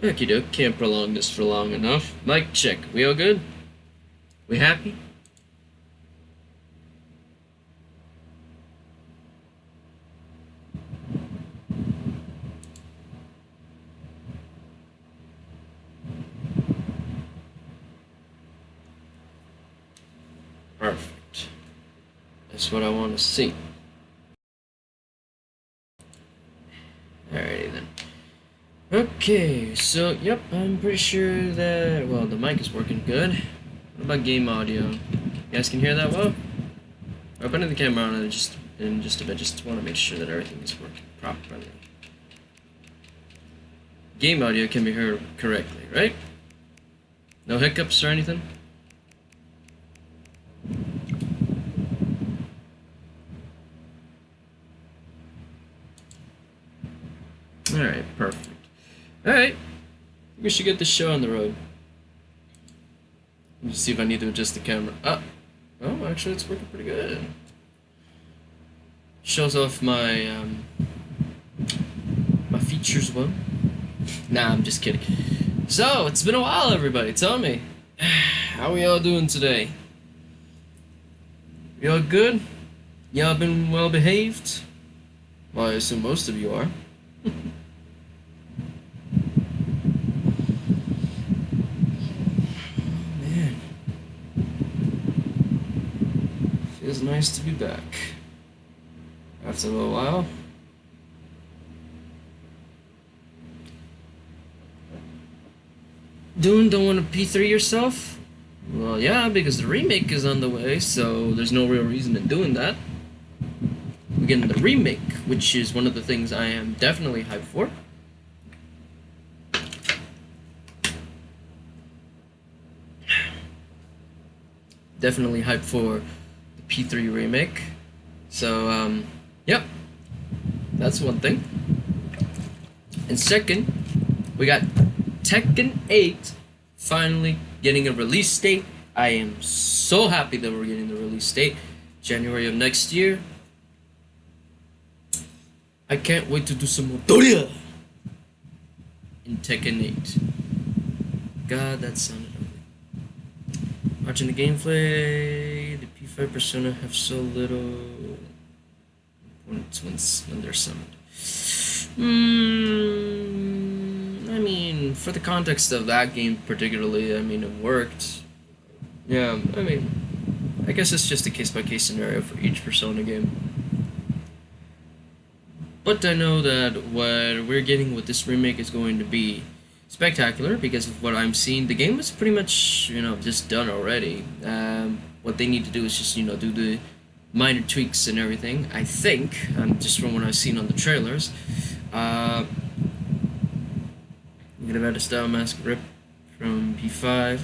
Okie doke, can't prolong this for long enough. Mic check. We all good? We happy? Perfect. That's what I want to see. Alrighty then. Okay, so yep, I'm pretty sure that well the mic is working good. What about game audio? You guys can hear that well? I'll put the camera on in just a bit, just want to make sure that everything is working properly. Game audio can be heard correctly, right? No hiccups or anything? Alright, perfect. Alright, we should get this show on the road. Let me see if I need to adjust the camera. Oh, actually it's working pretty good. Shows off my my features well. Nah, I'm just kidding. So, it's been a while, everybody. Tell me, how we all doing today? Y'all good? Y'all been well behaved? Well, I assume most of you are. Man, feels nice to be back after a little while. Don't want to P3 yourself? Well, yeah, because the remake is on the way, so there's no real reason in doing that. We're getting the remake, which is one of the things I am definitely hyped for. Definitely hyped for the P3 remake. So, yep. That's one thing. And second, we got Tekken 8 finally getting a release date. I am so happy that we're getting the release date. January of next year. I can't wait to do some more Doria in Tekken 8. God, that sounded ugly. Watching the gameplay, the P5 Persona have so little importance when they're summoned. I mean, for the context of that game particularly, I mean, it worked. Yeah, I mean, I guess it's just a case-by-case scenario for each Persona game. But I know that what we're getting with this remake is going to be spectacular because of what I'm seeing. The game is pretty much, just done already. What they need to do is just, do the minor tweaks and everything. I think, just from what I've seen on the trailers. We could have had a style mask rip from P5.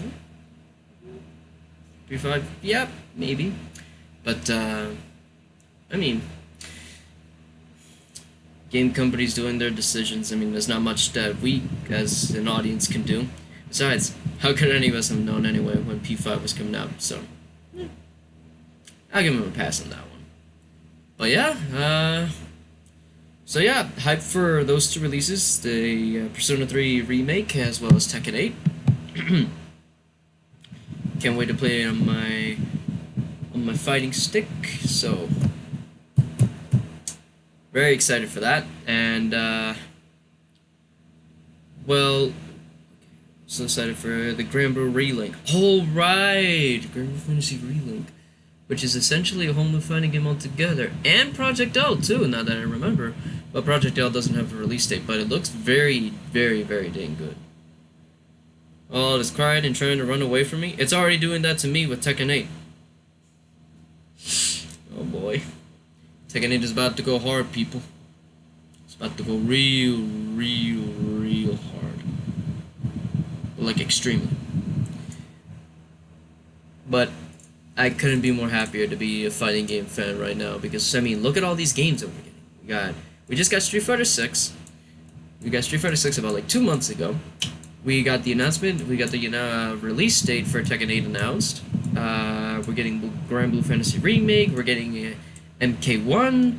P5, yeah, maybe. But, I mean, game companies doing their decisions. I mean, there's not much that we, as an audience, can do. Besides, how could any of us have known anyway when P5 was coming out? So, I'll give him a pass on that one. But yeah, so yeah, hype for those two releases, the Persona 3 Remake as well as Tekken 8. Can't wait to play it on my fighting stick, so very excited for that. And well, so excited for the Granblue Relink. All right, Granblue Fantasy Relink, which is essentially a whole new fighting game altogether, and Project L too. Now that I remember, but Project L doesn't have a release date, but it looks very, very, very dang good. Oh, it's crying and trying to run away from me. It's already doing that to me with Tekken 8. Oh boy, Tekken 8 is about to go hard, people. It's about to go real, real, real hard, like extremely. But I couldn't be more happier to be a fighting game fan right now because I mean, look at all these games that we're getting. We just got Street Fighter 6. We got Street Fighter 6 about like 2 months ago. We got the announcement. We got the release date for Tekken 8 announced. We're getting Grand Blue Fantasy Remake. We're getting MK1.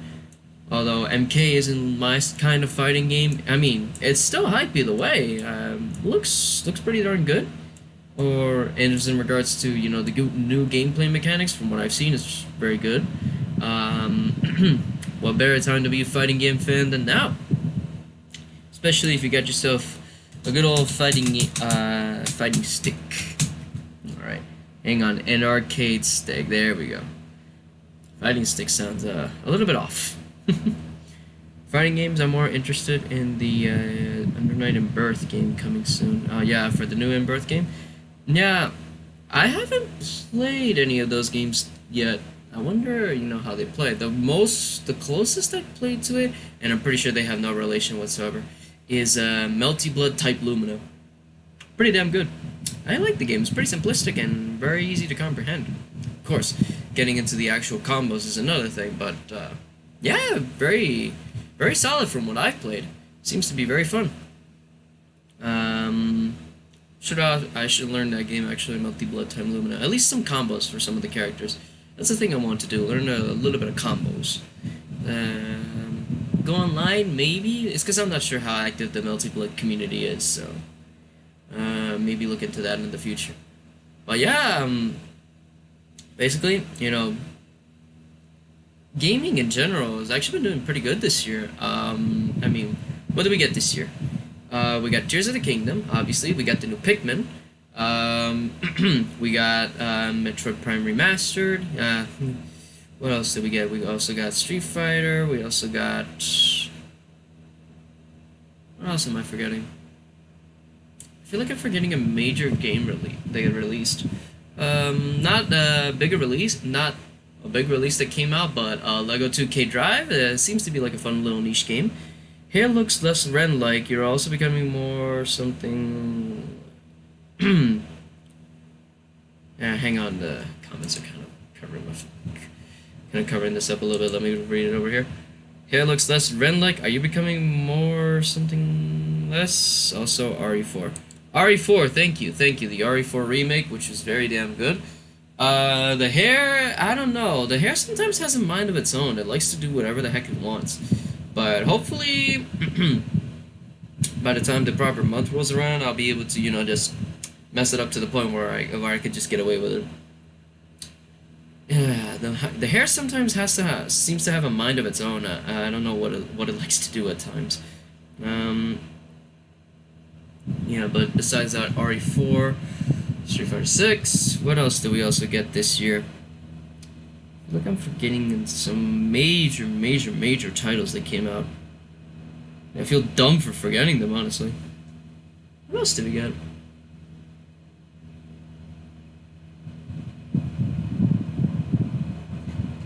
Although MK isn't my kind of fighting game. I mean, it's still hype either way. Looks pretty darn good. And in regards to the new gameplay mechanics, from what I've seen, it's very good. What better time to be a fighting game fan than now? Especially if you got yourself a good old fighting stick. Alright, hang on, an arcade stick, there we go. Fighting stick sounds a little bit off. Fighting games, I'm more interested in the Under Night and Birth game coming soon. Yeah, for the new In Birth game. Yeah, I haven't played any of those games yet. I wonder, how they play. The closest I've played to it, and I'm pretty sure they have no relation whatsoever, is Melty Blood Type Lumina. Pretty damn good. I like the game. It's pretty simplistic and very easy to comprehend. Of course, getting into the actual combos is another thing, but yeah, very, very solid from what I've played. Seems to be very fun. I should learn that game actually, Melty Blood Type Lumina. At least some combos for some of the characters. That's the thing I want to do. Learn a little bit of combos. Go online, maybe? It's because I'm not sure how active the Melty Blood community is, so maybe look into that in the future. But yeah, basically, gaming in general has actually been doing pretty good this year. I mean, what did we get this year? We got Tears of the Kingdom, obviously. We got the new Pikmin. We got Metroid Prime Remastered. What else did we get? We also got Street Fighter. We also got... What else am I forgetting? I feel like I'm forgetting a major game they released. Not a big release that came out, but Lego 2K Drive. Seems to be like a fun little niche game. Hair looks less Ren-like. You're also becoming more something... Yeah, hang on, the comments are kind of covering this up a little bit. Let me read it over here. Hair looks less Ren-like. Are you becoming more something less? Also, RE4. RE4, thank you. The RE4 remake, which is very damn good. The hair, I don't know. The hair sometimes has a mind of its own. It likes to do whatever the heck it wants. But hopefully, by the time the proper month rolls around, I'll be able to, just mess it up to the point where I could just get away with it. Yeah, the hair sometimes seems to have a mind of its own. I don't know what it likes to do at times. Yeah, but besides that, RE4, Street Fighter 6. What else do we also get this year? I feel like I'm forgetting some major titles that came out. I feel dumb for forgetting them, honestly. What else did we get?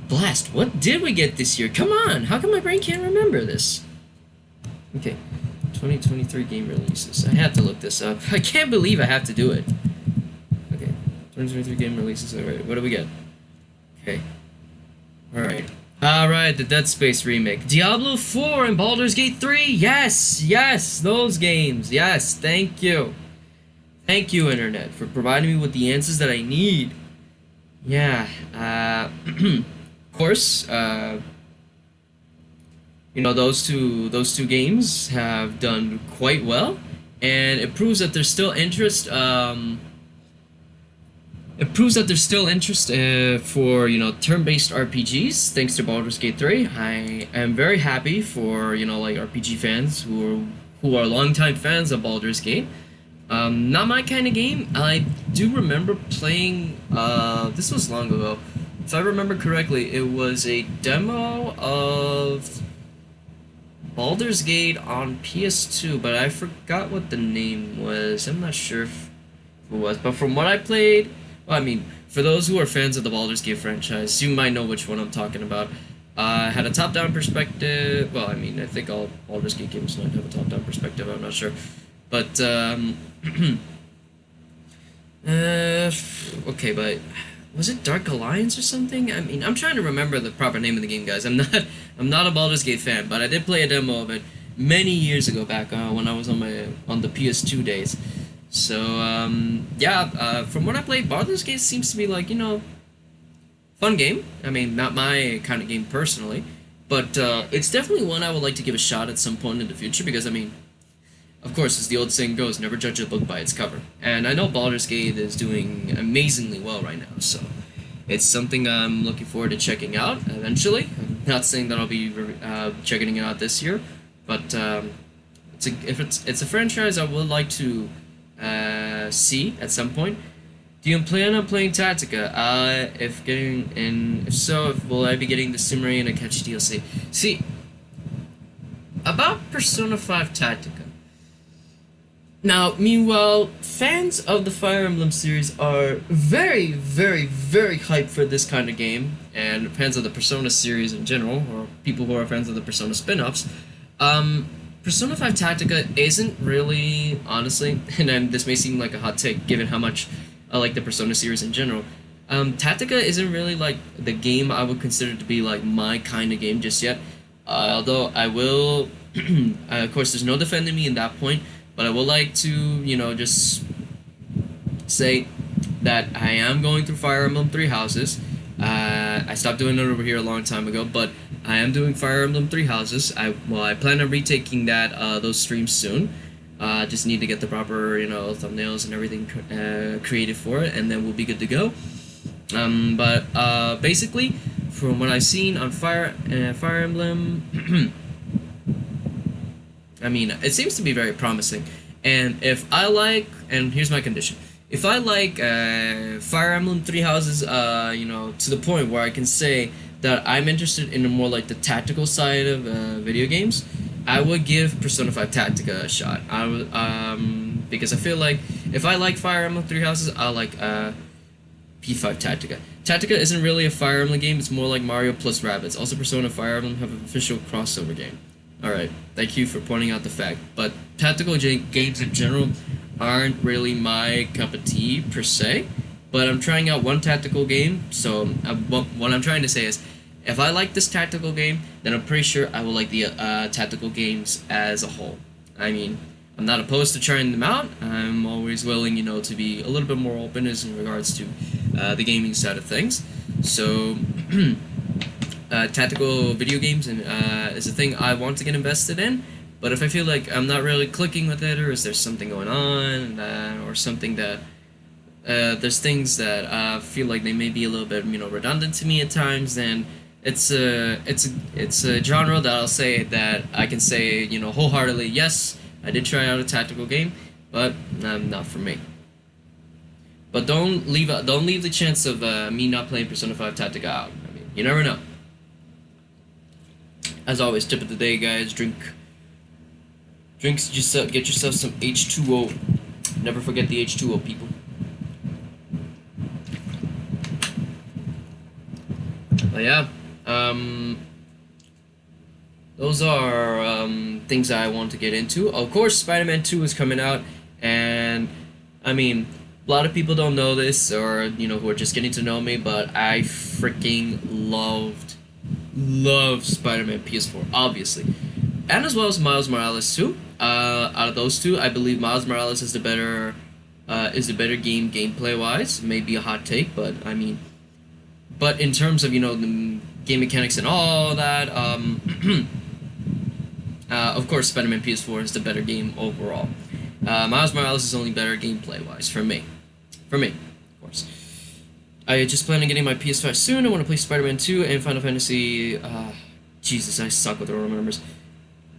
Blast, what did we get this year? Come on, how come my brain can't remember this? Okay, 2023 game releases. I had to look this up. I can't believe I have to do it. Okay, 2023 game releases. Alright, what do we get? Okay. Alright, the Dead Space remake. Diablo 4 and Baldur's Gate 3. Yes, those games. Yes, thank you. Thank you, Internet, for providing me with the answers that I need. Yeah, of course, those two games have done quite well, and it proves that there's still interest. It proves that there's still interest for turn-based RPGs thanks to Baldur's Gate 3. I am very happy for like RPG fans who are longtime fans of Baldur's Gate. Not my kind of game. I do remember playing. This was long ago. If I remember correctly, it was a demo of Baldur's Gate on PS2, but I forgot what the name was. I'm not sure if it was, but from what I played, well, I mean, for those who are fans of the Baldur's Gate franchise, you might know which one I'm talking about. Had a top-down perspective. Well, I mean, I think all Baldur's Gate games might have a top-down perspective. I'm not sure, but okay, but. Was it Dark Alliance or something? I mean, I'm trying to remember the proper name of the game, guys. I'm not a Baldur's Gate fan, but I did play a demo of it, many years ago back when I was on the PS2 days. So yeah, from what I played, Baldur's Gate seems to be like fun game. I mean, not my kind of game personally, but it's definitely one I would like to give a shot at some point in the future because I mean, of course, as the old saying goes, never judge a book by its cover. And I know Baldur's Gate is doing amazingly well right now, so it's something I'm looking forward to checking out eventually. I'm not saying that I'll be checking it out this year, but it's a franchise I would like to see at some point. Do you plan on playing Tactica? If so, will I be getting the Simray and Akechi DLC? See, about Persona 5 Tactica. Now, meanwhile, fans of the Fire Emblem series are very, very, very hyped for this kind of game, and fans of the Persona series in general, or people who are fans of the Persona spin-offs. Persona 5 Tactica isn't really, honestly, and then this may seem like a hot take given how much I like the Persona series in general. Tactica isn't really like the game I would consider to be like my kind of game just yet. Although I will, of course, there's no defending me in that point. But I would like to, just say that I am going through Fire Emblem Three Houses. I stopped doing it over here a long time ago, but I am doing Fire Emblem Three Houses. I plan on retaking those streams soon. Just need to get the proper, thumbnails and everything created for it, and then we'll be good to go. But basically, from what I've seen on Fire Emblem. I mean, it seems to be very promising. And and here's my condition. If I like Fire Emblem Three Houses, to the point where I can say that I'm interested in a more like the tactical side of video games, I would give Persona 5 Tactica a shot. Because I feel like if I like Fire Emblem Three Houses, I'll like P5 Tactica. Tactica isn't really a Fire Emblem game, it's more like Mario plus Rabbids. Also, Persona and Fire Emblem have an official crossover game. Alright, thank you for pointing out the fact. But tactical games in general aren't really my cup of tea, per se. But I'm trying out one tactical game, so what I'm trying to say is, if I like this tactical game, then I'm pretty sure I will like the tactical games as a whole. I mean, I'm not opposed to trying them out. I'm always willing, to be a little bit more open as in regards to the gaming side of things. So, tactical video games is a thing I want to get invested in. But if I feel like I'm not really clicking with it, or is there something going on, or something that there's things that feel like they may be a little bit, redundant to me at times, then it's a genre that I'll say that I can say, wholeheartedly, yes, I did try out a tactical game, but not for me. But don't leave the chance of me not playing Persona 5 Tactica out. I mean, you never know. As always, tip of the day, guys: get yourself some H2O. Never forget the H2O, people. But yeah, those are things I want to get into. Of course, Spider-Man 2 is coming out, and I mean, a lot of people don't know this, or who are just getting to know me, but I freaking loved Spider-Man PS4, obviously, and as well as Miles Morales too. Out of those two, I believe Miles Morales is the better game gameplay wise. Maybe a hot take, but I mean, but in terms of the game mechanics and all that, of course, Spider-Man PS4 is the better game overall. Miles Morales is only better gameplay wise for me, of course. I just plan on getting my PS5 soon. I want to play Spider-Man 2 and Final Fantasy. Jesus, I suck with the Roman numbers.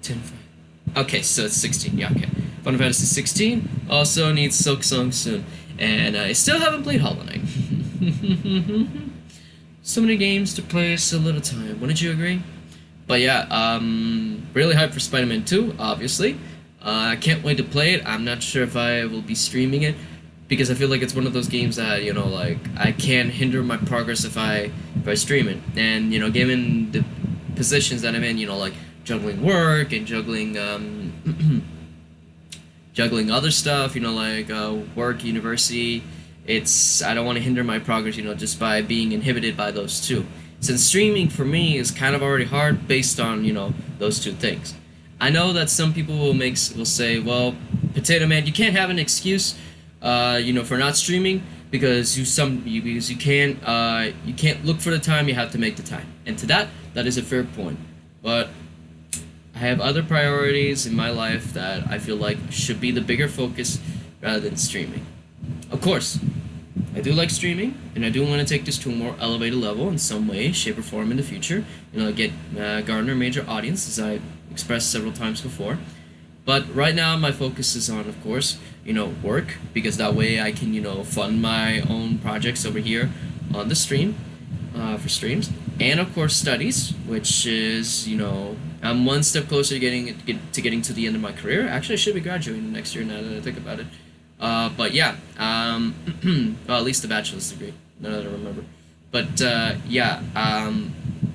10. Okay, so it's 16. Yeah, okay. Final Fantasy 16 also needs Silk Song soon, and I still haven't played Hollow Knight. So many games to play, so little time. Wouldn't you agree? But yeah, really hyped for Spider-Man 2, obviously. I can't wait to play it. I'm not sure if I will be streaming it, because I feel like it's one of those games that, like, I can't hinder my progress if I stream it. And, given the positions that I'm in, like, juggling work and juggling, juggling other stuff, like, work, university, I don't want to hinder my progress, just by being inhibited by those two. Since streaming, for me, is kind of already hard based on, those two things. I know that some people will say, well, Potato Man, you can't have an excuse, for not streaming because you can't look for the time. You have to make the time, and to that is a fair point. But I have other priorities in my life that I feel like should be the bigger focus rather than streaming. Of course, I do like streaming, and I do want to take this to a more elevated level in some way, shape, or form in the future. Get garner a major audience, as I expressed several times before. But right now, my focus is on, of course, work, because that way I can, fund my own projects over here on the stream, for streams, and of course studies, which is, I'm one step closer to getting to the end of my career. Actually, I should be graduating next year now that I think about it. But yeah, well, at least the bachelor's degree, now that I remember. But yeah,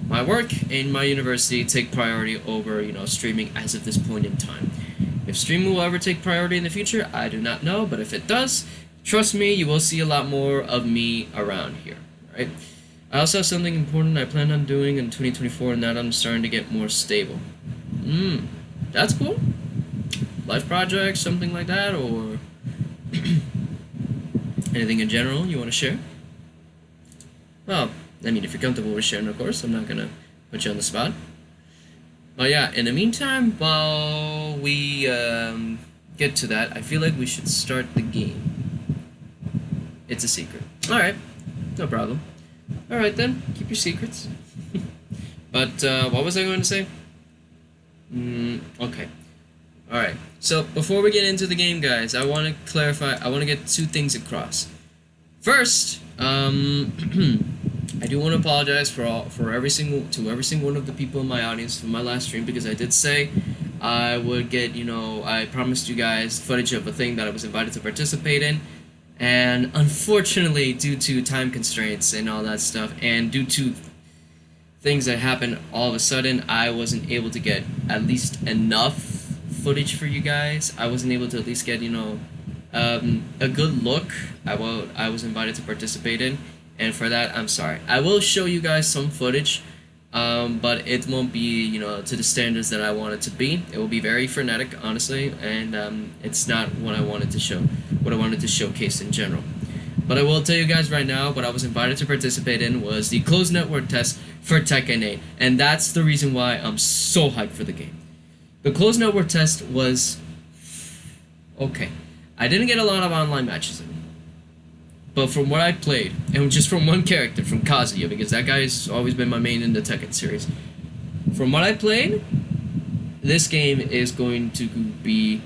my work and my university take priority over, streaming as of this point in time. If streaming will ever take priority in the future, I do not know, but if it does, trust me, you will see a lot more of me around here, right? I also have something important I plan on doing in 2024, and that I'm starting to get more stable. That's cool. Life projects, something like that, or anything in general you want to share? Well, I mean, if you're comfortable with sharing, of course, I'm not gonna put you on the spot. But yeah, in the meantime, while we get to that, I feel like we should start the game. It's a secret. Alright, no problem. Alright then, keep your secrets. But what was I going to say? Okay. Alright, so before we get into the game, guys, I want to clarify, I want to get two things across. First, I do want to apologize for every single one of the people in my audience for my last stream, because I did say I would get, I promised you guys footage of a thing that I was invited to participate in, and unfortunately, due to time constraints and all that stuff, and due to things that happened all of a sudden, I wasn't able to get at least enough footage for you guys. I wasn't able to at least get, a good look at what I was invited to participate in. And for that, I'm sorry. I will show you guys some footage, but it won't be, to the standards that I want it to be. It will be very frenetic, honestly, and it's not what I wanted to showcase in general. But I will tell you guys right now, what I was invited to participate in was the closed network test for Tekken 8, and that's the reason why I'm so hyped for the game. The closed network test was okay. I didn't get a lot of online matches in it. But from what I played, and just from one character, from Kazuya, because that guy's always been my main in the Tekken series. From what I played, this game is going to be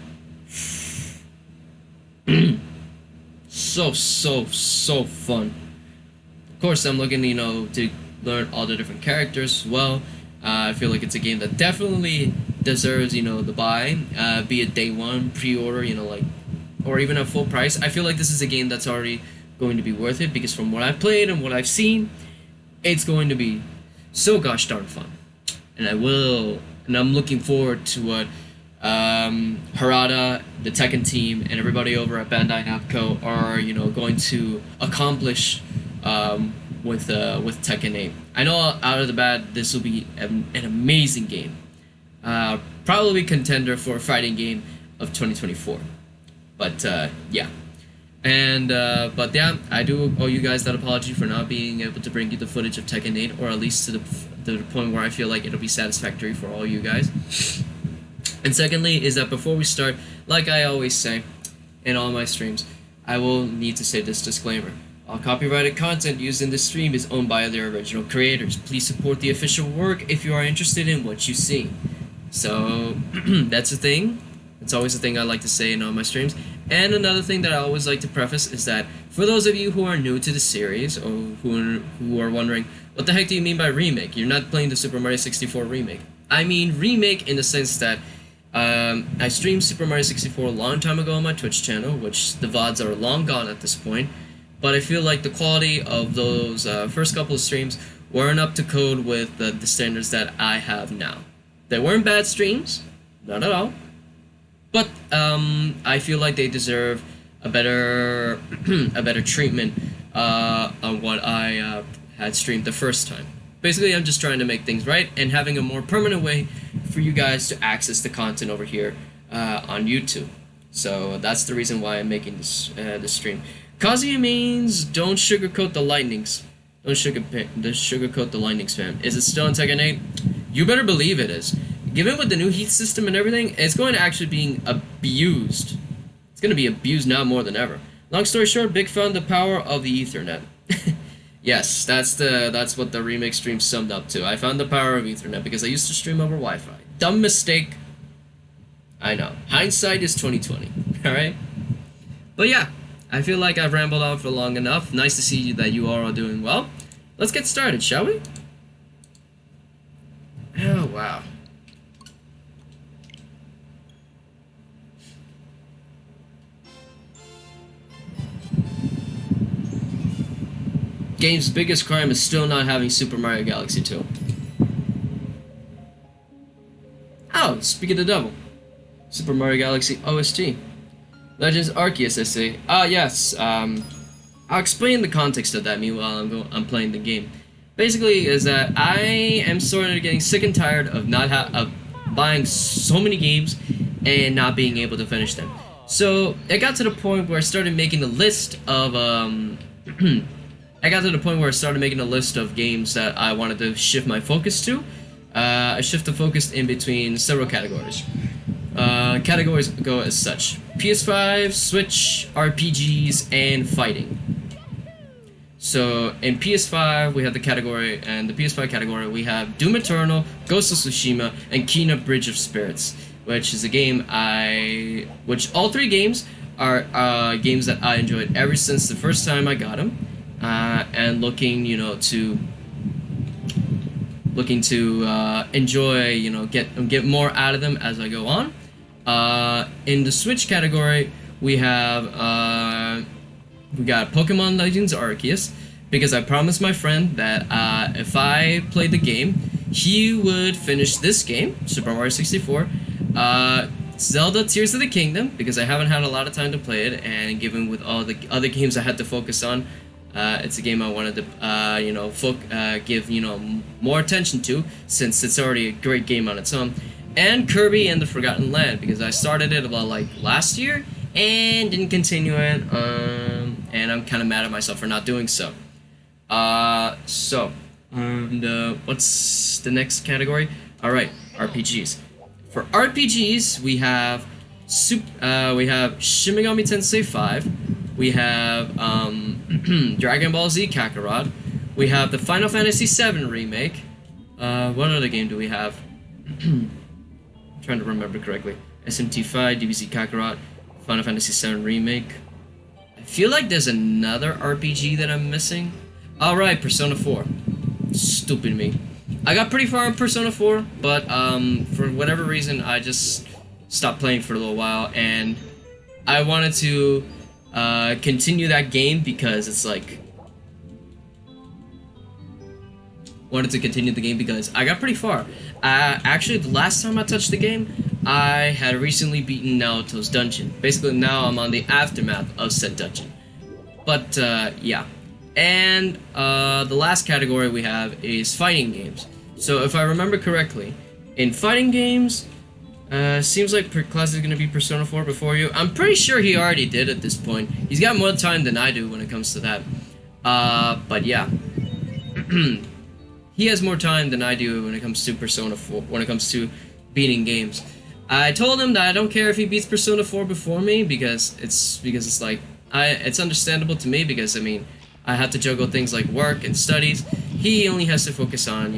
so fun. Of course, I'm looking, to learn all the different characters as well. I feel like it's a game that definitely deserves, the buy, be it day one, pre-order, or even at full price. I feel like this is a game that's already going to be worth it, because from what I've played and what I've seen, it's going to be so gosh darn fun. And I'm looking forward to what Harada, the Tekken team, and everybody over at Bandai Namco are, going to accomplish with Tekken 8. I know out of the bat this will be an amazing game. Probably contender for a fighting game of 2024. But yeah. And, but yeah, I do owe you guys that apology for not being able to bring you the footage of Tekken 8, or at least to the point where I feel like it'll be satisfactory for all you guys. And secondly, is that before we start, like I always say in all my streams, I will need to say this disclaimer. All copyrighted content used in this stream is owned by their original creators. Please support the official work if you are interested in what you see. So, that's a thing. It's always a thing I like to say in all my streams. And another thing that I always like to preface is that for those of you who are new to the series, or who are wondering, what the heck do you mean by remake? You're not playing the Super Mario 64 remake. I mean remake in the sense that I streamed Super Mario 64 a long time ago on my Twitch channel, which the VODs are long gone at this point, but I feel like the quality of those first couple of streams weren't up to code with the standards that I have now. They weren't bad streams, not at all. But I feel like they deserve a better treatment on what I had streamed the first time. Basically, I'm just trying to make things right and having a more permanent way for you guys to access the content over here on YouTube. So that's the reason why I'm making this stream. Kazuya means don't sugarcoat the lightnings. Don't sugarcoat the lightnings, fam. Is it still in Tekken 8? You better believe it is. Given with the new heat system and everything, it's going to actually being abused. It's going to be abused now more than ever. Long story short, Big found the power of the Ethernet. Yes, that's what the remake stream summed up to. I found the power of Ethernet because I used to stream over Wi-Fi. Dumb mistake. I know. Hindsight is 2020. All right. But yeah, I feel like I've rambled on for long enough. Nice to see that you are all doing well. Let's get started, shall we? Oh wow. Game's biggest crime is still not having Super Mario Galaxy 2. Oh, speak of the devil. Super Mario Galaxy OST. Legends Arceus, I say. Ah, yes. I'll explain the context of that meanwhile I'm playing the game. Basically, is that I am sort of getting sick and tired of of buying so many games and not being able to finish them. So it got to the point where I started making a list of I got to the point where I started making a list of games that I wanted to shift my focus to. I shift the focus in between several categories. Categories go as such: PS5, Switch, RPGs, and fighting. So in PS5 we have the category, and the PS5 category we have Doom Eternal, Ghost of Tsushima, and Kena Bridge of Spirits, which is a game which all three games are games that I enjoyed ever since the first time I got them. And looking to enjoy, get more out of them as I go on. In the Switch category, we got Pokemon Legends Arceus, because I promised my friend that if I played the game, he would finish this game, Super Mario 64. Zelda Tears of the Kingdom, because I haven't had a lot of time to play it, and given with all the other games I had to focus on, it's a game I wanted to, give, more attention to, since it's already a great game on its own. And Kirby and the Forgotten Land, because I started it about, last year, and didn't continue it, and I'm kind of mad at myself for not doing so. What's the next category? Alright, RPGs. For RPGs, we have Shin Megami Tensei 5, we have Dragon Ball Z Kakarot, we have the Final Fantasy VII Remake. What other game do we have? I'm trying to remember correctly. SMT5, DBZ Kakarot, Final Fantasy VII Remake. I feel like there's another RPG that I'm missing. Alright, Persona 4. Stupid me. I got pretty far in Persona 4, but for whatever reason, I just stopped playing for a little while, and I wanted to continue that game because it's wanted to continue the game because I got pretty far. Actually, the last time I touched the game, I had recently beaten Naoto's dungeon. Basically, now I'm on the aftermath of said dungeon. But, yeah. And the last category we have is fighting games. So if I remember correctly, in fighting games, seems like Class is going to be Persona 4 before you. I'm pretty sure he already did at this point. He's got more time than I do when it comes to that. But yeah. He has more time than I do when it comes to Persona 4, when it comes to beating games. I told him that I don't care if he beats Persona 4 before me, because it's understandable to me, because I mean, I have to juggle things like work and studies. He only has to focus on,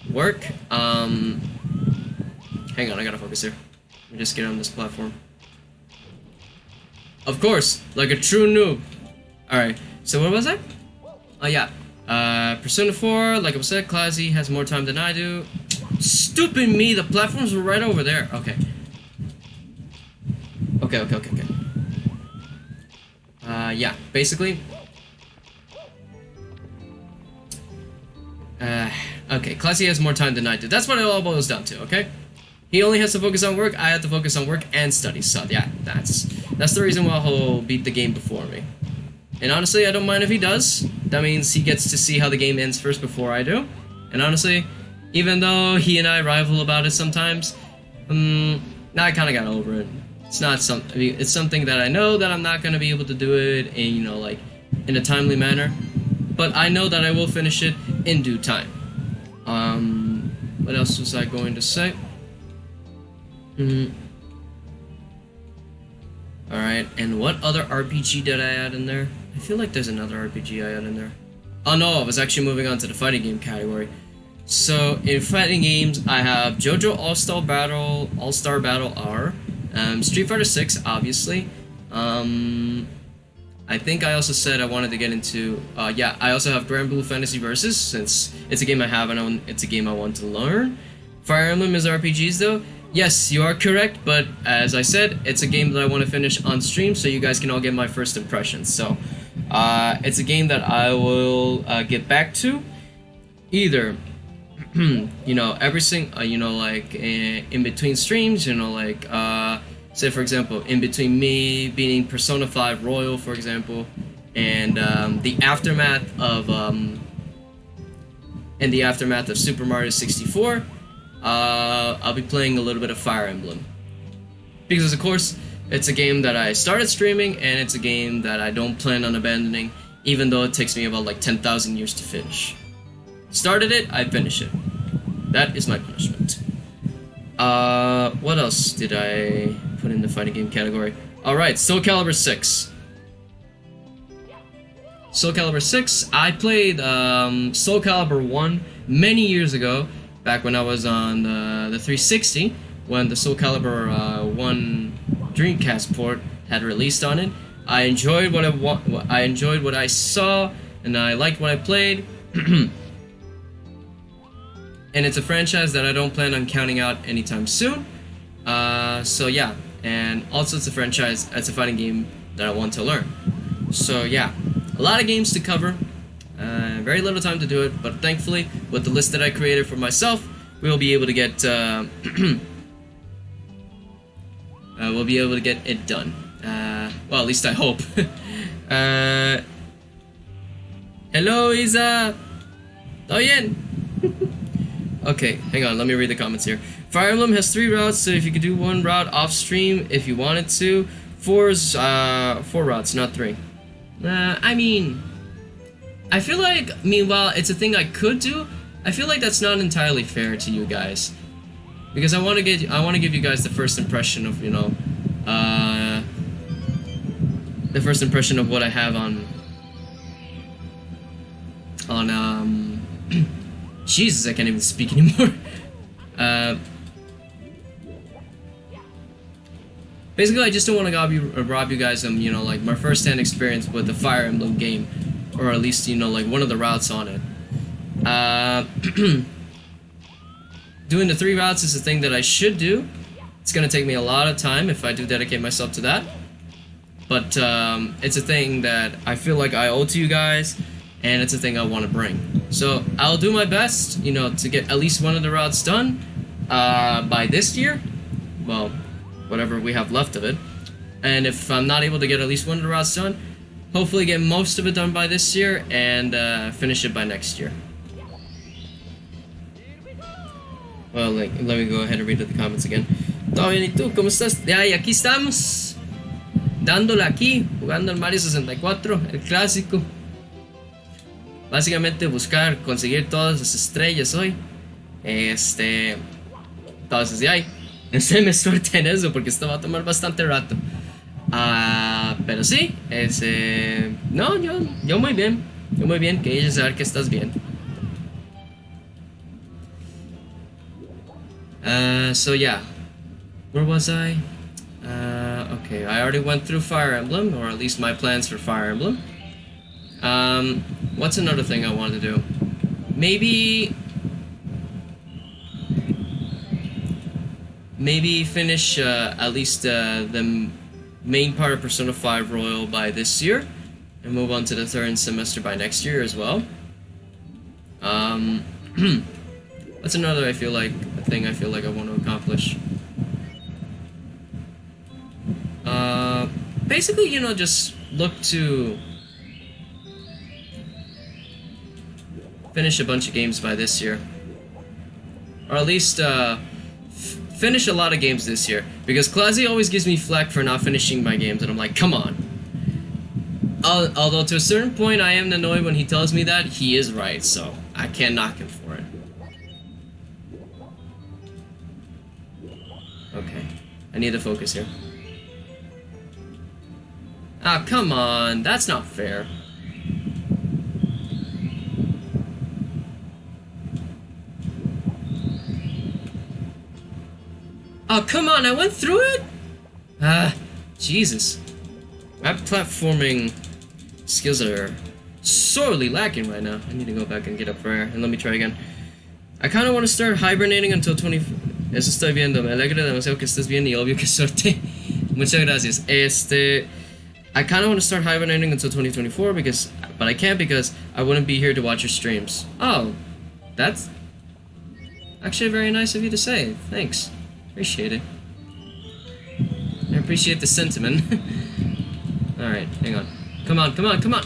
work. Hang on, I gotta focus here. Let me just get on this platform. Of course, like a true noob. Alright, so what was I? Oh yeah. Persona 4, like I said, Classy has more time than I do. Stupid me, the platforms were right over there. Okay. Okay. Yeah, basically. Okay, Classy has more time than I do. That's what it all boils down to, okay? He only has to focus on work, I have to focus on work and study, so yeah, that's the reason why he'll beat the game before me. And honestly, I don't mind if he does. That means he gets to see how the game ends first before I do. And honestly, even though he and I rival about it sometimes, now I kind of got over it. It's not something. I mean, it's something that I know that I'm not gonna be able to do it in, you know, like in a timely manner. But I know that I will finish it in due time. What else was I going to say? Alright, and what other RPG did I add in there? I feel like there's another RPG I added in there. Oh no, I was actually moving on to the fighting game category. So, in fighting games, I have JoJo All-Star Battle R, Street Fighter 6, obviously. I think I also said I wanted to get into, yeah, I also have Grand Blue Fantasy Versus, since it's a game I have and it's a game I want to learn. Fire Emblem is RPGs though. Yes, you are correct, but as I said, it's a game that I want to finish on stream so you guys can all get my first impressions. So, it's a game that I will get back to, either, you know, you know, like, in between streams, you know, like, say for example, in between me beating Persona 5 Royal, for example, and the aftermath of Super Mario 64, I'll be playing a little bit of Fire Emblem. Because of course, it's a game that I started streaming, and it's a game that I don't plan on abandoning, even though it takes me about like 10,000 years to finish. Started it, I finish it. That is my punishment. What else did I put in the fighting game category? Alright, Soul Calibur 6. Soul Calibur 6, I played Soul Calibur 1 many years ago, back when I was on the 360, when the Soul Calibur 1 Dreamcast port had released on it. I enjoyed what I saw, and I liked what I played. And it's a franchise that I don't plan on counting out anytime soon. So yeah, and also it's a fighting game that I want to learn. So yeah, a lot of games to cover, very little time to do it, but thankfully, with the list that I created for myself, we'll be able to get it done. Well, at least I hope. Hello, Isa. ¿Todo bien? Okay, hang on, let me read the comments here. Fire Emblem has 3 routes, so if you could do 1 route off stream if you wanted to. 4 routes, not 3. I mean, I feel like, while it's a thing I could do, I feel like that's not entirely fair to you guys, because I want to give you guys the first impression of, you know, the first impression of what I have on Jesus, I can't even speak anymore. Basically, I just don't want to rob you guys of, you know, like my first-hand experience with the Fire Emblem game, or at least, you know, like one of the routes on it. Doing the 3 routes is a thing that I should do. It's gonna take me a lot of time if I do dedicate myself to that. But it's a thing that I feel like I owe to you guys, and it's a thing I want to bring. So I'll do my best, you know, to get at least one of the routes done by this year. Well, whatever we have left of it. And if I'm not able to get at least one of the routes done, hopefully get most of it done by this year and finish it by next year. Well, let me go ahead and read the comments again. ¿Todo bien y tú? ¿Cómo estás? Ya, y aquí estamos, dándole aquí, jugando el Mario 64, el clásico. Básicamente conseguir todas las estrellas hoy. Entonces ya, me suerte en eso, porque esto va a tomar bastante rato. Pero sí, no, yo muy bien. Yo muy bien, que ella saber que estás bien. So yeah, where was I? Okay, I already went through Fire Emblem, or at least my plans for Fire Emblem. What's another thing I want to do? Maybe finish at least the main part of Persona 5 Royal by this year, and move on to the 3rd semester by next year as well. That's another thing I feel like I want to accomplish. Basically, you know, just look to finish a bunch of games by this year. Or at least, finish a lot of games this year. Because Classy always gives me flack for not finishing my games, and I'm like, come on. Although to a certain point I am annoyed when he tells me that, he is right, so I can't knock him for it. Okay, I need to focus here. Ah, come on, that's not fair. Oh, come on, I went through it? Ah, Jesus. My platforming skills are sorely lacking right now. I need to go back and get up rare, and let me try again. I kind of want to start hibernating until 20... Eso estoy viendo. Me alegra demasiado que estés bien y obvio que suerte. Muchas gracias. I kind of want to start hibernating until 2024 but I can't because I wouldn't be here to watch your streams. Oh, that's actually very nice of you to say. Thanks. Appreciate it. I appreciate the sentiment. Alright, hang on. Come on, come on, come on.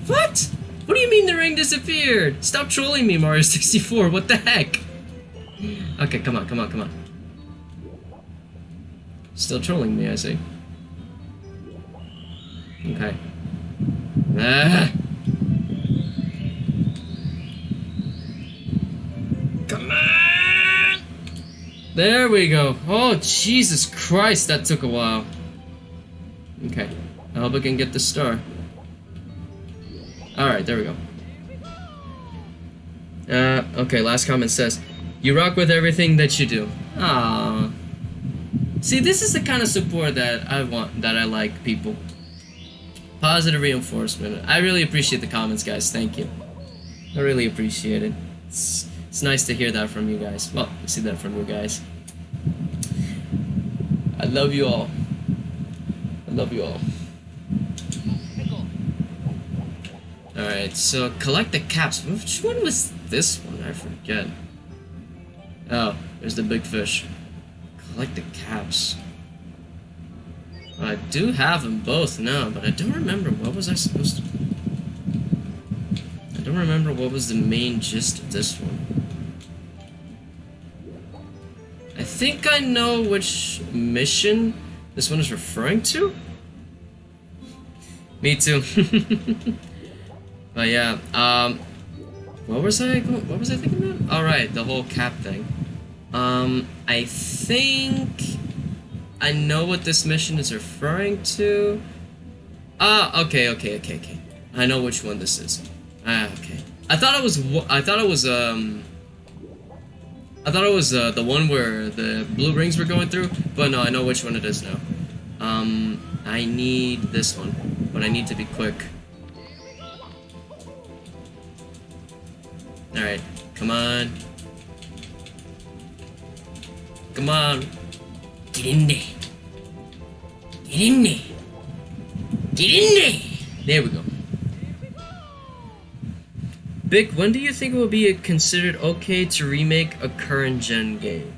What? What do you mean the ring disappeared? Stop trolling me, Mario 64. What the heck? Okay, come on, come on, come on. Still trolling me, I see. Okay. Ah. Come on! There we go. Oh, Jesus Christ, that took a while. Okay. I hope I can get the star. Alright, there we go. Okay, last comment says, you rock with everything that you do. Aww. See, this is the kind of support that I want, that I like, people. Positive reinforcement. I really appreciate the comments, guys. Thank you. I really appreciate it. It's nice to hear that from you guys. Well, to see that from you guys. I love you all. I love you all. Alright, so collect the caps. Which one was this one? I forget. Oh, there's the big fish. Collect the caps. I do have them both now, but I don't remember what was I supposed to... I don't remember what was the main gist of this one. I think I know which mission this one is referring to. Me too. But yeah, what was I thinking about? All right, the whole cap thing. I think I know what this mission is referring to. Ah, okay. I know which one this is. Ah, okay. I thought it was the one where the blue rings were going through, but no, I know which one it is now. I need this one, but I need to be quick. Alright, come on. Come on. Get in there. Get in there. Get in there. There we go. Vic, when do you think it will be considered okay to remake a current gen game?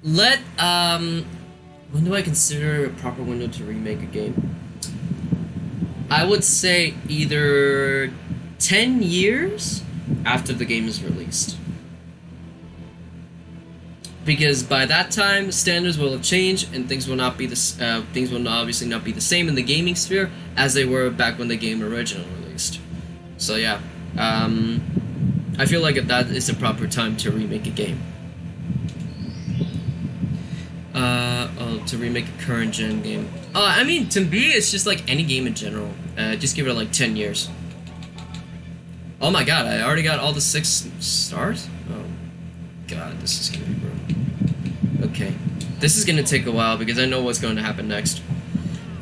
When do I consider a proper window to remake a game? I would say either 10 years after the game is released. Because by that time, standards will have changed and things will not be things will obviously not be the same in the gaming sphere as they were back when the game originally released. So yeah, I feel like that is the proper time to remake a game. To remake a current gen game. I mean, to me, it's just like any game in general. Just give it like 10 years. Oh my god, I already got all the 6 stars? Oh god, this is gonna be brutal. Okay, this is gonna take a while because I know what's going to happen next.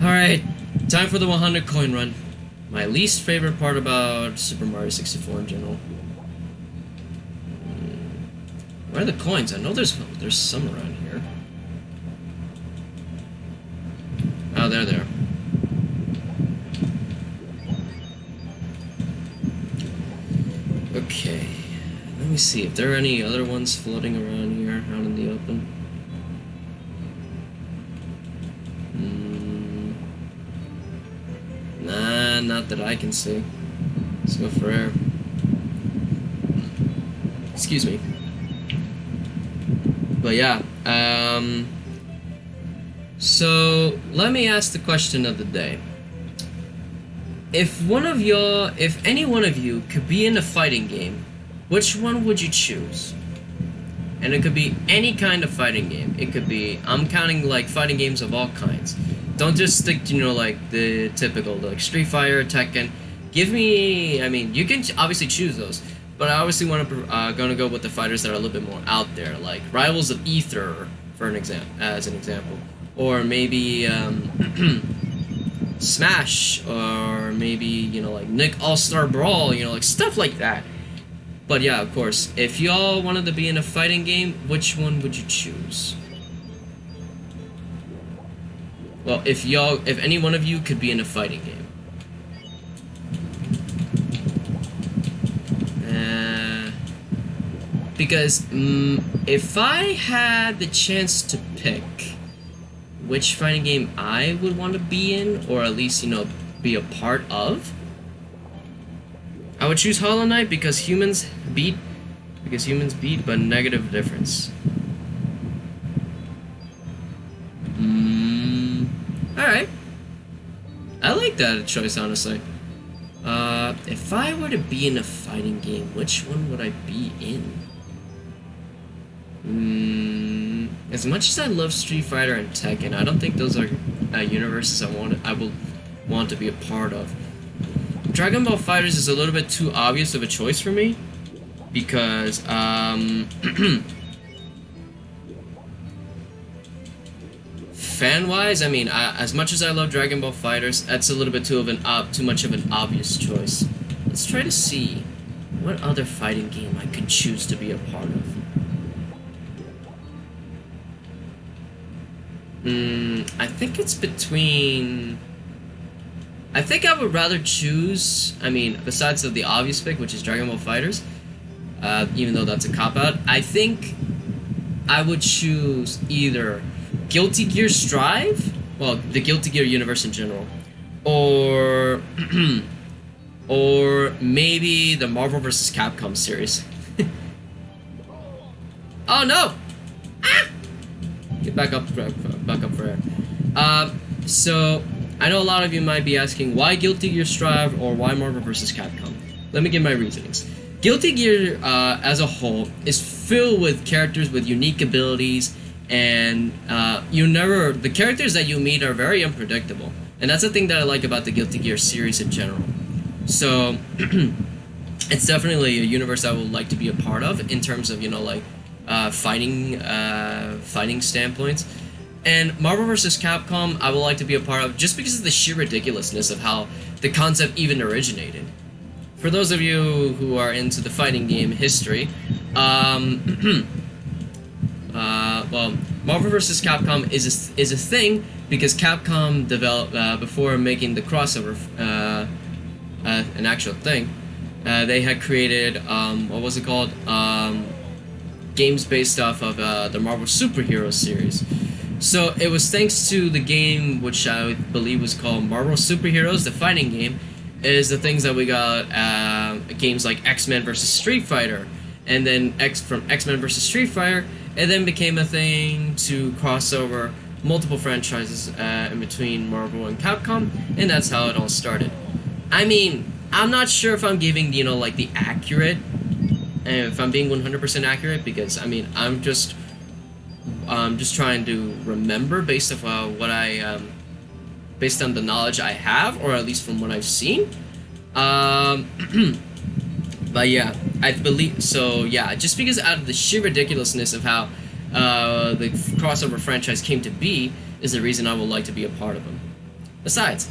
Alright, time for the 100 coin run. My least favorite part about Super Mario 64 in general. Where are the coins? I know there's some around here. Oh, there they are. Okay, let me see if there are any other ones floating around here, out in the open. Not that I can see. Let's go for air. Excuse me. But yeah, so let me ask the question of the day. If any one of you could be in a fighting game, which one would you choose? And it could be any kind of fighting game. It could be, I'm counting like fighting games of all kinds. Don't just stick to, you know, like the typical, like Street Fighter, Tekken. Give me, I mean, you can obviously choose those, but I obviously want to gonna go with the fighters that are a little bit more out there, like Rivals of Ether, for an example, or maybe Smash, or maybe, you know, like Nick All-Star Brawl, you know, like stuff like that. But yeah, of course, if y'all wanted to be in a fighting game, which one would you choose? Well, if any one of you could be in a fighting game. Because if I had the chance to pick which fighting game I would want to be in, or at least, you know, be a part of, I would choose Hollow Knight because humans beat, but negative difference. Alright. I like that choice, honestly. If I were to be in a fighting game, which one would I be in? As much as I love Street Fighter and Tekken, I don't think those are universes I will want to be a part of. Dragon Ball FighterZ is a little bit too obvious of a choice for me, because fan-wise, I mean, as much as I love Dragon Ball FighterZ, that's a little bit too much of an obvious choice. Let's try to see what other fighting game I could choose to be a part of. I think it's between... I think I would rather choose, I mean, besides the obvious pick, which is Dragon Ball FighterZ, even though that's a cop-out, I think I would choose either Guilty Gear Strive, well, the Guilty Gear universe in general, or or maybe the Marvel vs. Capcom series. Oh no! Ah! Get back up for air. So I know a lot of you might be asking why Guilty Gear Strive or why Marvel vs. Capcom. Let me give my reasonings. Guilty Gear as a whole is filled with characters with unique abilities, and the characters that you meet are very unpredictable, and that's the thing that I like about the Guilty Gear series in general. So it's definitely a universe I would like to be a part of in terms of, you know, like fighting standpoints. And Marvel vs. Capcom I would like to be a part of just because of the sheer ridiculousness of how the concept even originated. For those of you who are into the fighting game history, well, Marvel vs. Capcom is a thing because Capcom developed before making the crossover an actual thing. They had created what was it called? Games based off of the Marvel Superhero series. So it was thanks to the game, which I believe was called Marvel Superheroes, the fighting game, is the things that we got games like X-Men vs. Street Fighter, and then from X-Men vs. Street Fighter, it then became a thing to cross over multiple franchises in between Marvel and Capcom, and that's how it all started. I mean, I'm not sure if I'm giving, you know, like the accurate, if I'm being 100% accurate, because I mean, I'm just trying to remember based off based on the knowledge I have, or at least from what I've seen. But yeah, I believe so. Yeah, just because out of the sheer ridiculousness of how the crossover franchise came to be is the reason I would like to be a part of them. Besides,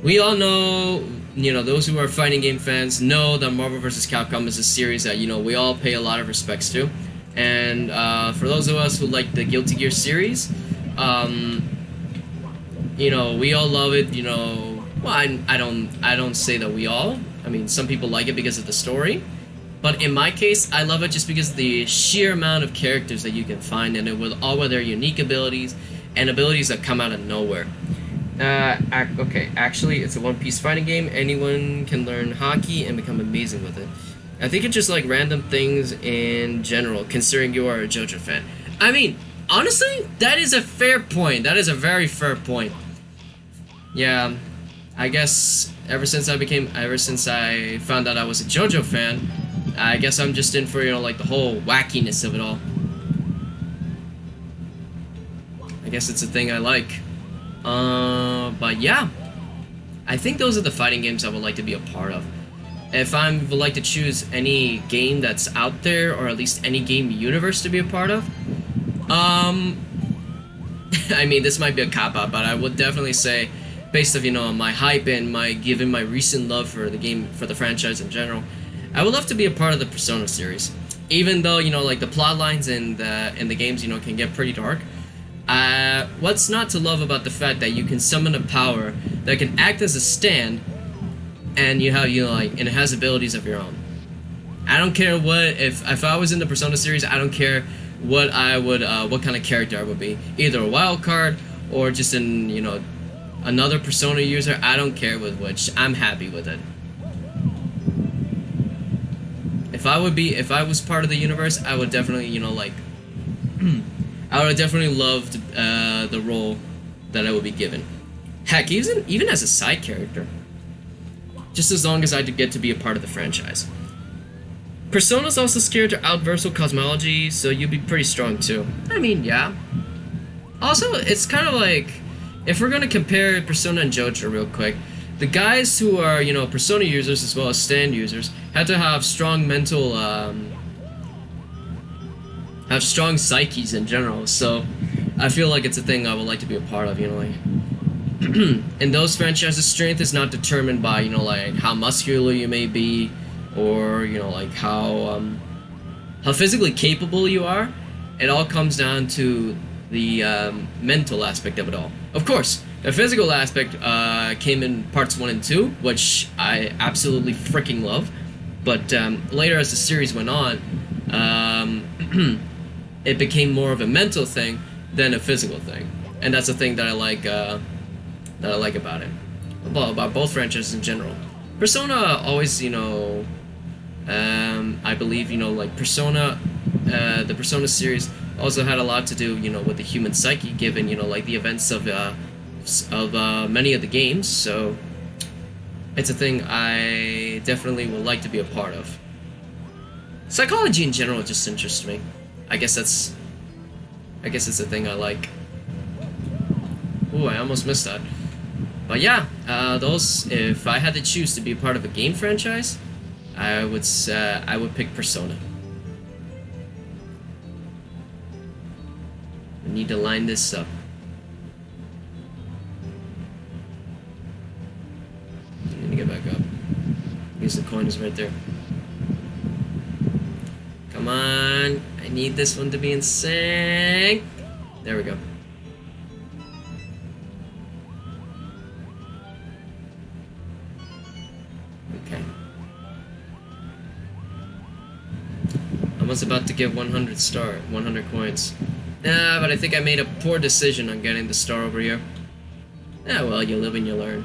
we all know, you know, those who are fighting game fans know that Marvel vs. Capcom is a series that, you know, we all pay a lot of respects to. And for those of us who like the Guilty Gear series, you know, we all love it. You know, well, I don't say that we all. I mean, some people like it because of the story, but in my case, I love it just because of the sheer amount of characters that you can find in it, with all of their unique abilities and abilities that come out of nowhere. Okay, actually, it's a one-piece fighting game. Anyone can learn hockey and become amazing with it. I think it's just like random things in general, considering you are a JoJo fan. I mean, honestly, that is a fair point. That is a very fair point. Yeah, I guess ever since I found out I was a JoJo fan, I guess I'm just in for, you know, like the whole wackiness of it all. I guess it's a thing I like. But yeah, I think those are the fighting games I would like to be a part of. If I would like to choose any game that's out there, or at least any game universe to be a part of, I mean, this might be a cop-out, but I would definitely say, based on, you know, my hype and given my recent love for the game, for the franchise in general, I would love to be a part of the Persona series. Even though, you know, like the plot lines in the games, you know, can get pretty dark. What's not to love about the fact that you can summon a power that can act as a stand, and you have, you know, like, and it has abilities of your own. I don't care what, if I was in the Persona series, I don't care what I would, what kind of character I would be. Either a wild card, or just an, you know, another Persona user. I don't care with which. I'm happy with it. If I was part of the universe, I would definitely, you know, like, I would have definitely loved the role that I would be given. Heck, even as a side character. Just as long as I get to be a part of the franchise. Persona's also scared to outversal cosmology, so you'd be pretty strong too. I mean, yeah. Also, it's kind of like, if we're gonna compare Persona and JoJo real quick, the guys who are, you know, Persona users as well as stand users have to have strong mental, have strong psyches in general, so I feel like it's a thing I would like to be a part of, you know, like. In those franchises, strength is not determined by, you know, like, how muscular you may be, or, you know, like, how physically capable you are. It all comes down to the mental aspect of it all. Of course, the physical aspect came in parts 1 and 2, which I absolutely freaking love, but later as the series went on, it became more of a mental thing than a physical thing, and that's the thing that I like about it. Well, about both franchises in general. Persona always, you know, I believe, you know, like Persona, the Persona series also had a lot to do, you know, with the human psyche, given, you know, like the events of many of the games. So it's a thing I definitely would like to be a part of. Psychology in general just interests me. I guess it's a thing I like. Ooh, I almost missed that. But yeah, those, if I had to choose to be a part of a game franchise, I would pick Persona. I need to line this up. I need to get back up. Use the coins right there. Come on, I need this one to be in sync. There we go. Okay. I was about to get 100 coins. Nah, but I think I made a poor decision on getting the star over here. Ah, well, you live and you learn.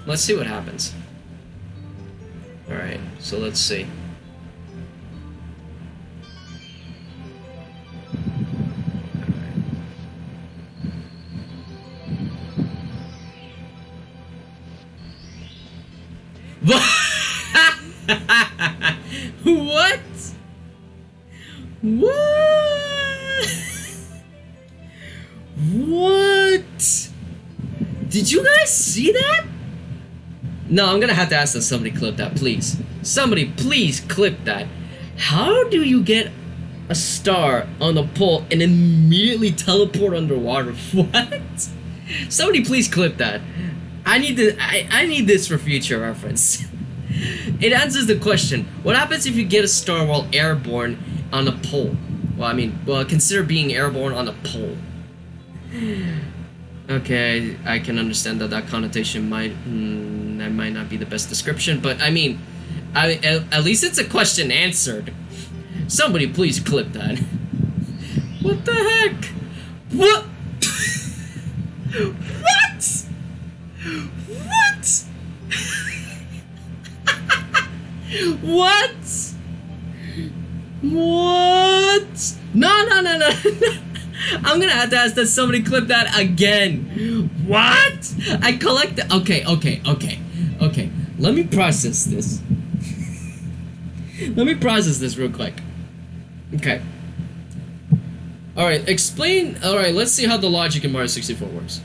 Let's see what happens. Alright, so let's see. What? What? What? Did you guys see that? No, I'm gonna have to ask that somebody clip that, please. Somebody, please clip that. How do you get a star on a pole and immediately teleport underwater? What? Somebody, please clip that. I need this for future reference. It answers the question: what happens if you get a star while airborne on a pole? Well, consider being airborne on a pole. Okay, I can understand that connotation that might not be the best description, but I mean, at least it's a question answered. Somebody please clip that. What the heck? What? What? What? What? What? No, no, no, no. I'm gonna have to ask that somebody clip that again. What? I collect the. Okay. Let me process this. Let me process this real quick. Okay. Alright, explain. Alright, let's see how the logic in Mario 64 works.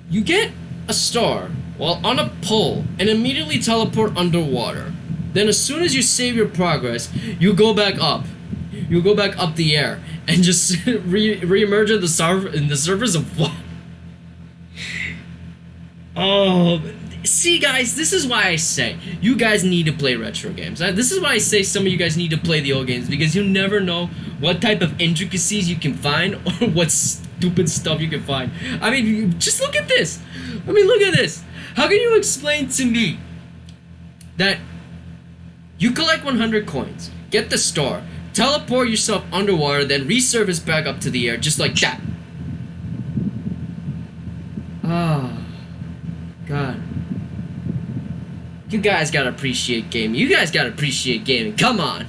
You get a star while on a pole and immediately teleport underwater. Then as soon as you save your progress, you go back up. You go back up the air and just re-emerge in the surface of what? Oh, see guys, this is why I say you guys need to play retro games. This is why I say some of you guys need to play the old games, because you never know what type of intricacies you can find or what stupid stuff you can find. I mean, just look at this. I mean, look at this. How can you explain to me that you collect 100 coins, get the star, teleport yourself underwater, then resurface back up to the air just like that? Ah, God. You guys gotta appreciate gaming. You guys gotta appreciate gaming. Come on.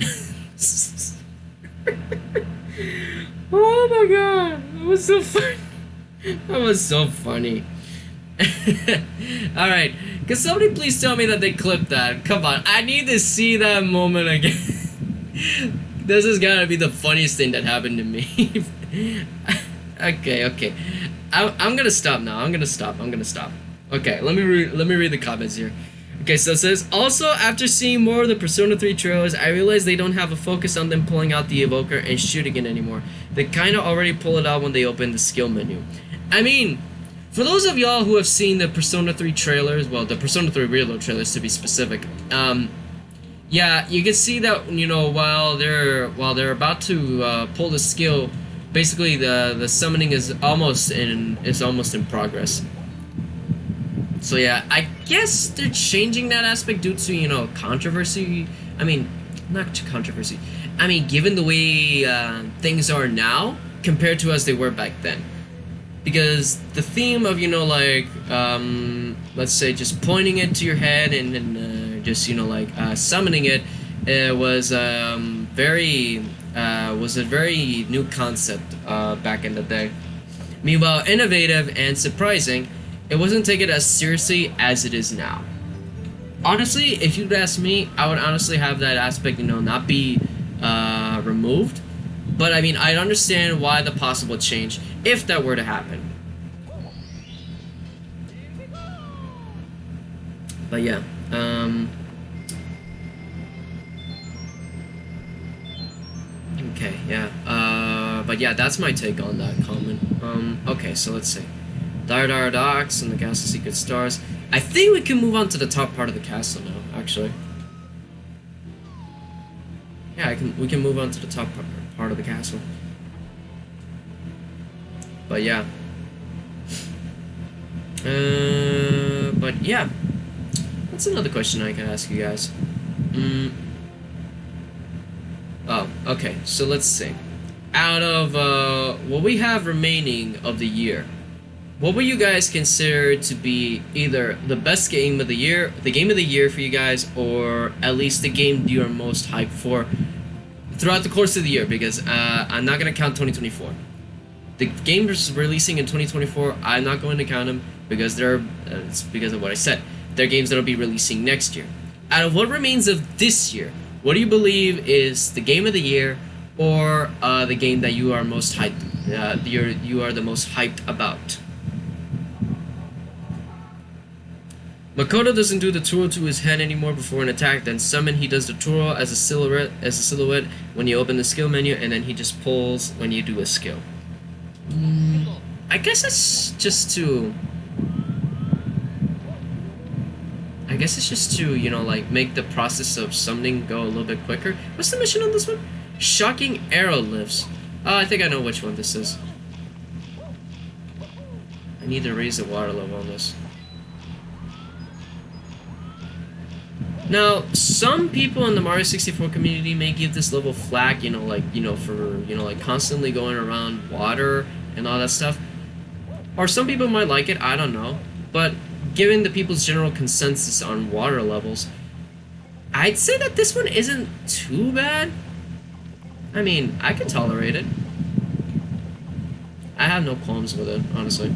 Oh my God. That was so funny. That was so funny. Alright. Can somebody please tell me that they clipped that? Come on. I need to see that moment again. This is gotta be the funniest thing that happened to me. Okay. I'm gonna stop now. I'm gonna stop. Okay, let me read the comments here. Okay, so it says, also, after seeing more of the Persona 3 trailers, I realized they don't have a focus on them pulling out the evoker and shooting it anymore. They kinda already pull it out when they open the skill menu. I mean, for those of y'all who have seen the Persona 3 trailers, well, the Persona 3 Reload trailers to be specific, yeah, you can see that, you know, while they're about to pull the skill, basically the summoning is almost in progress. So yeah, I guess they're changing that aspect due to, you know, controversy. I mean, not controversy. I mean, given the way things are now compared to as they were back then. Because the theme of, you know, like, let's say just pointing it to your head and just, you know, like, summoning it, was a very new concept back in the day. Meanwhile, innovative and surprising, it wasn't taken as seriously as it is now. Honestly, if you'd ask me, I would honestly have that aspect, you know, not be removed. But I mean, I'd understand why the possible change if that were to happen. But yeah, okay, yeah, but yeah, that's my take on that comment. Okay, so let's see. Dar Docks and the Castle Secret Stars. I think we can move on to the top part of the castle now, actually. Yeah, we can move on to the top part of the castle. But yeah. But yeah. That's another question I can ask you guys. Oh, okay, so let's see. Out of what we have remaining of the year, what would you guys consider to be either the best game of the year, the game of the year for you guys, or at least the game you are most hyped for throughout the course of the year? Because I'm not going to count 2024. The games releasing in 2024, I'm not going to count them because it's because of what I said. They're games that will be releasing next year. Out of what remains of this year, what do you believe is the game of the year, or the game that you are most hyped? You are the most hyped about? Makoto doesn't do the twirl to his head anymore before an attack, then summon he does the twirl as a silhouette when you open the skill menu, and then he just pulls when you do a skill. I guess it's just to you know, like, make the process of summoning go a little bit quicker. What's the mission on this one? Shocking arrow lifts. Oh, I think I know which one this is. I need to raise the water level on this. Now, some people in the Mario 64 community may give this level flack, for, like, constantly going around water and all that stuff. Or some people might like it, I don't know. But given the people's general consensus on water levels, I'd say that this one isn't too bad. I mean, I can tolerate it. I have no qualms with it, honestly.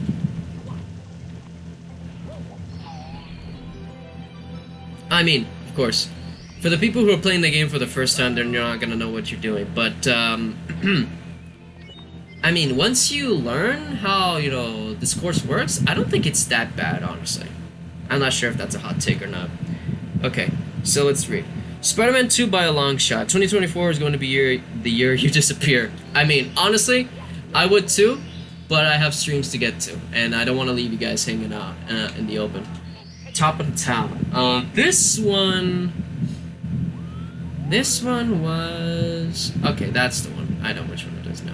I mean, of course, for the people who are playing the game for the first time, they're not gonna know what you're doing. But, I mean, once you learn how, you know, this course works, I don't think it's that bad, honestly. I'm not sure if that's a hot take or not. Okay, so let's read. Spider-Man 2 by a long shot. 2024 is going to be the year you disappear. I mean, honestly, I would too, but I have streams to get to, and I don't want to leave you guys hanging out in the open. Top of the town. This one was... Okay, that's the one. I know which one it is now.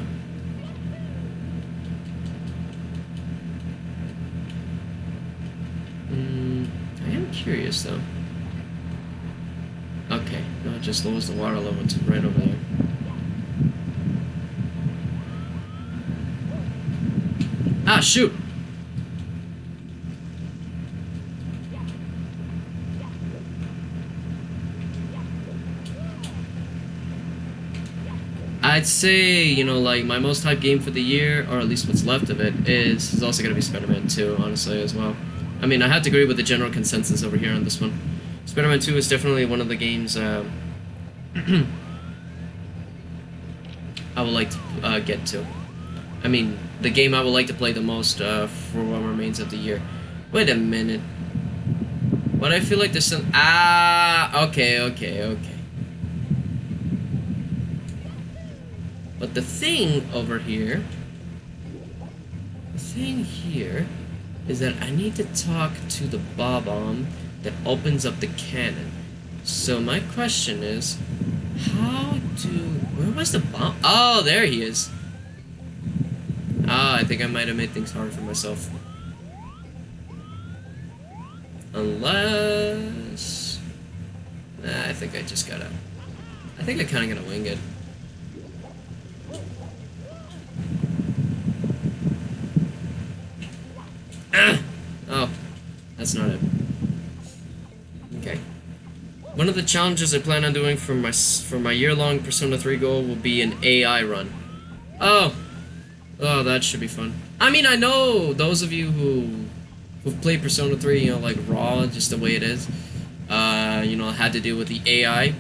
I am curious, though. Okay, no, it just lowers the water level to right over there. Ah, shoot! I'd say, you know, like, my most hyped game for the year, or at least what's left of it, is also gonna be Spider-Man 2, honestly, as well. I mean, I have to agree with the general consensus over here on this one. Spider-Man 2 is definitely one of the games I would like to get to. I mean, the game I would like to play the most for what remains of the year. Wait a minute. But I feel like there's some... Ah! Okay. But the thing over here... The thing here is that I need to talk to the Bob-omb that opens up the cannon. So my question is, where was the bomb? Oh, there he is. Ah, I think I might have made things hard for myself. Unless... Nah, I think I just gotta... I think I kinda gotta wing it. Ah! Oh, that's not it. Okay. One of the challenges I plan on doing for my year-long Persona 3 goal will be an AI run. Oh, that should be fun. I mean, I know those of you who've played Persona 3, you know, like raw, just the way it is, you know, had to deal with the AI.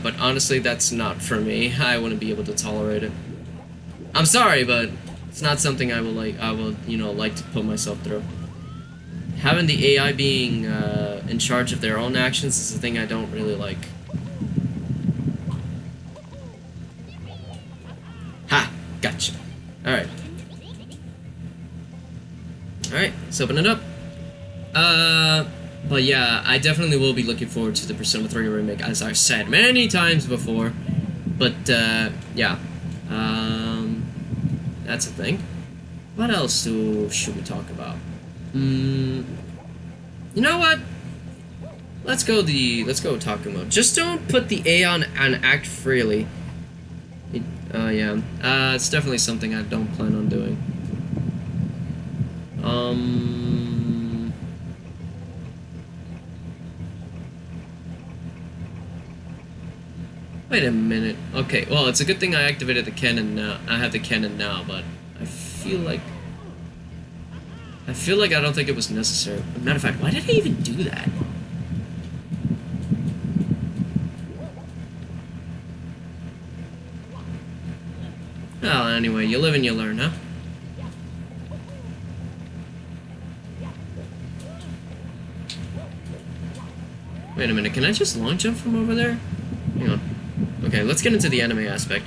But honestly, that's not for me. I wouldn't be able to tolerate it. I'm sorry, but it's not something I will, you know, like to put myself through. Having the AI being in charge of their own actions is a thing I don't really like. Ha! Gotcha. Alright. Alright, let's open it up. But yeah, I definitely will be looking forward to the Persona 3 remake, as I've said many times before. But, yeah. That's a thing. What else should we talk about? You know what? Let's go talking mode. Just don't put the A on and act freely. Yeah. It's definitely something I don't plan on doing. Wait a minute. Okay, well, it's a good thing I activated the cannon now. I have the cannon now, but I feel like I don't think it was necessary. As a matter of fact, why did I even do that? Well, anyway, you live and you learn, huh? Wait a minute, can I just long jump from over there? Hang on. Okay, let's get into the anime aspect.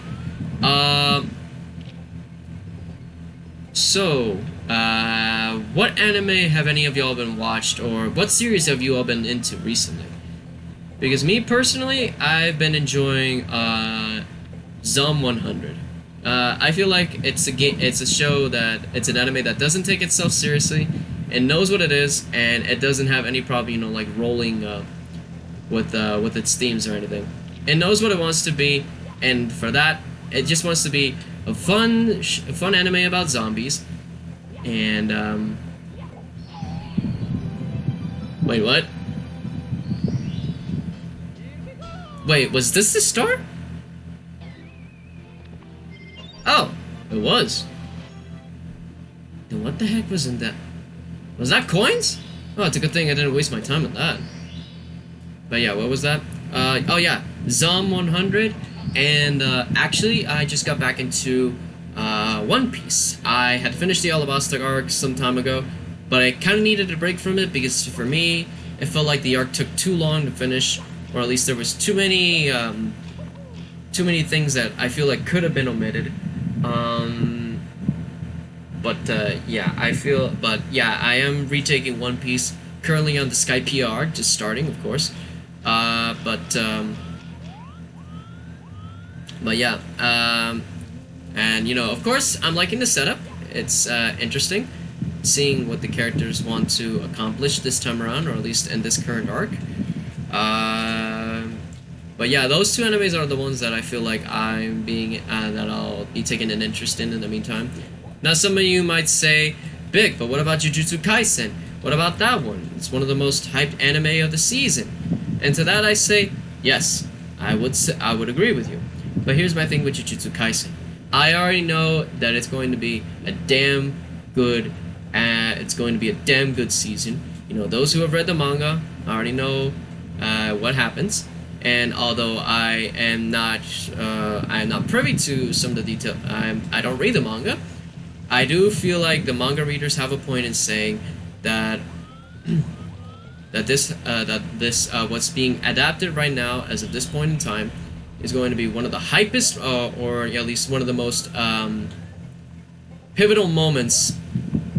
What anime have any of y'all been watched, or what series have you all been into recently? Because me, personally, I've been enjoying, Zom 100. I feel like it's a show that, it's an anime that doesn't take itself seriously, it knows what it is, and it doesn't have any problem, you know, like, rolling, with its themes or anything. It knows what it wants to be, and for that, It just wants to be a fun anime about zombies. And wait, what? Wait, was this the start? Oh, it was. Then what the heck was in that? Was that coins? Oh, it's a good thing I didn't waste my time with that. But yeah, what was that? Oh yeah, Zom 100. And actually, I just got back into One Piece. I had finished the Alabasta arc some time ago, but I kind of needed a break from it because for me, it felt like the arc took too long to finish, or at least there was too many things that I feel like could have been omitted. Yeah, I am retaking One Piece currently on the Sky PR, just starting, of course. And you know, of course, I'm liking the setup. It's interesting seeing what the characters want to accomplish this time around, or at least in this current arc. But yeah, those two animes are the ones that I feel like that I'll be taking an interest in the meantime. Now, some of you might say, Big, but what about Jujutsu Kaisen? What about that one? It's one of the most hyped anime of the season. And to that I say, yes, I would agree with you. But here's my thing with Jujutsu Kaisen. I already know that it's going to be a damn good season. You know, those who have read the manga already know what happens. And although I am not privy to some of the detail, I don't read the manga. I do feel like the manga readers have a point in saying that what's being adapted right now, as of this point in time, is going to be one of the hypest, or at least one of the most pivotal moments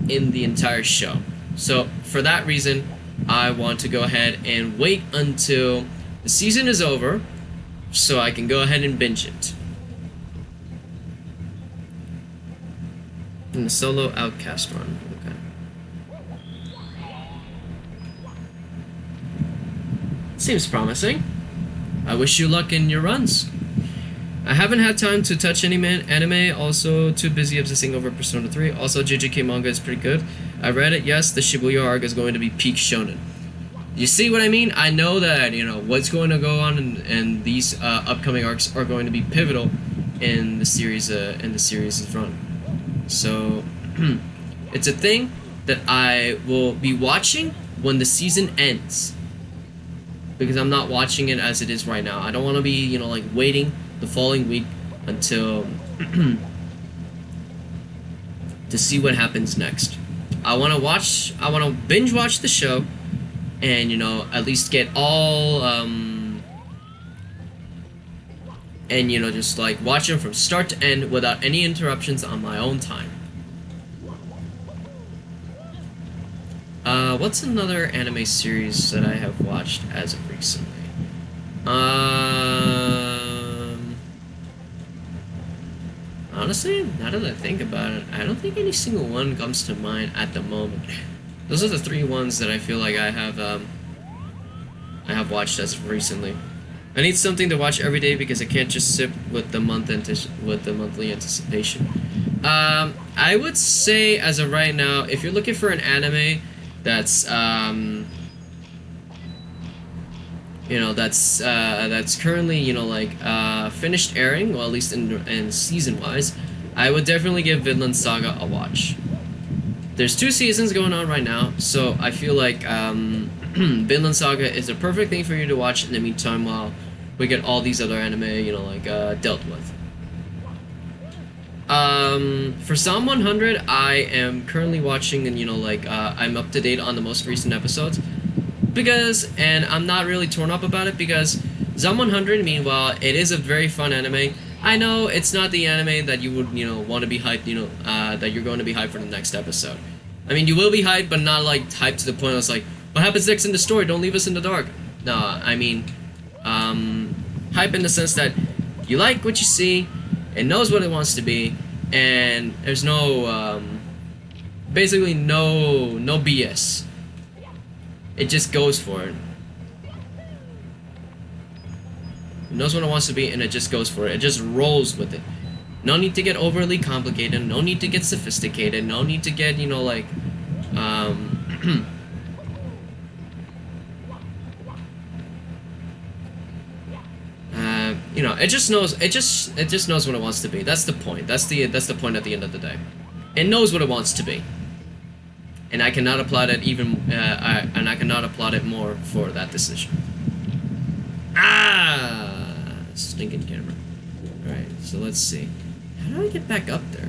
in the entire show. So for that reason, I want to go ahead and wait until the season is over, so I can go ahead and binge it. In the solo Outcast run. Okay. Seems promising. I wish you luck in your runs. I haven't had time to touch any anime, also too busy obsessing over Persona 3. Also, JJK manga is pretty good. I read it, yes, the Shibuya arc is going to be peak shonen. You see what I mean? I know that, you know, what's going to go on and these upcoming arcs are going to be pivotal in the series' run. So, it's a thing that I will be watching when the season ends. Because I'm not watching it as it is right now. I don't want to be, you know, like, waiting the following week until to see what happens next. I want to binge watch the show and, you know, at least get all and, you know, just like watch them from start to end without any interruptions on my own time. What's another anime series that I have watched as of recently? Honestly, now that I think about it, I don't think any single one comes to mind at the moment. Those are the three ones that I feel like I have watched as of recently. I need something to watch every day because I can't just sit with the monthly anticipation. I would say as of right now, if you're looking for an anime that's you know, that's currently, you know, like finished airing, well, at least in season wise, I would definitely give Vinland Saga a watch. There's 2 seasons going on right now, so I feel like Vinland Saga is a perfect thing for you to watch in the meantime while we get all these other anime, you know, like dealt with. For Psalm 100, I am currently watching, and, you know, like I'm up to date on the most recent episodes. And I'm not really torn up about it because Zom 100, meanwhile, it is a very fun anime. I know it's not the anime that you would, you know, want to be hyped, you know, that you're going to be hyped for the next episode. I mean, you will be hyped, but not like hyped to the point where it's like, what happens next in the story? Don't leave us in the dark. No, I mean, hype in the sense that you like what you see, it knows what it wants to be, and there's no, basically no BS. It just goes for it. It knows what it wants to be, and it just goes for it. It just rolls with it. No need to get overly complicated. No need to get sophisticated. No need to get, you know, like, you know, it just knows. It just knows what it wants to be. That's the point. That's the point at the end of the day. It knows what it wants to be, and I cannot applaud it and I cannot applaud it more for that decision. Ah, stinking camera. All right, so let's see. How do I get back up there?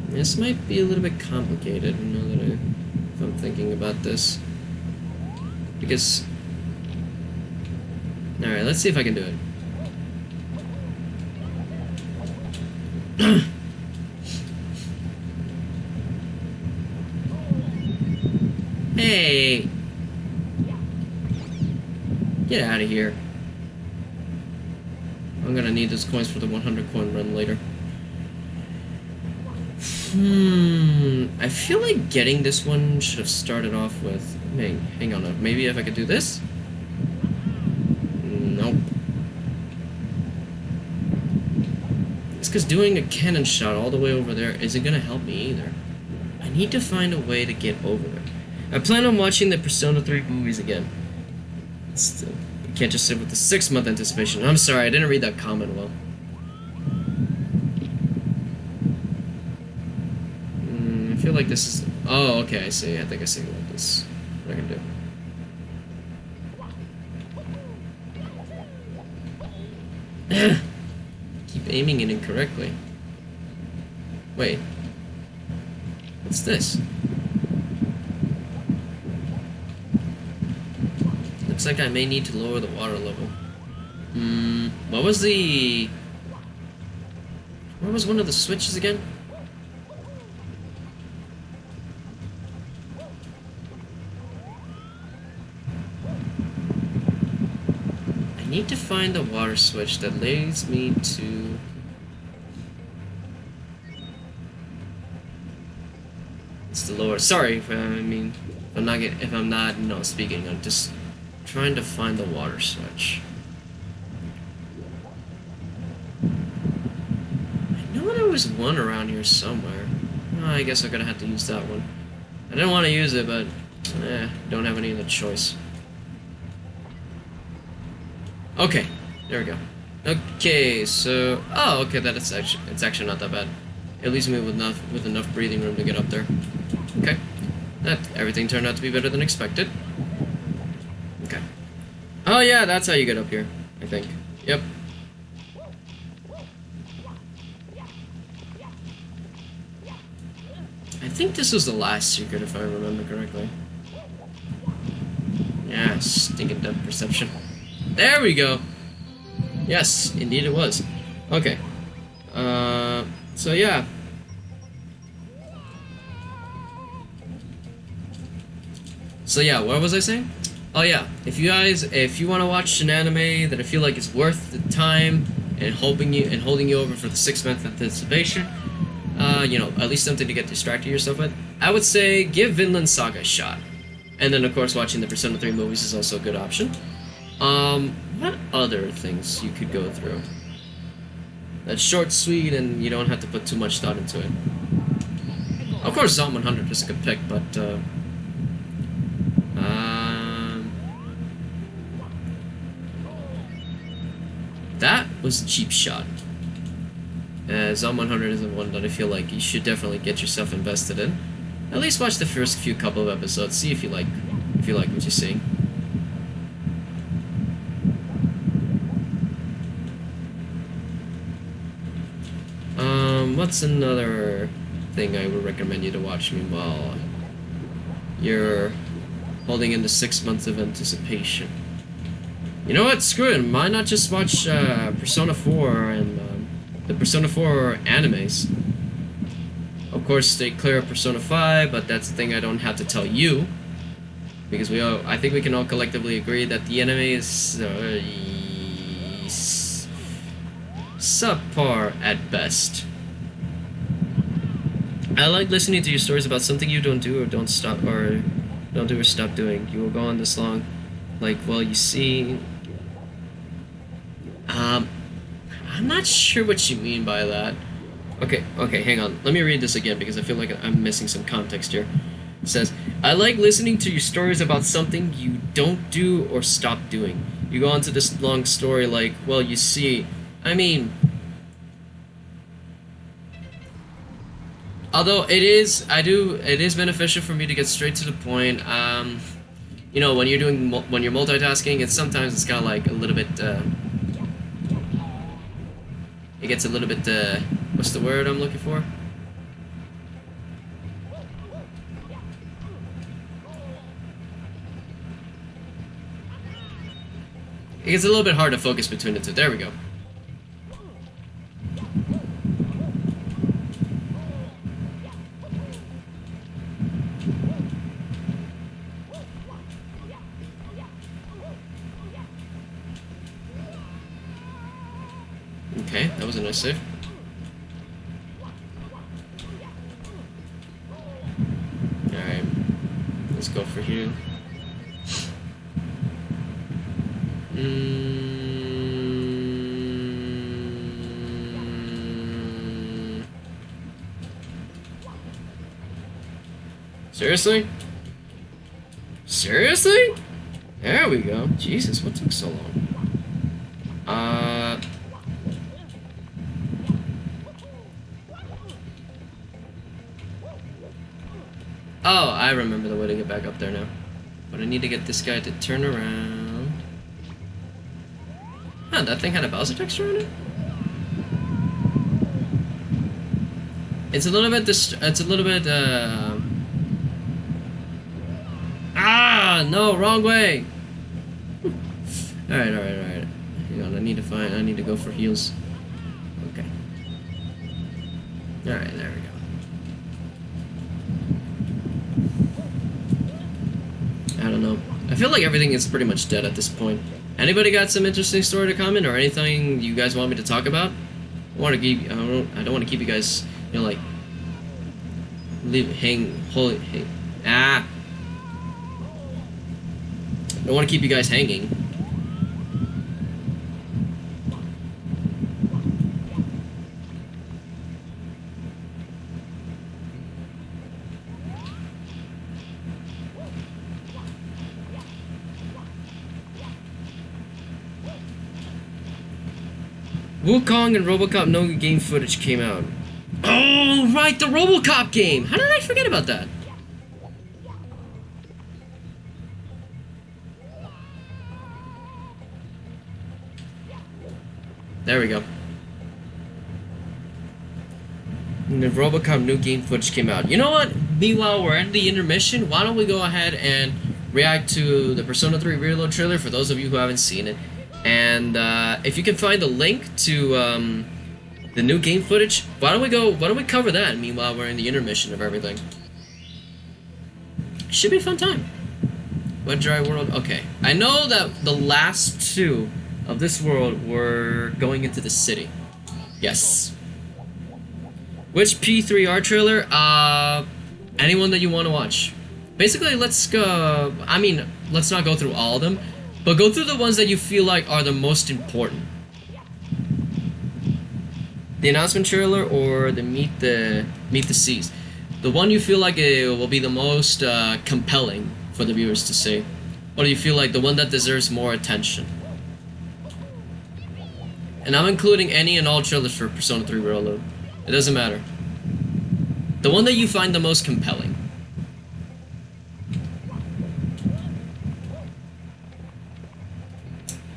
This might be a little bit complicated now that if I'm thinking about this. Because... Alright, let's see if I can do it. Hey! Get out of here. I'm gonna need those coins for the 100 coin run later. I feel like getting this one should have started off with... Hang on, maybe if I could do this? Nope. It's because doing a cannon shot all the way over there isn't gonna help me either. I need to find a way to get over there. I plan on watching the Persona 3 movies again. Still, you can't just sit with the 6-month anticipation. I'm sorry, I didn't read that comment well. I feel like this is... Oh, okay, I see. I think I see what this... What I can do. Keep aiming it incorrectly. Wait. What's this? Looks like I may need to lower the water level. What was the... Where was one of the switches again? I need to find the water switch that leads me to... It's the lower... Sorry if if I'm not no speaking. I'm just trying to find the water switch. I know there was one around here somewhere. Oh, I guess I'm gonna have to use that one. I didn't want to use it, but don't have any other choice. Okay, there we go. Okay, so okay, it's actually not that bad. It leaves me with enough breathing room to get up there. Okay, everything turned out to be better than expected. Okay. Oh yeah, that's how you get up here, I think. Yep. I think this was the last secret, if I remember correctly. Yeah, stinking depth perception. There we go. Yes, indeed it was. Okay. So yeah. So yeah, what was I saying? Oh yeah, if you want to watch an anime that I feel like is worth the time and holding you over for the 6-month anticipation, you know, at least something to get distracted yourself with, I would say give Vinland Saga a shot. And then of course watching the Persona 3 movies is also a good option. What other things you could go through? That's short, sweet, and you don't have to put too much thought into it. Of course, Zom 100 is a good pick, but, that was a cheap shot. Zom 100 is the one that I feel like you should definitely get yourself invested in. At least watch the first few couple of episodes, see if you like what you're seeing. What's another thing I would recommend you to watch meanwhile you're holding in the 6 months of anticipation? You know what? Screw it. Why not just watch Persona 4 and the Persona 4 animes? Of course, stay clear of Persona 5, but that's the thing I don't have to tell you, because I think we can all collectively agree that the anime is subpar at best. I like listening to your stories about something you don't do or don't do or stop doing. You will go on this long. Like, well, you see. Um, I'm not sure what you mean by that. Okay, hang on. Let me read this again because I feel like I'm missing some context here. It says, I like listening to your stories about something you don't do or stop doing. You go on to this long story like, well, you see. I mean, although it is beneficial for me to get straight to the point. You know, when you're multitasking, it's kind of like a little bit. It gets a little bit. What's the word I'm looking for? It gets a little bit hard to focus between the two. There we go. Okay, that was a nice save. Alright, let's go for here. Seriously? Seriously? There we go. Jesus, what took so long? Oh, I remember the way to get back up there now. But I need to get this guy to turn around. Huh, that thing had a Bowser texture on it? It's a little bit Ah, no, wrong way. Alright. Hang on, I need to go for heals. Okay. Alright, there we go. I don't know. I feel like everything is pretty much dead at this point. Anybody got some interesting story to comment or anything you guys want me to talk about? I don't want to keep you guys, you know, like I don't want to keep you guys hanging. Wukong and RoboCop no game footage came out. Oh, right, the RoboCop game! How did I forget about that? There we go. And the RoboCop new game footage came out. You know what? Meanwhile, we're in the intermission. Why don't we go ahead and react to the Persona 3 Reload trailer for those of you who haven't seen it. And if you can find the link to the new game footage, why don't we cover that? Meanwhile, we're in the intermission of everything. Should be a fun time. Wet Dry World. Okay, I know that the last two of this world were going into the city. Yes. Which P3R trailer? Anyone that you want to watch. Basically, let's go. I mean, let's not go through all of them. But go through the ones that you feel like are the most important. The announcement trailer or the Meet the Seas. The one you feel like it will be the most compelling for the viewers to see. Or do you feel like the one that deserves more attention? And I'm including any and all trailers for Persona 3 Reload. It doesn't matter. The one that you find the most compelling.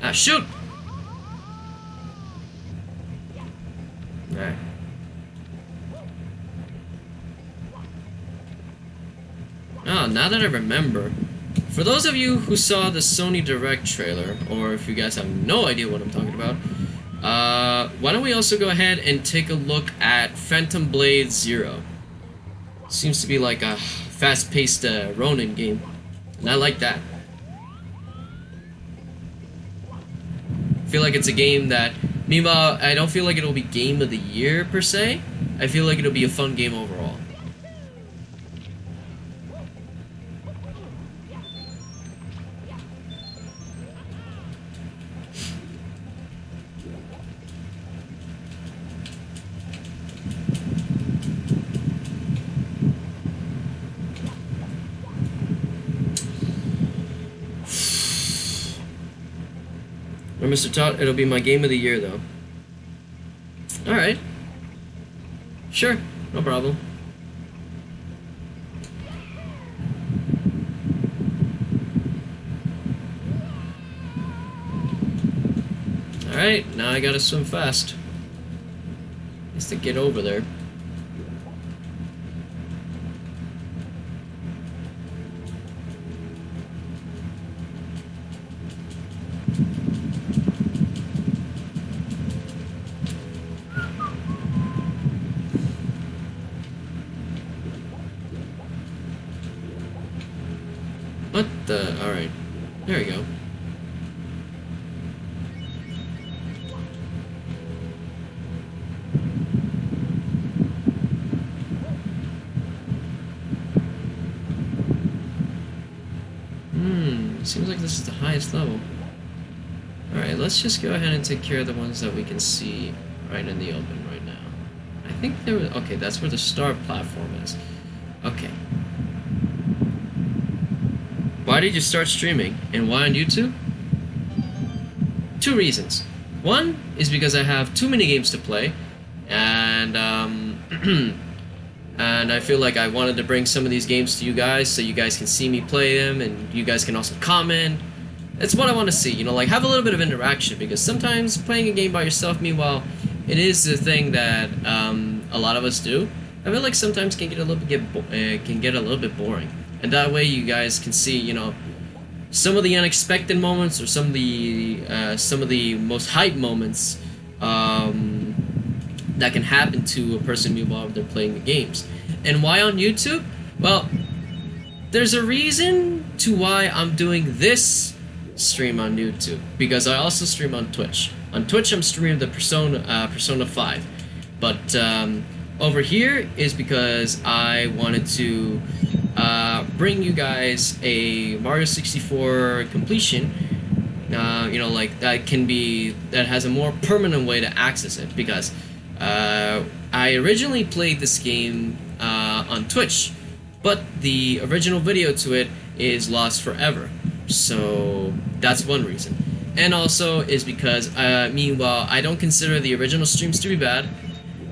Ah, shoot! Alright. Oh, now that I remember, for those of you who saw the Sony Direct trailer, or if you guys have no idea what I'm talking about, why don't we also go ahead and take a look at Phantom Blade Zero. Seems to be like a fast-paced Ronin game, and I like that. I feel like it's a game that, meanwhile, I don't feel like it'll be game of the year per se. I feel like it'll be a fun game overall. Or Mr. Todd, it'll be my game of the year, though. Alright. Sure, no problem. Alright, now I gotta swim fast. Just to get over there. What the? Alright. There we go. Seems like this is the highest level. Alright, let's just go ahead and take care of the ones that we can see right in the open right now. I think there was... Okay, that's where the star platform is. Okay. Why did you start streaming? And why on YouTube? 2 reasons. One is because I have too many games to play, and and I feel like I wanted to bring some of these games to you guys so you guys can see me play them, and you guys can also comment. It's what I want to see, you know, like have a little bit of interaction, because sometimes playing a game by yourself, meanwhile, it is the thing that a lot of us do. I feel like sometimes can get a little bit boring. And that way you guys can see, you know, some of the unexpected moments, or some of the most hype moments that can happen to a person while they're playing the games. And why on YouTube? Well, there's a reason to why I'm doing this stream on YouTube, because I also stream on Twitch. On Twitch, I'm streaming the Persona 5, but over here is because I wanted to bring you guys a Mario 64 completion, you know, like that has a more permanent way to access it, because I originally played this game on Twitch, but the original video to it is lost forever, so that's one reason. And also is because, meanwhile, I don't consider the original streams to be bad.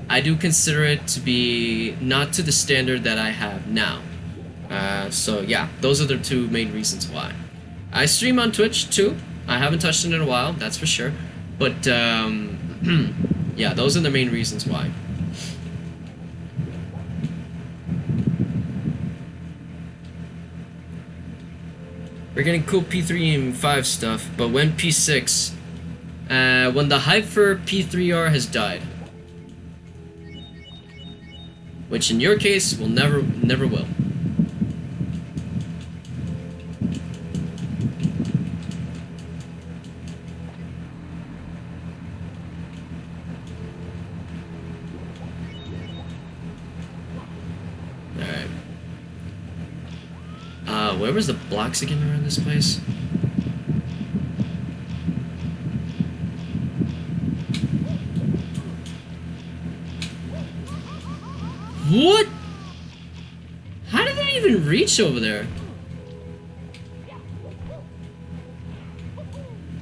I do consider it to be not to the standard that I have now. So yeah, those are the 2 main reasons why. I stream on Twitch too. I haven't touched it in a while, that's for sure. But yeah, those are the main reasons why. We're getting cool P3 and 5 stuff, but when P6? When the hype for P3R has died. Which in your case will never will. Where was the blocks again around this place? What? How did they even reach over there?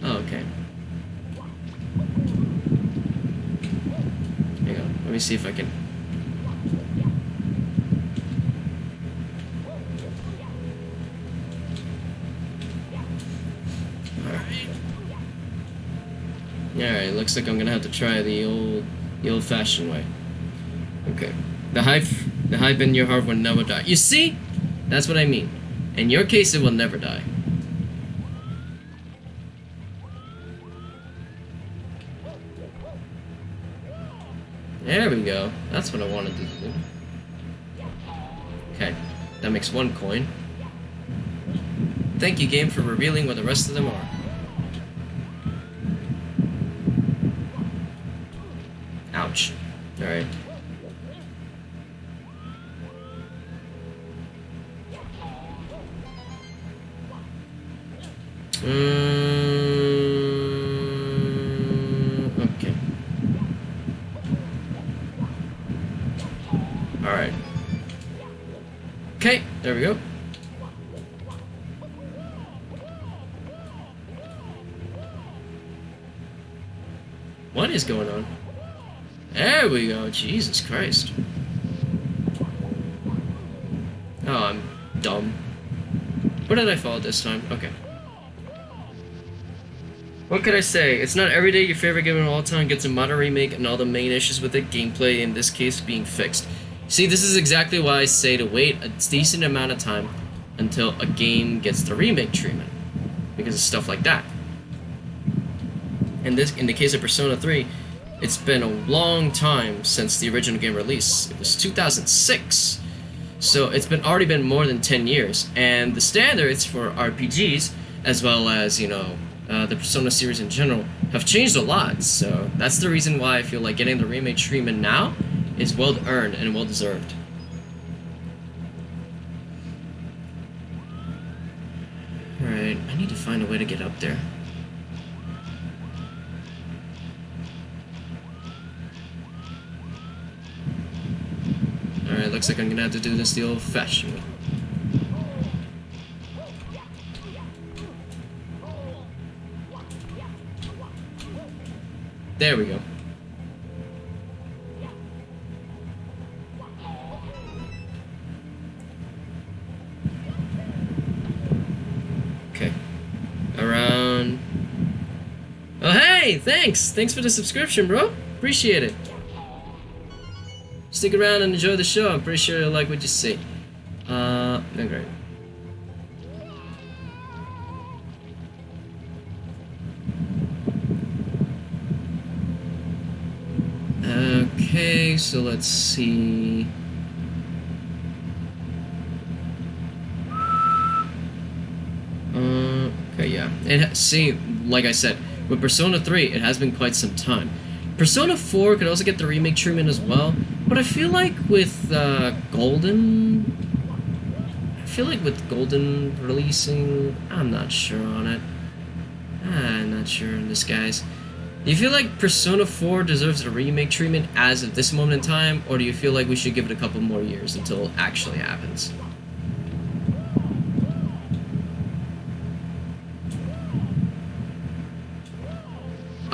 Oh, okay. Hang on, let me see if I can... Alright, looks like I'm gonna have to try the old-fashioned way. Okay. The hype in your heart will never die. You see? That's what I mean. In your case, it will never die. There we go. That's what I wanted to do. Okay. That makes 1 coin. Thank you, game, for revealing what the rest of them are. Ouch. Alright. Okay. Alright. Okay, there we go. What is going on? There we go. Jesus Christ. Oh, I'm dumb. Where did I fall this time? Okay. What could I say? It's not every day your favorite game of all time gets a modern remake and all the main issues with it, gameplay in this case, being fixed. See, this is exactly why I say to wait a decent amount of time until a game gets the remake treatment. Because of stuff like that. In the case of Persona 3, it's been a long time since the original game release. It was 2006. So it's already been more than 10 years. And the standards for RPGs, as well as, you know, the Persona series in general, have changed a lot. So that's the reason why I feel like getting the remake treatment now is well earned and well deserved. Alright, I need to find a way to get up there. Alright, looks like I'm gonna have to do this the old-fashioned way. There we go. Okay. Around... Oh, hey! Thanks! Thanks for the subscription, bro! Appreciate it. Stick around and enjoy the show. I'm pretty sure you'll like what you see. Okay. Okay, so let's see. Okay, yeah. See, like I said, with Persona 3, it has been quite some time. Persona 4 could also get the remake treatment as well, but I feel like with Golden releasing, I'm not sure on it. I'm not sure on this, guys. Do you feel like Persona 4 deserves a remake treatment as of this moment in time, or do you feel like we should give it a couple more years until it actually happens?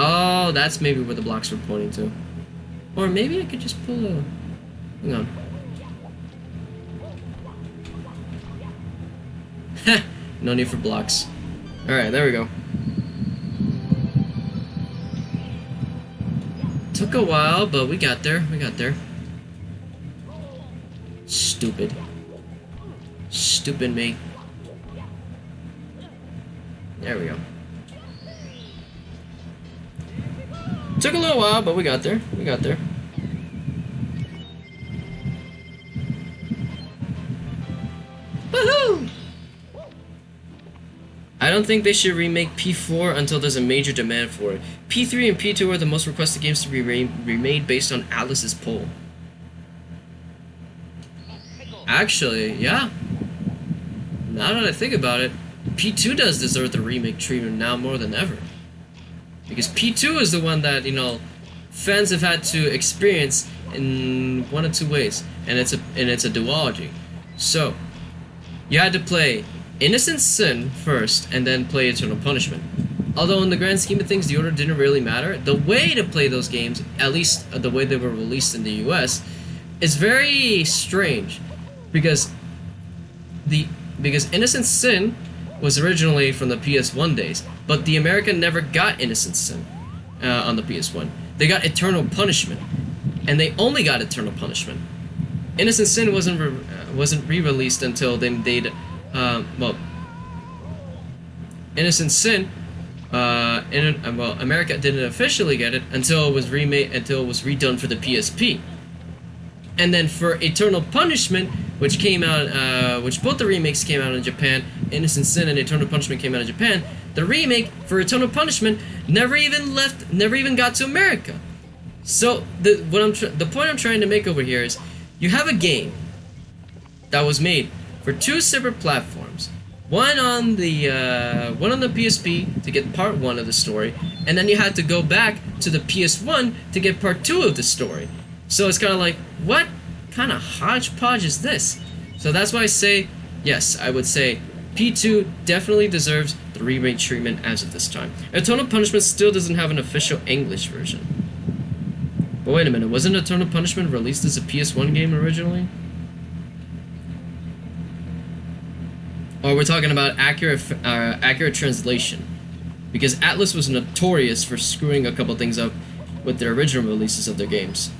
Oh, that's maybe where the blocks were pointing to. Or maybe I could just pull a... Hang on. Heh! No need for blocks. Alright, there we go. Took a while, but we got there. We got there. Stupid. Stupid me. There we go. Took a little while, but we got there. We got there. Woohoo! I don't think they should remake P4 until there's a major demand for it. P3 and P2 are the most requested games to be remade based on Atlas's poll. Actually, yeah. Now that I think about it, P2 does deserve the remake treatment now more than ever. Because P2 is the one that, you know, fans have had to experience in one of two ways, and it's a duology. So, you had to play Innocent Sin first, and then play Eternal Punishment. Although in the grand scheme of things, the order didn't really matter. The way to play those games, at least the way they were released in the US, is very strange, because Innocent Sin was originally from the PS1 days, but the American never got Innocent Sin on the PS1. They got Eternal Punishment, and they only got Eternal Punishment. Innocent Sin wasn't re-released until they made Innocent Sin. America didn't officially get it until it was redone for the PSP. And then for Eternal Punishment, which came out, which both the remakes came out in Japan, Innocent Sin and Eternal Punishment came out in Japan. The remake for Eternal Punishment never even got to America. So the point I'm trying to make over here is, you have a game that was made for two separate platforms. One on the PSP to get part 1 of the story, and then you had to go back to the PS1 to get part 2 of the story. So it's kind of like, what kind of hodgepodge is this? So that's why I say, yes, I would say P2 definitely deserves the the remake treatment as of this time. Eternal Punishment still doesn't have an official English version. But wait a minute, wasn't Eternal Punishment released as a PS1 game originally? Or we're talking about accurate translation. Because Atlus was notorious for screwing a couple things up with their original releases of their games.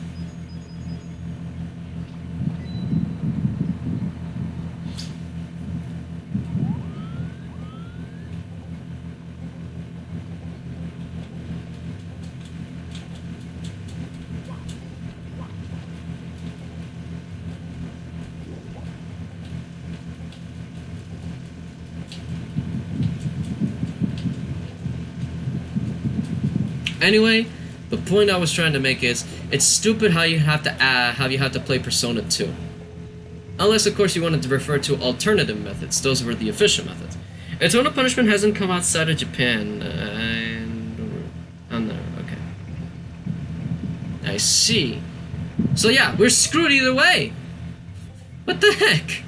Anyway, the point I was trying to make is, it's stupid how you have to play Persona 2. Unless, of course, you wanted to refer to alternative methods. Those were the official methods. Eternal Punishment hasn't come outside of Japan. Okay. I see. So yeah, we're screwed either way. What the heck?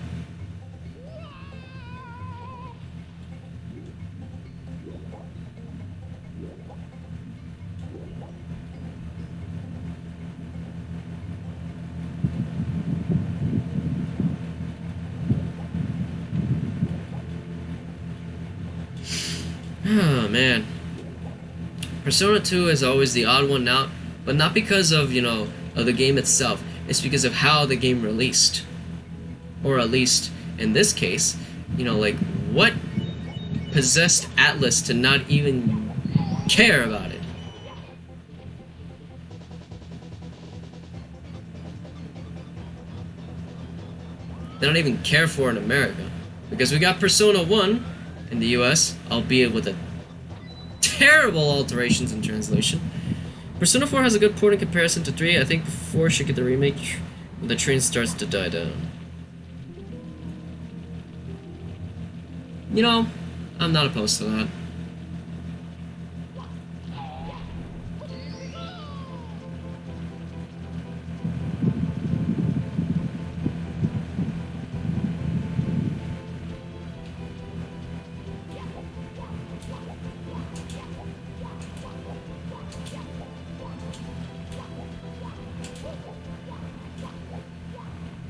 Oh man, Persona 2 is always the odd one out, but not because of, you know, of the game itself. It's because of how the game released, or at least in this case, you know, like what possessed Atlus to not even care about it. They don't even care for it in America, because we got Persona 1 in the US, albeit with a terrible alterations in translation. Persona 4 has a good port in comparison to 3. I think 4 should get the remake when the train starts to die down. You know, I'm not opposed to that.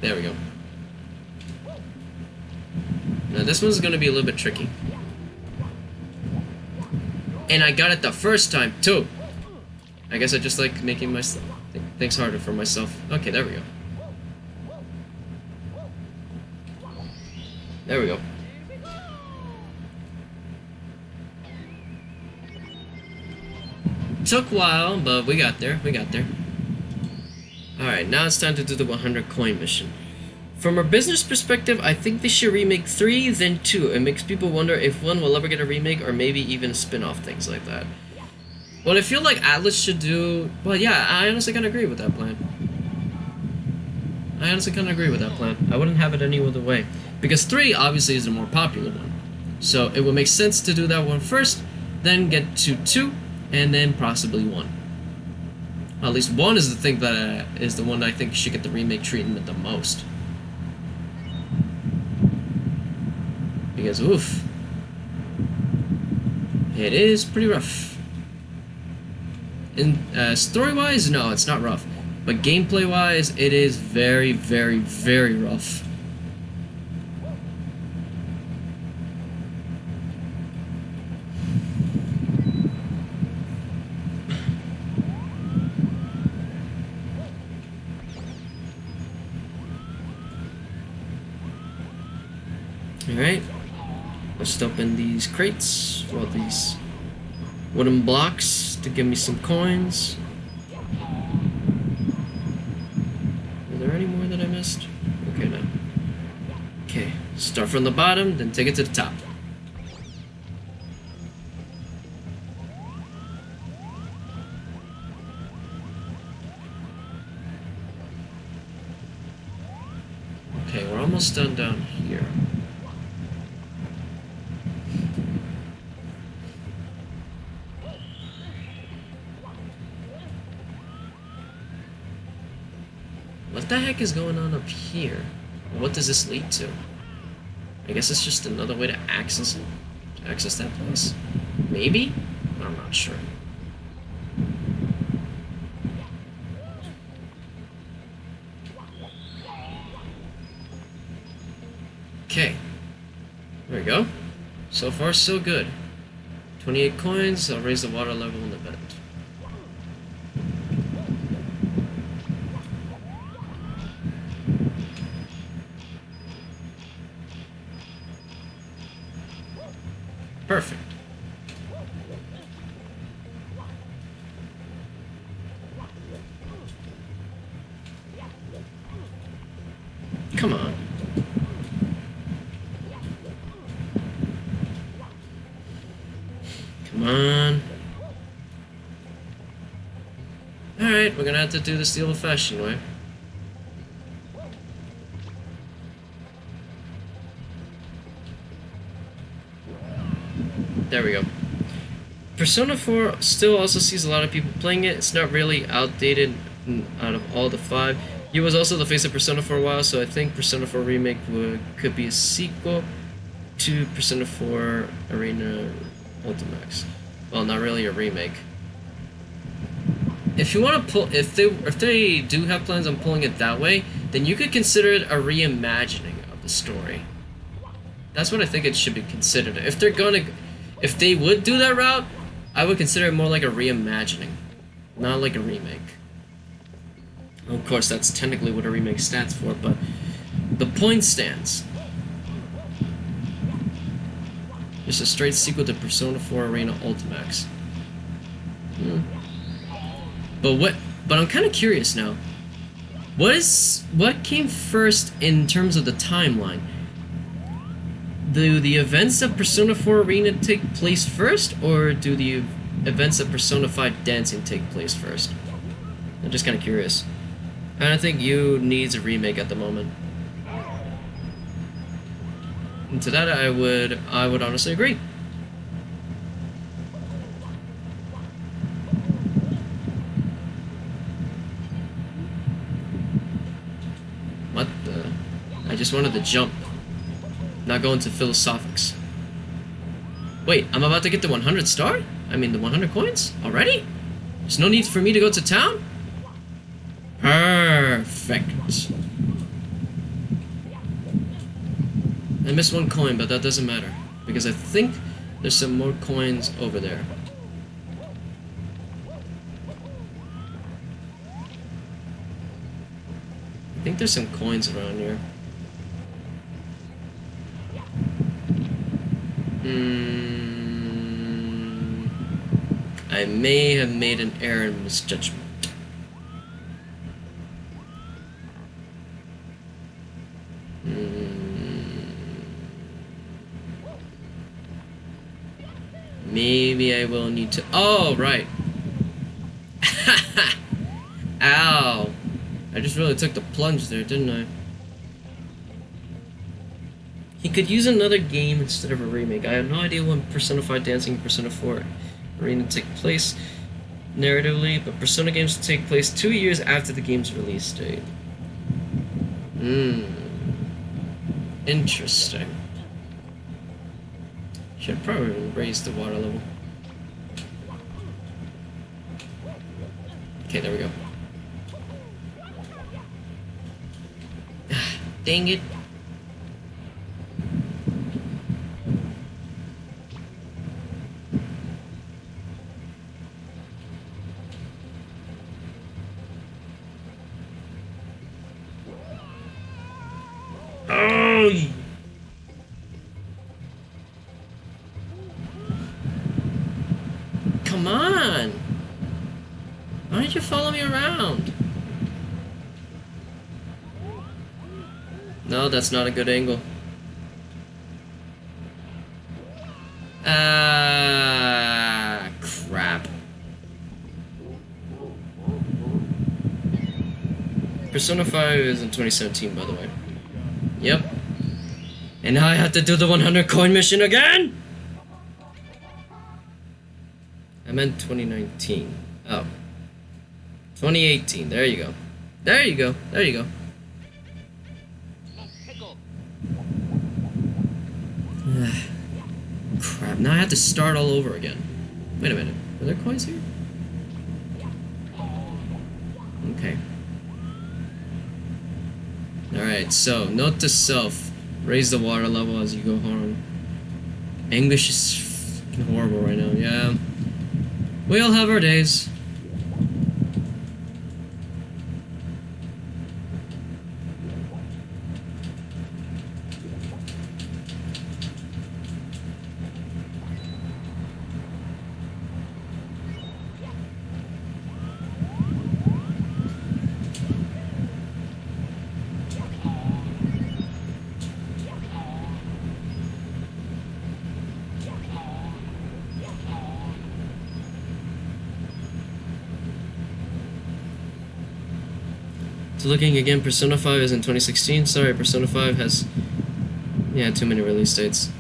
There we go. Now this one's gonna be a little bit tricky. And I got it the first time too. I guess I just like making my things harder for myself. Okay, there we go. There we go. Took a while, but we got there. We got there. Alright, now it's time to do the 100 coin mission. From a business perspective, I think they should remake 3, then 2. It makes people wonder if 1 will ever get a remake, or maybe even a spin-off, things like that. What I feel like Atlus should do... Well, yeah, I honestly kind of agree with that plan. I wouldn't have it any other way. Because 3, obviously, is the more popular one. So, it would make sense to do that one first, then get to 2, and then possibly 1. At least 1 is the thing that is the one I think should get the remake treatment the most. Because, oof. It is pretty rough. In story-wise, no, it's not rough. But gameplay-wise, it is very, very, very rough. Alright, let's open these crates, well, these wooden blocks to give me some coins. Are there any more that I missed? Okay, no. Okay, start from the bottom, then take it to the top. Okay, we're almost done down here. What the heck is going on up here? What does this lead to? I guess it's just another way to access it. to access that place. Maybe? I'm not sure. Okay. There we go. So far, so good. 28 coins. I'll raise the water level in the vent. Perfect. Come on. Come on. Alright, we're gonna have to do this the old-fashioned way. There we go. Persona 4 still also sees a lot of people playing it. It's not really outdated out of all the 5. He was also the face of Persona for a while, so I think Persona 4 Remake could be a sequel to Persona 4 Arena Ultimax. Well, not really a remake. If you want to pull, if they do have plans on pulling it that way, then you could consider it a reimagining of the story. That's what I think it should be considered. If they would do that route, I would consider it more like a reimagining, not like a remake. Of course, that's technically what a remake stands for, but the point stands. Just a straight sequel to Persona 4 Arena Ultimax. But I'm kind of curious now. What came first in terms of the timeline? Do the events of Persona 4 Arena take place first, or do the events of Persona 5 Dancing take place first? I'm just kind of curious. I don't think you needs a remake at the moment. And to that, I would honestly agree. What the? I just wanted to jump. Not go into philosophics. Wait, I'm about to get the 100 star? I mean the 100 coins? Already? There's no need for me to go to town? Perfect. I missed one coin, but that doesn't matter. Because I think there's some more coins over there. I think there's some coins around here. I may have made an error in misjudgment. Maybe I will need to... Oh, right. Ow. I just really took the plunge there, didn't I? He could use another game instead of a remake. I have no idea when Persona 5 Dancing and Persona 4 Arena take place narratively, but Persona games take place 2 years after the game's release date. Interesting. Should probably raise the water level. Okay, there we go. Dang it. Oh! Come on! Why don't you follow me around? No, that's not a good angle. Ah, crap. Persona 5 is in 2017, by the way. Yep. And now I have to do the 100 coin mission again? I meant 2019. Oh. 2018. There you go. There you go. There you go. Crap. Now I have to start all over again. Wait a minute. Are there coins here? Okay. Alright, so, note to self. Raise the water level as you go home. English is f***ing horrible right now, yeah. We all have our days. So looking again, Persona 5 is in 2016. Sorry, Persona 5 has... yeah, too many release dates.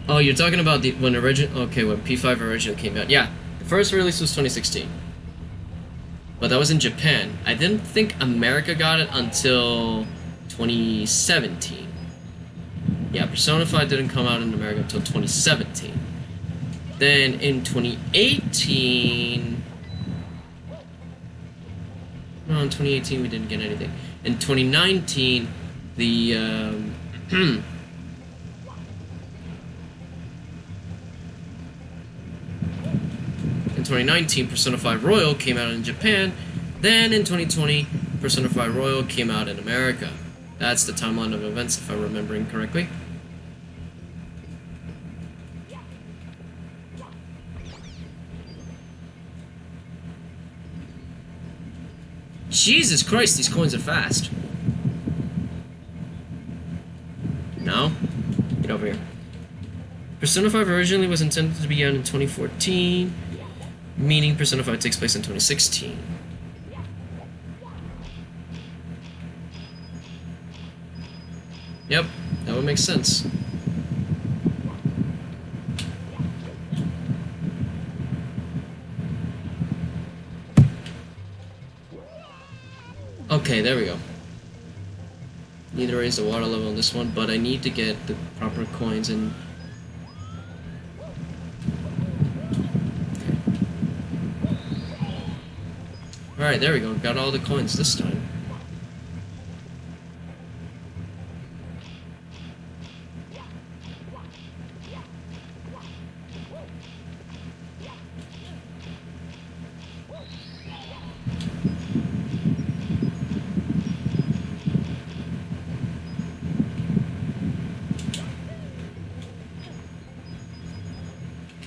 Oh, you're talking about the when original... okay, when P5 originally came out. Yeah, the first release was 2016. But that was in Japan. I didn't think America got it until 2017. Yeah, Persona 5 didn't come out in America until 2017. Then in 2018... no, in 2018 we didn't get anything. In 2019, the in 2019, Persona 5 Royal came out in Japan. Then in 2020, Persona 5 Royal came out in America. That's the timeline of events, if I'm remembering correctly. Jesus Christ, these coins are fast. No? Get over here. Persona 5 originally was intended to be out in 2014, meaning Persona 5 takes place in 2016. Yep, that would make sense. Okay, there we go. Need to raise the water level on this one, but I need to get the proper coins and... alright, there we go. Got all the coins this time.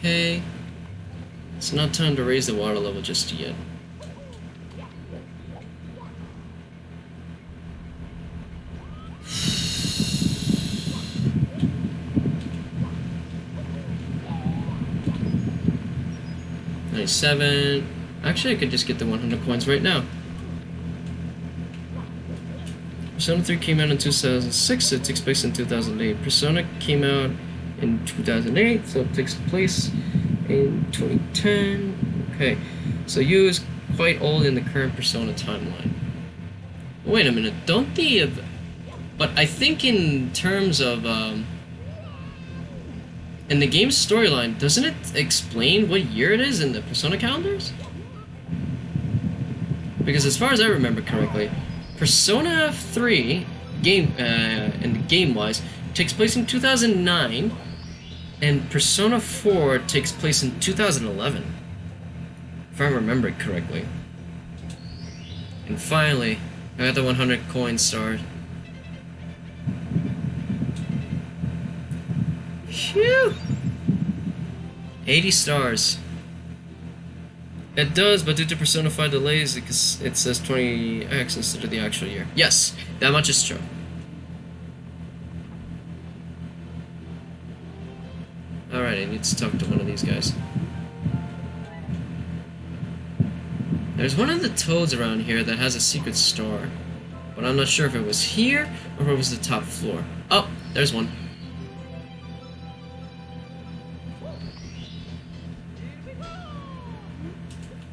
Okay, it's not time to raise the water level just yet. $97. Actually, I could just get the 100 coins right now. Persona 3 came out in 2006, so it takes place in 2008. Persona came out in 2008, so it takes place in 2010. Okay, so you is quite old in the current Persona timeline. Wait a minute, don't the... but I think in terms of... in the game's storyline, doesn't it explain what year it is in the Persona calendars? Because as far as I remember correctly, Persona 3, in the game-wise, takes place in 2009, and Persona 4 takes place in 2011, if I remember it correctly. And finally, I got the 100 coin star. Phew! 80 stars. It does, but due to Persona 5 delays, it says 20x instead of the actual year. Yes, that much is true. Alright, I need to talk to one of these guys. There's one of the toads around here that has a secret store, but I'm not sure if it was here or if it was the top floor. Oh, there's one.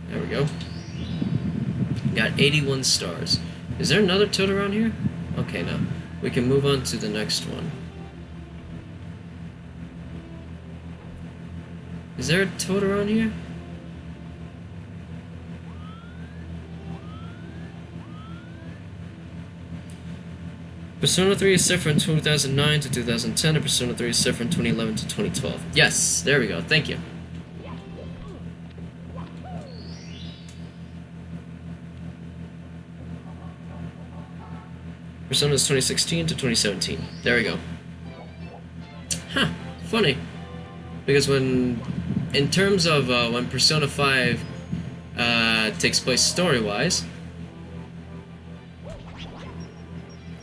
There we go. Got 81 stars. Is there another toad around here? Okay, now we can move on to the next one. Is there a toad around here? Persona 3 is set from 2009 to 2010, and Persona 3 is set from 2011 to 2012. Yes, there we go. Thank you. Persona is 2016 to 2017. There we go. Huh. Funny. Because in terms of when Persona 5 takes place story-wise,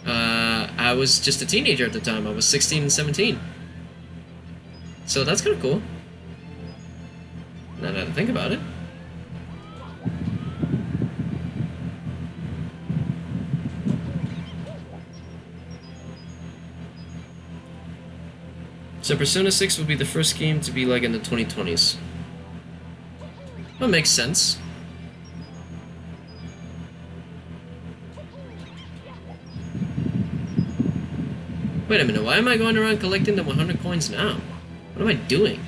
I was just a teenager at the time. I was 16 and 17. So that's kind of cool. Now that I think about it. So Persona 6 would be the first game to be like in the 2020s. That makes sense. Wait a minute, why am I going around collecting the 100 coins now? What am I doing?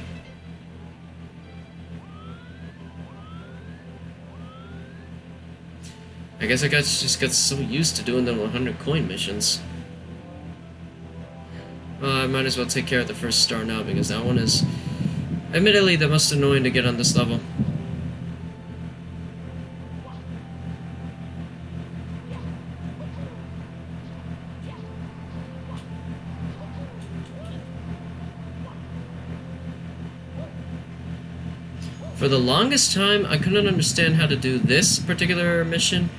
I guess I just got so used to doing the 100 coin missions. Well, I might as well take care of the first star now, because that one is admittedly the most annoying to get on this level. For the longest time, I couldn't understand how to do this particular mission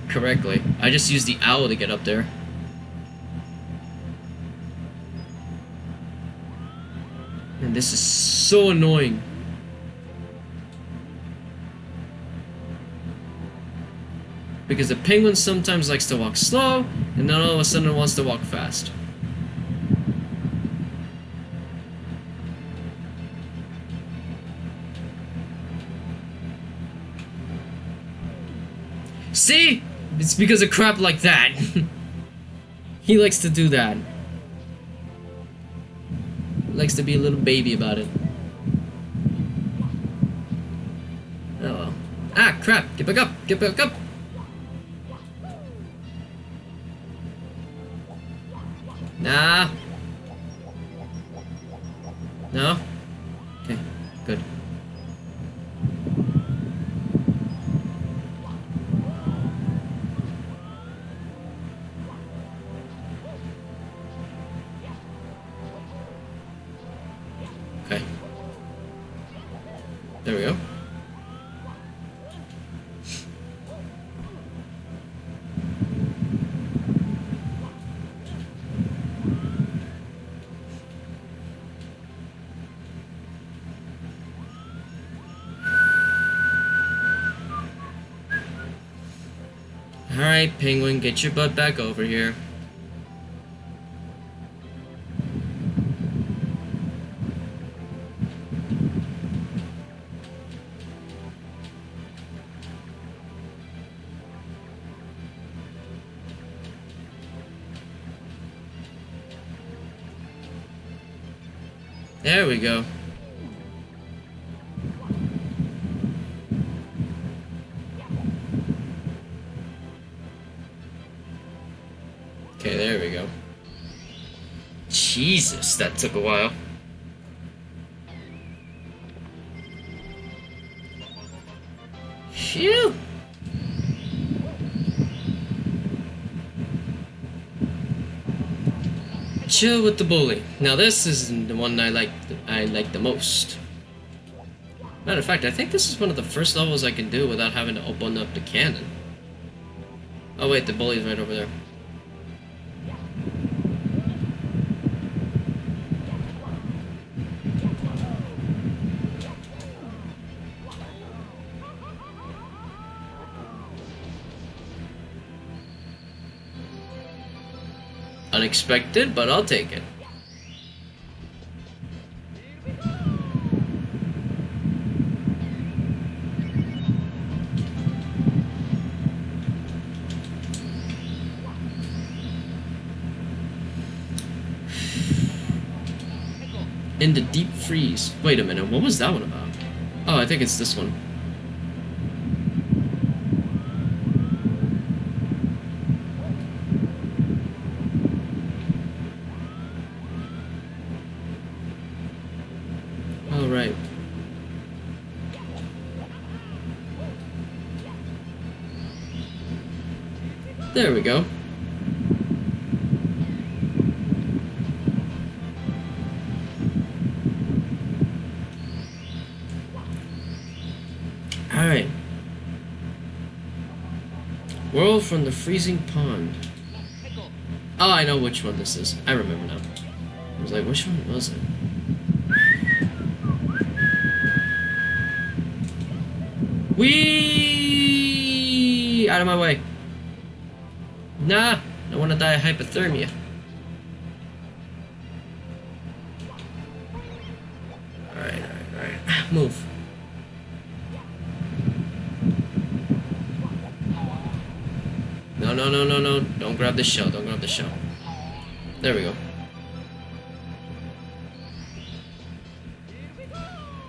correctly. I just used the owl to get up there. And this is so annoying. Because the penguin sometimes likes to walk slow, and then all of a sudden wants to walk fast. See? It's because of crap like that. He likes to do that. He likes to be a little baby about it. Oh well. Ah, crap! Get back up! Get back up! Nah. No? Okay, good. Okay. There we go. Alright, penguin, get your butt back over here. There we go. Okay, there we go. Jesus, that took a while. Phew! Chill with the bully. Now this is the one I like the most. Matter of fact, I think this is one of the first levels I can do without having to open up the cannon. Oh wait, the bully's right over there. Unexpected, but I'll take it. In the deep freeze. Wait a minute, what was that one about? Oh, I think it's this one. All right. There we go. Alright. World from the Freezing Pond. Oh, I know which one this is. I remember now. I was like, which one was it? Whee! Out of my way. Nah, I want to die of hypothermia. Alright. Move. No. Don't grab the shell. There we go.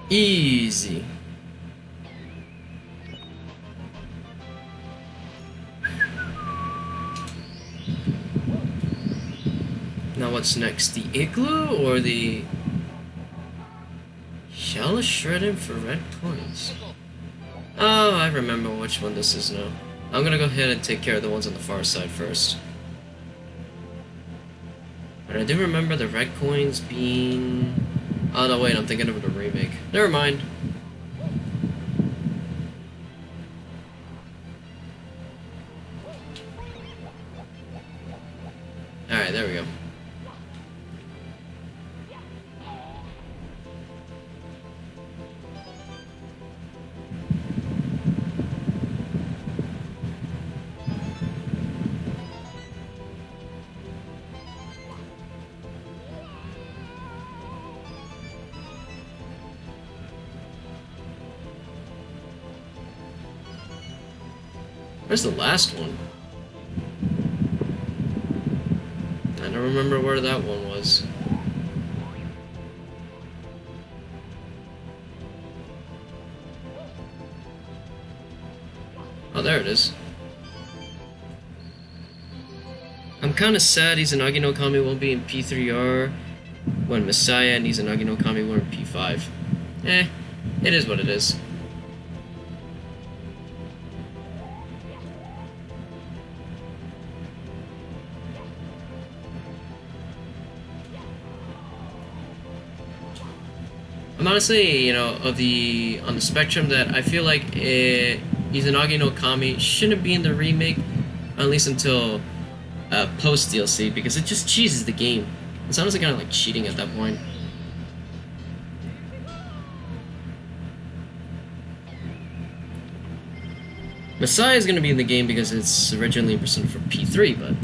Easy. Now what's next? The igloo or the shell is shredded for red coins? Oh, I remember which one this is now. I'm gonna go ahead and take care of the ones on the far side first. But I do remember the red coins being... Oh no, wait, I'm thinking of the remake. Never mind. Alright, there we go. Where's the last one? I don't remember where that one was. Oh, there it is. I'm kinda sad Izanagi no Kami won't be in P3R when Messiah and Izanagi no Kami were in P5. It is what it is. I'm honestly, you know, on the spectrum that I feel like Izanagi no Kami shouldn't be in the remake, at least until post DLC, because it just cheeses the game. It's honestly kind of like cheating at that point. Messiah is going to be in the game because it's originally presented for P3, but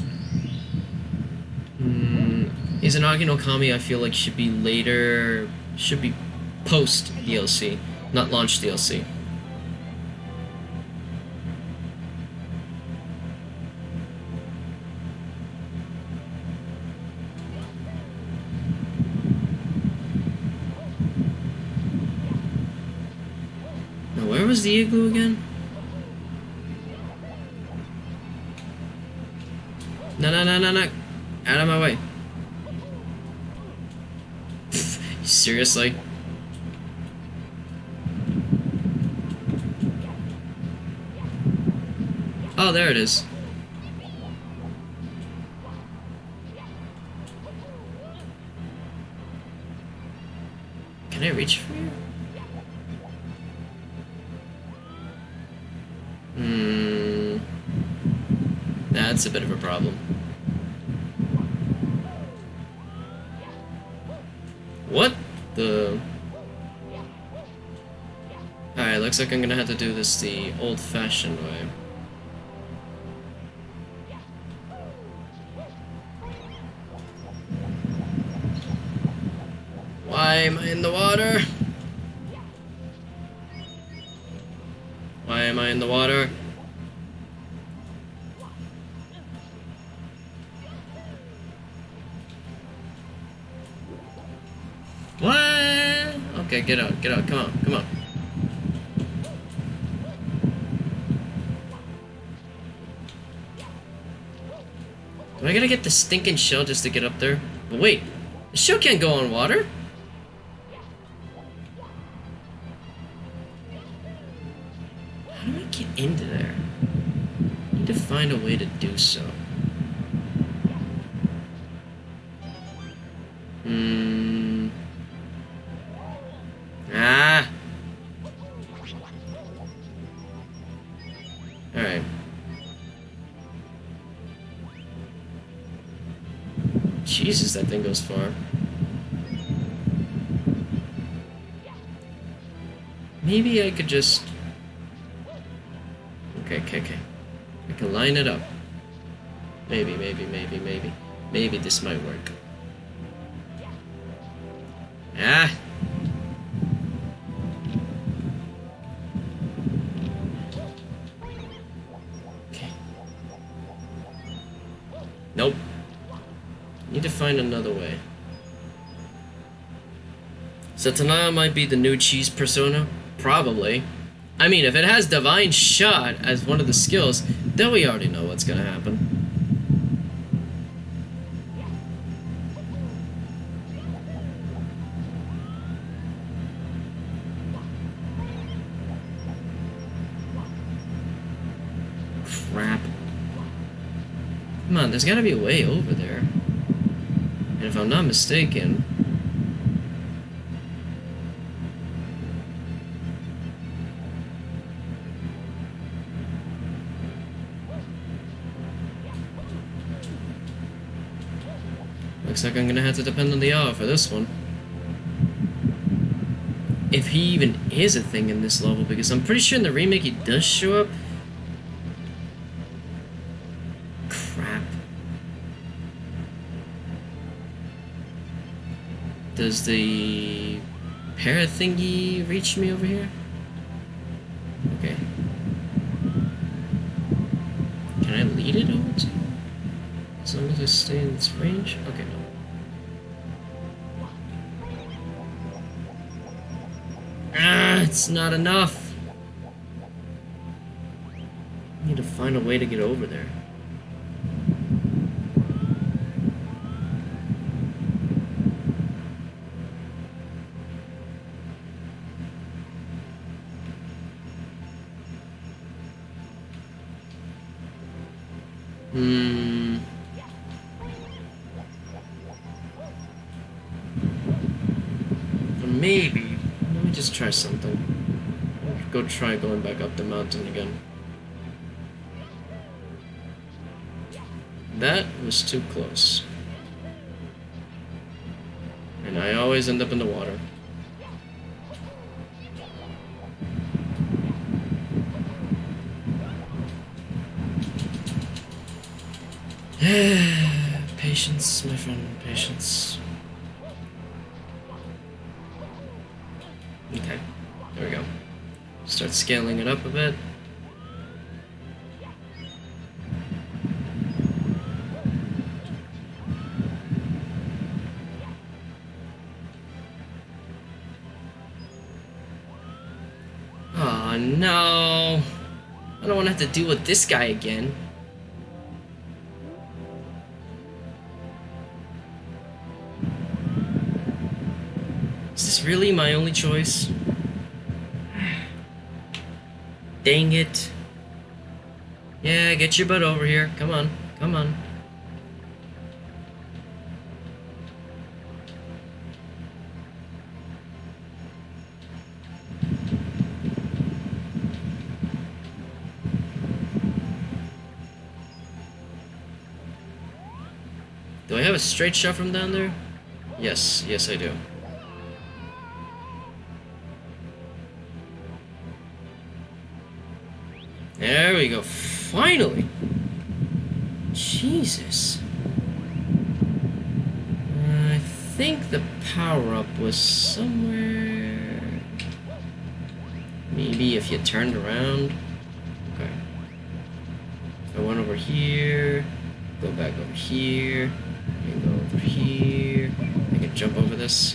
Izanagi no Kami I feel like should be later, should be post DLC, not launch DLC. Now where was the igloo again? No. Out of my way. Seriously? Oh, there it is. Can I reach from here? That's a bit of a problem. What the... Alright, looks like I'm gonna have to do this the old-fashioned way. Why am I in the water? Why am I in the water? What? Okay, get out, come on. But I gotta get the stinking shell just to get up there. But wait, the shell can't go on water? How do I get into there? I need to find a way to do so. Ah! Alright. Jesus, that thing goes far. Maybe I could just... Okay. I can line it up. Maybe. Maybe this might work. Ah! Okay. Nope. Need to find another way. So Tanaya might be the new cheese persona? Probably. I mean, if it has Divine Shot as one of the skills, then we already know what's gonna happen. Crap. Come on, there's gotta be a way over there. And if I'm not mistaken... Looks like I'm gonna have to depend on the owl for this one. If he even is a thing in this level, because I'm pretty sure in the remake he does show up. Crap. Does the parrot thingy reach me over here? Okay. Can I lead it over to? As long as I stay in its range? Okay, no. Ah, it's not enough. I need to find a way to get over there. Maybe. Let me just try something. Go try going back up the mountain again. That was too close. And I always end up in the water. Patience, my friend, patience. Okay, there we go. Start scaling it up a bit. Oh no! I don't want to have to deal with this guy again. Is this really my only choice? Dang it. Yeah, get your butt over here. Come on, come on. Do I have a straight shot from down there? Yes, yes I do. There we go, finally! Jesus. I think the power-up was somewhere... Maybe if you turned around? Okay. I went over here, go back over here, and go over here. I can jump over this.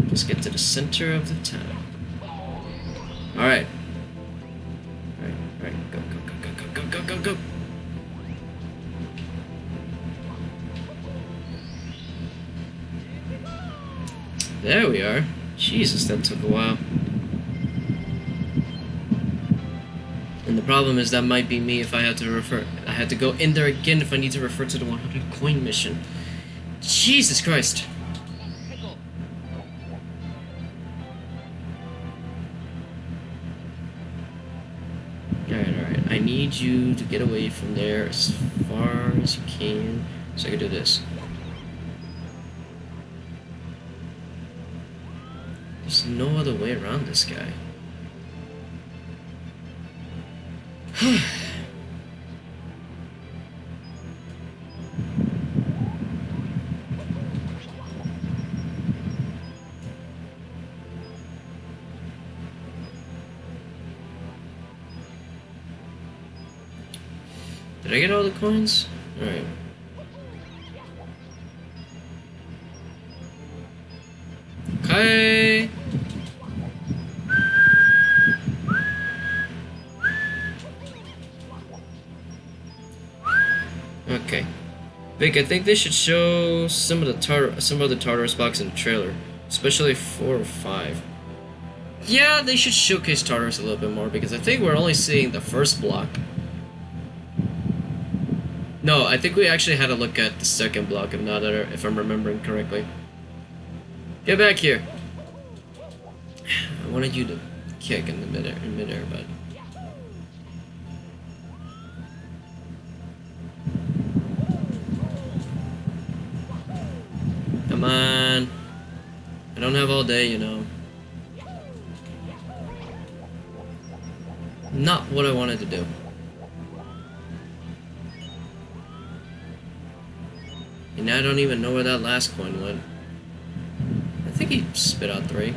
Just get to the center of the town. Alright. Alright, go. There we are. Jesus, that took a while. And the problem is that might be me if I had to go in there again if I need to refer to the 100 coin mission. Jesus Christ. Alright. I need you to get away from there as far as you can so I can do this. There's no other way around this guy. Did I get all the coins? Alright. Okay. Okay. Vic, I think they should show some of the Tartarus blocks in the trailer, especially 4 or 5. Yeah, they should showcase Tartarus a little bit more because I think we're only seeing the first block. No, I think we actually had a look at the second block, if I'm remembering correctly. Get back here! I wanted you to kick in midair, but... Come on! I don't have all day, you know. Not what I wanted to do. And I don't even know where that last coin went. I think he spit out 3.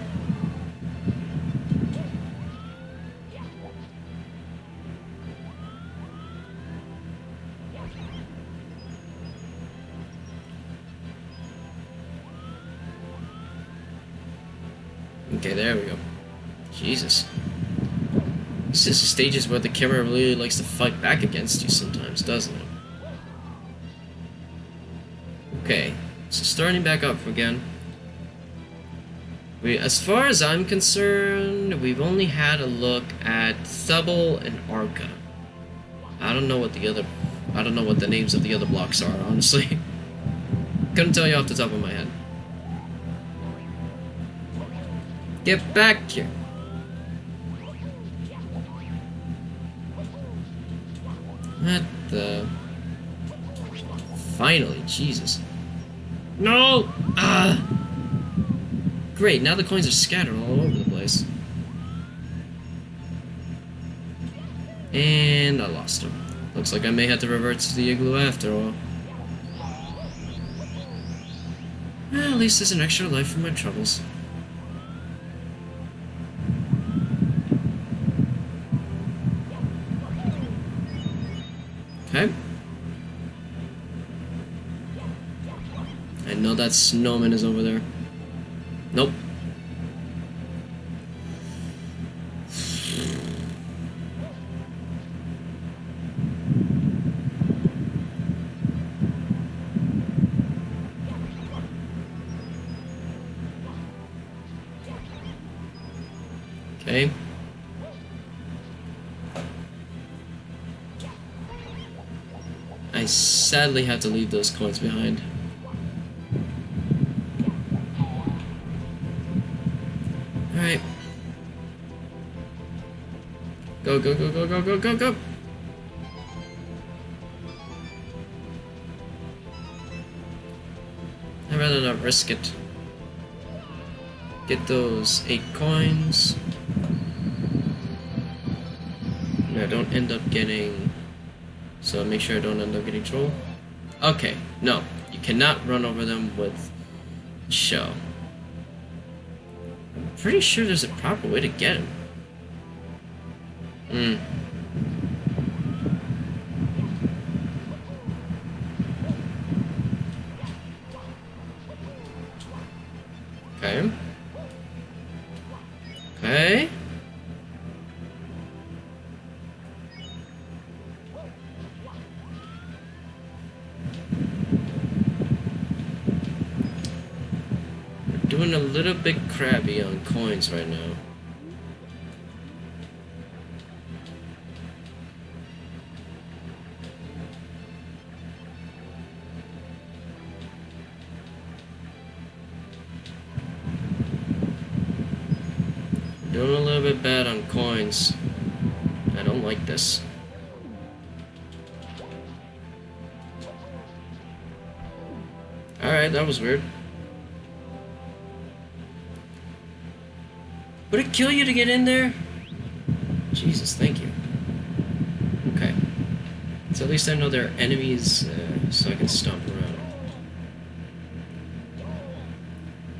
Okay, there we go. Jesus. This is stages where the camera really likes to fight back against you sometimes, doesn't it? Okay, so starting back up again. As far as I'm concerned, we've only had a look at Thubble and Arca. I don't know what the names of the other blocks are, honestly. Couldn't tell you off the top of my head. Get back here. What the... Finally, Jesus. No! Ah! Great, now the coins are scattered all over the place. And I lost them. Looks like I may have to revert to the igloo after all. Well, at least there's an extra life for my troubles. Okay. I know that snowman is over there. Nope. Okay. I sadly have to leave those coins behind. Alright. Go, go, go, go, go, go, go, go! I'd rather not risk it. Get those 8 coins. No, I don't end up getting... So make sure I don't end up getting troll. Okay, no. You cannot run over them with shell. I'm pretty sure there's a proper way to get him. Okay. Okay. We're doing a little bit crabby on coins right now. Doing a little bit bad on coins. I don't like this. Alright, that was weird. Would it kill you to get in there? Jesus, thank you. Okay. So at least I know there are enemies, so I can stomp around.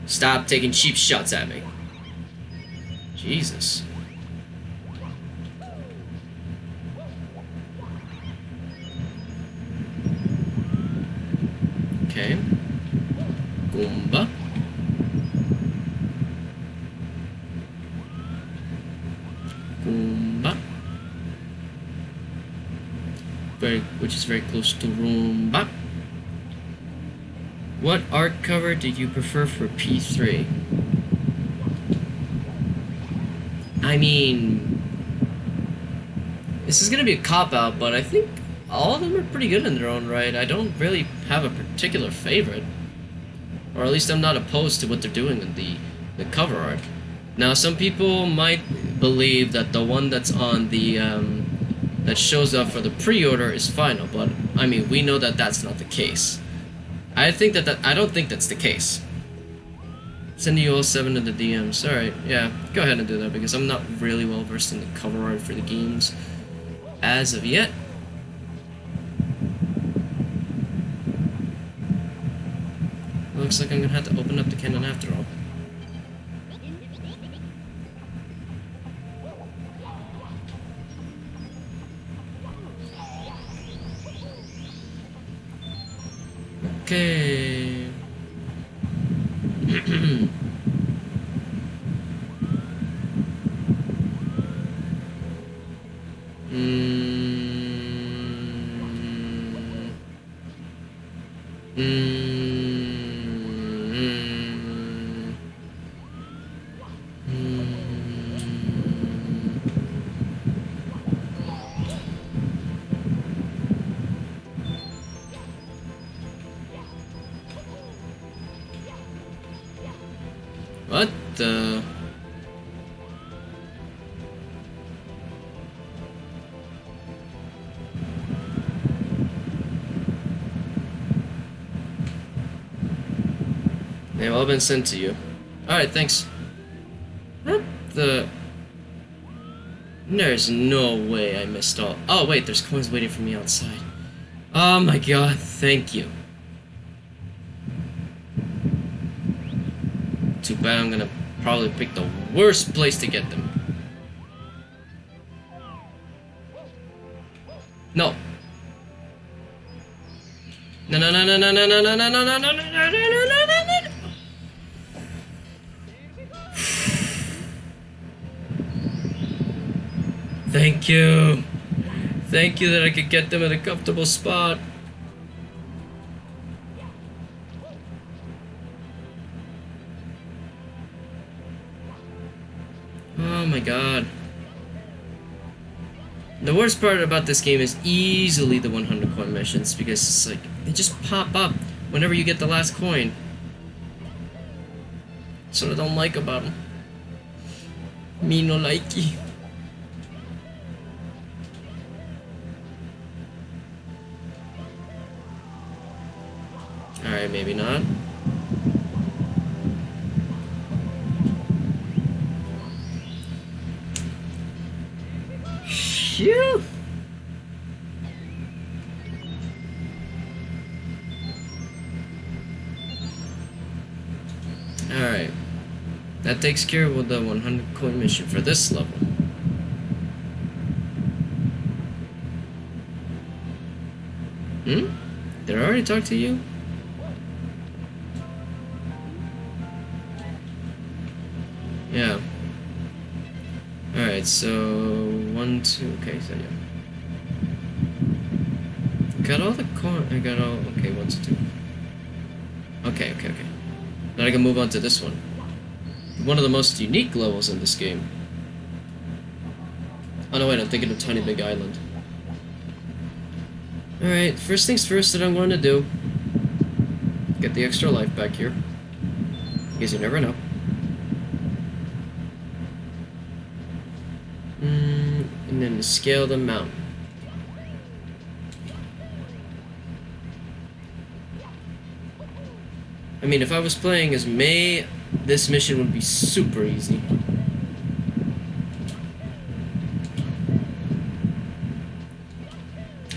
Stop taking cheap shots at me. Jesus. Okay. Goomba. Goomba. Which is very close to Roomba. What art cover do you prefer for P3? I mean, this is gonna be a cop-out, but I think all of them are pretty good in their own right. I don't really have a particular favorite. Or at least I'm not opposed to what they're doing in the cover art. Now, some people might believe that the one that's on the, that shows up for the pre-order is final, but, I mean, we know that that's not the case. I don't think that's the case. Sending you all 7 of the DMs. Alright, yeah, go ahead and do that, because I'm not really well versed in the cover art for the games as of yet. Looks like I'm gonna have to open up the cannon after all. Okay. What the? They've all been sent to you. Alright, thanks. What the? There's no way I missed all. Oh, wait, there's coins waiting for me outside. Oh my god, thank you. Too bad I'm gonna probably pick the worst place to get them. No. No no no no no no no no no no no no no no no no. Thank you. Thank you that I could get them at a comfortable spot. Oh my god. The worst part about this game is easily the 100 coin missions, because it's like, they just pop up whenever you get the last coin. That's what I don't like about them. Me no likey. Alright, maybe not. Phew! Alright. That takes care of the 100 coin mission for this level. Hmm? Did I already talk to you? Yeah. Alright, so 1, 2, okay, so yeah. Got all the I got all, okay, 1, 2. Okay. Then I can move on to this one. one of the most unique levels in this game. Oh no, wait, I'm thinking of Tiny Big Island. Alright, first things first that I'm going to do. Get the extra life back here. Because you never know. And then scale the mountain. I mean, if I was playing as May, this mission would be super easy.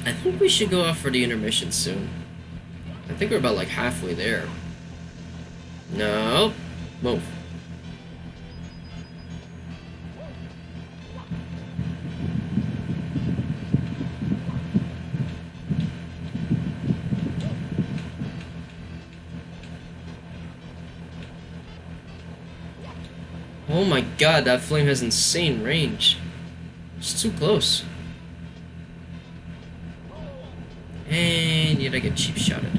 I think we should go off for the intermission soon. I think we're about like halfway there. No. Move. Oh my god, that flame has insane range. It's too close. And yet I get cheap shotted.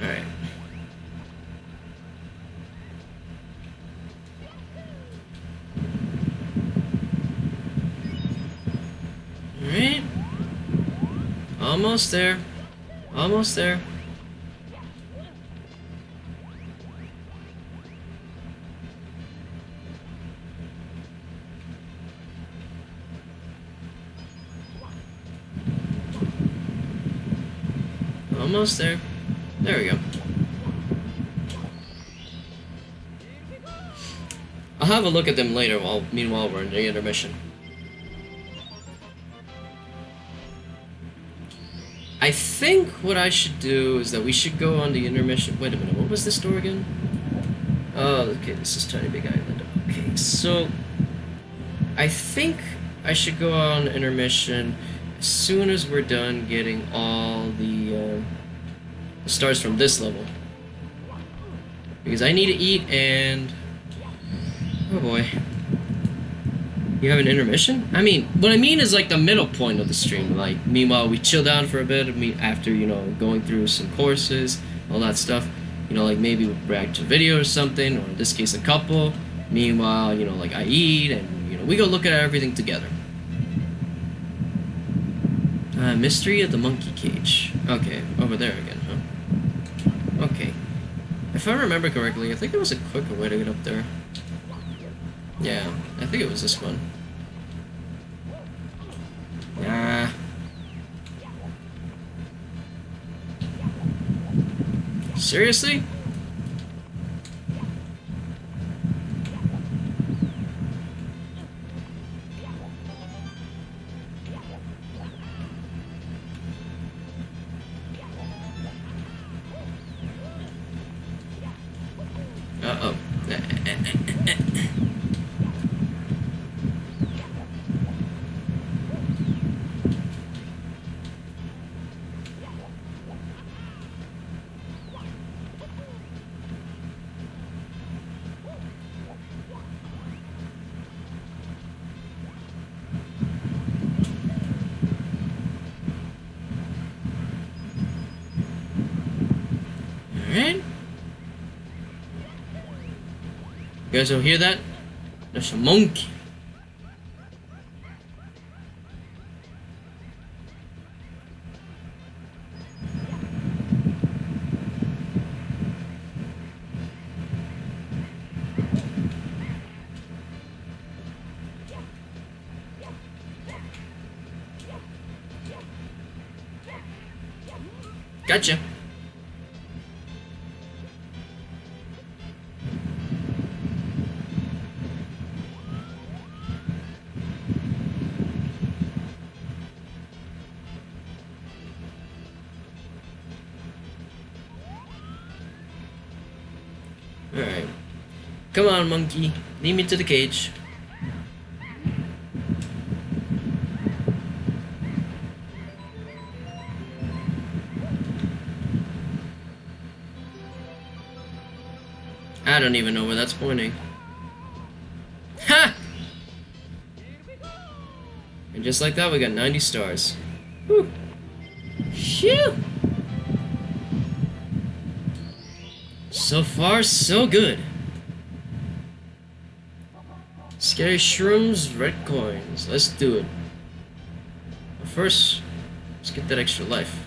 Alright. Alright. Almost there. Almost there. Almost there. There we go. I'll have a look at them later meanwhile we're in the intermission. I think what I should do is that we should go on the intermission. Wait a minute, what was this door again? Oh, okay, this is Tiny Big Island. Okay, so I think I should go on intermission as soon as we're done getting all the stars from this level. Because I need to eat and... oh boy. You have an intermission? I mean, what I mean is like the middle point of the stream. Like, meanwhile, we chill down for a bit after, you know, going through some courses, all that stuff. You know, like maybe we react to a video or something, or in this case, a couple. Meanwhile, you know, like I eat and, you know, we go look at everything together. Mystery of the Monkey Cage. Okay, over there again, huh? Okay. If I remember correctly, I think there was a quicker way to get up there. Yeah, I think it was this one. Nah. Seriously? Uh-oh. Alright. You guys don't hear that? There's a monkey. Gotcha. Alright. Come on, monkey. Lead me to the cage. I don't even know where that's pointing. Ha! And just like that, we got 90 stars. Whew. Phew! So far, so good. Scary shrooms, red coins. Let's do it. But first, let's get that extra life.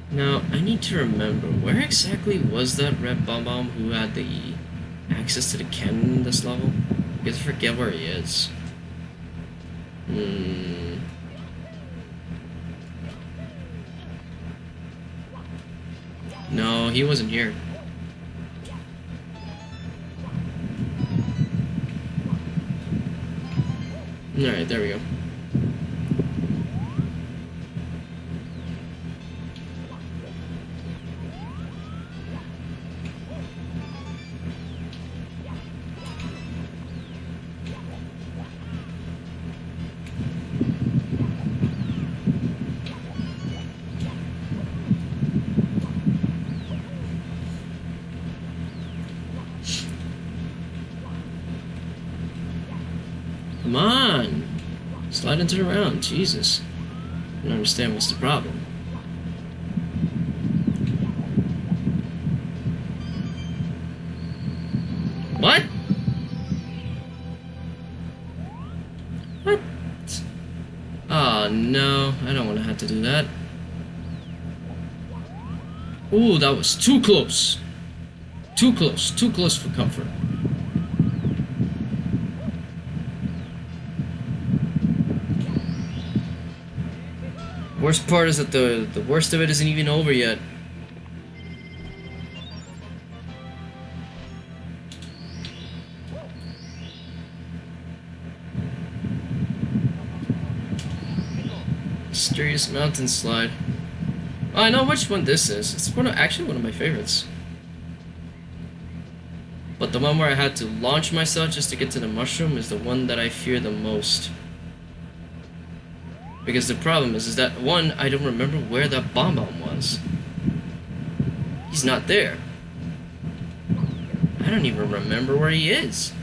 Now, I need to remember, where exactly was that red bomb who had the access to the cannon in this level? Because I forget where he is. No, he wasn't here. Alright, there we go. Come on! Slide into the round, Jesus. I don't understand what's the problem. What? What? Oh no, I don't want to have to do that. Ooh, that was too close. Too close for comfort. Worst part is that the worst of it isn't even over yet. Mysterious mountain slide. Oh, I know which one this is. It's actually one of my favorites. But the one where I had to launch myself just to get to the mushroom is the one that I fear the most. Because the problem is that, one, I don't remember where that bomb was. He's not there. I don't even remember where he is.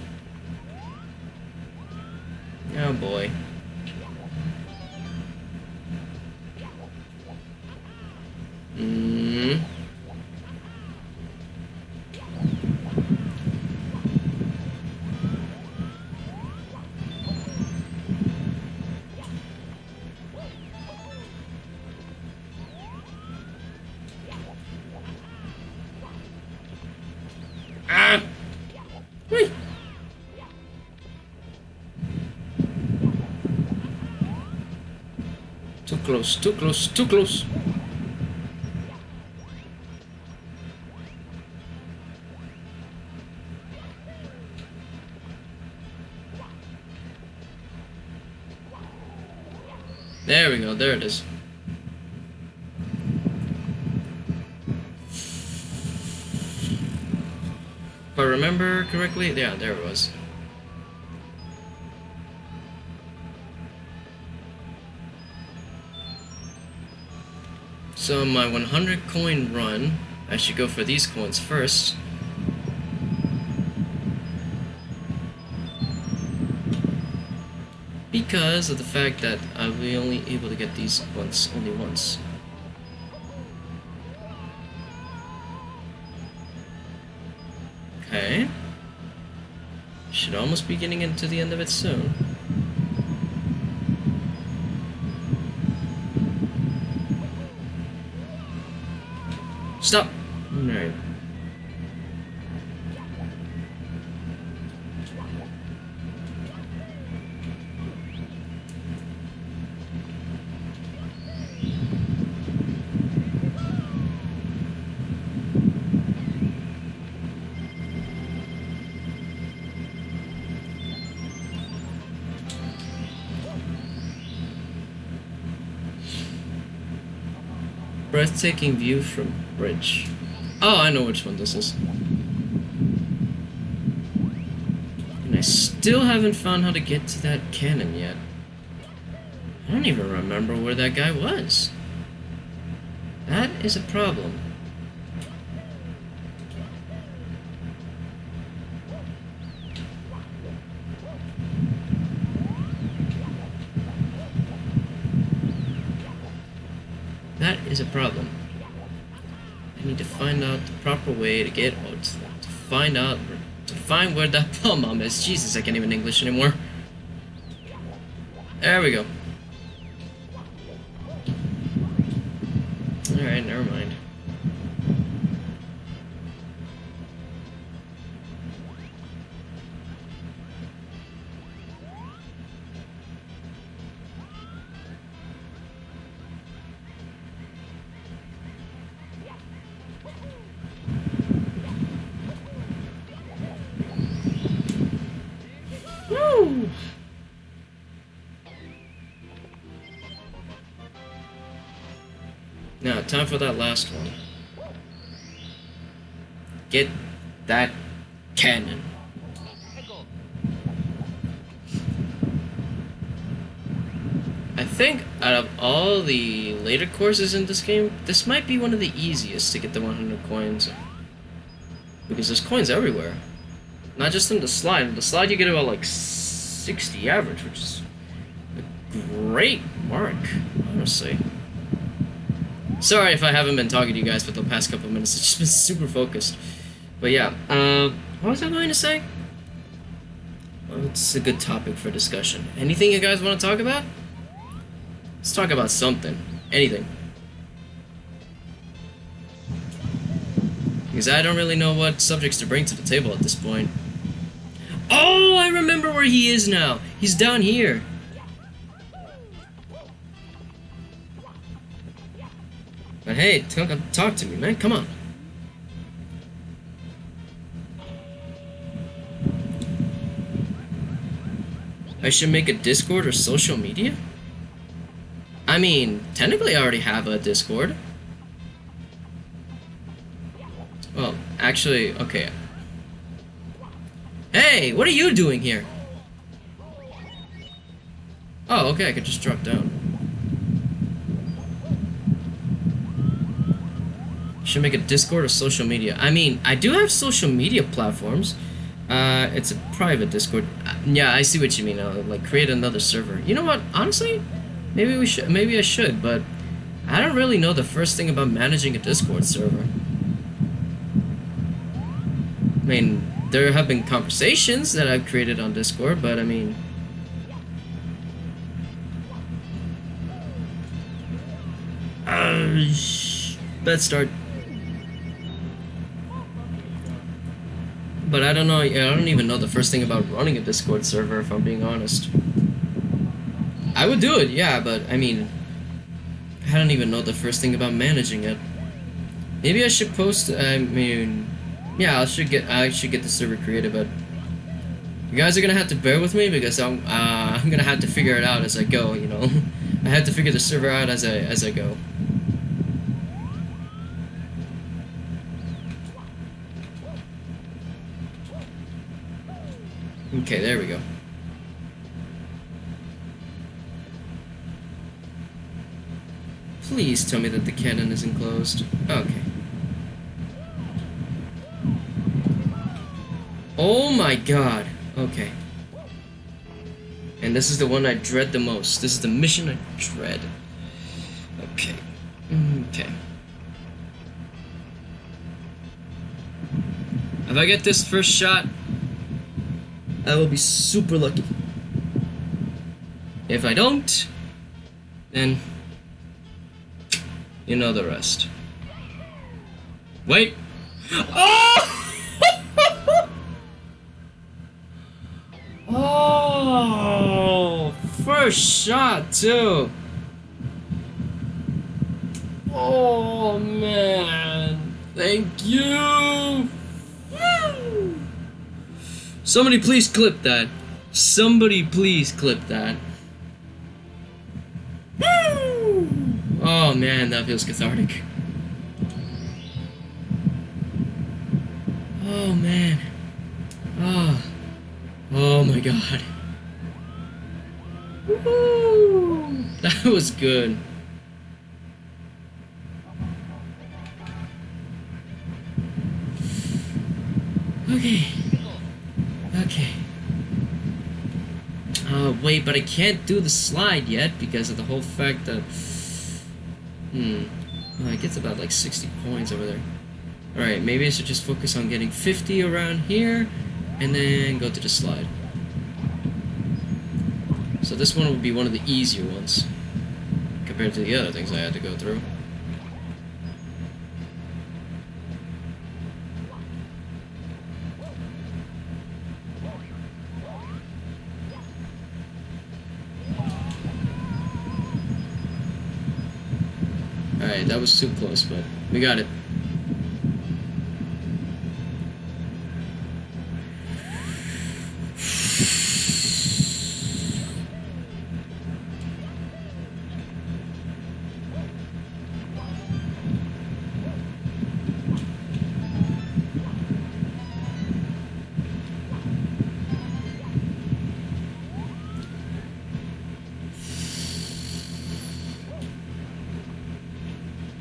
Oh boy. Wait. Too close, too close, too close. There we go, there it is. If I remember correctly, yeah, there it was. So my 100 coin run, I should go for these coins first. Because of the fact that I'll be only able to get these once, only once. Okay. Should almost be getting into the end of it soon. Stop! Alright. Breathtaking view from bridge. Oh, I know which one this is. And I still haven't found how to get to that cannon yet. I don't even remember where that guy was. That is a problem. That is a problem. I need to find out the proper way to get out. To find out, to find where that bomb is. Jesus, I can't even English anymore. There we go. Alright, never mind. Woo! Now, time for that last one. Get that cannon. I think out of all the later courses in this game, this might be one of the easiest to get the 100 coins. Because there's coins everywhere. Not just in the slide. In the slide you get about like 60 average, which is a great mark, honestly. Sorry if I haven't been talking to you guys for the past couple of minutes. It's just been super focused. But yeah, what was I going to say? Well, it's a good topic for discussion. Anything you guys want to talk about? Let's talk about something. Anything. Because I don't really know what subjects to bring to the table at this point. Oh, I remember where he is now. He's down here. But hey, talk to me, man. Come on. I should make a Discord or social media? I mean, technically I already have a Discord. Well, actually, okay. Hey, what are you doing here? Oh, okay, I could just drop down. Should make a Discord or social media. I mean, I do have social media platforms. It's a private Discord. Yeah, I see what you mean. Like create another server. You know what? Honestly, maybe we should. Maybe I should, but I don't really know the first thing about managing a Discord server. I mean, there have been conversations that I've created on Discord, but I mean, let's start. But I don't know. I don't even know the first thing about running a Discord server, if I'm being honest. I would do it, yeah, but I mean, I don't even know the first thing about managing it. Maybe I should post. I mean, yeah, I should get the server created, but you guys are gonna have to bear with me because I'm gonna have to figure it out as I go. You know, I have to figure the server out as I go. Okay, there we go. Please tell me that the cannon is enclosed. Okay. Oh my god. Okay. And this is the one I dread the most. This is the mission I dread. Okay. Okay. If I get this first shot, I will be super lucky. If I don't, then you know the rest. Wait. Oh! Oh! First shot, too. Oh, man. Thank you. Woo! Somebody please clip that. Somebody please clip that. Woo! Oh man, that feels cathartic. Oh man. Oh. Oh my god. Woo! That was good. Okay. Okay. Wait, but I can't do the slide yet because of the whole fact that Oh, it gets about like 60 points over there. Alright, maybe I should just focus on getting 50 around here, and then go to the slide. So this one will be one of the easier ones, compared to the other things I had to go through. Alright, that was too close, but we got it.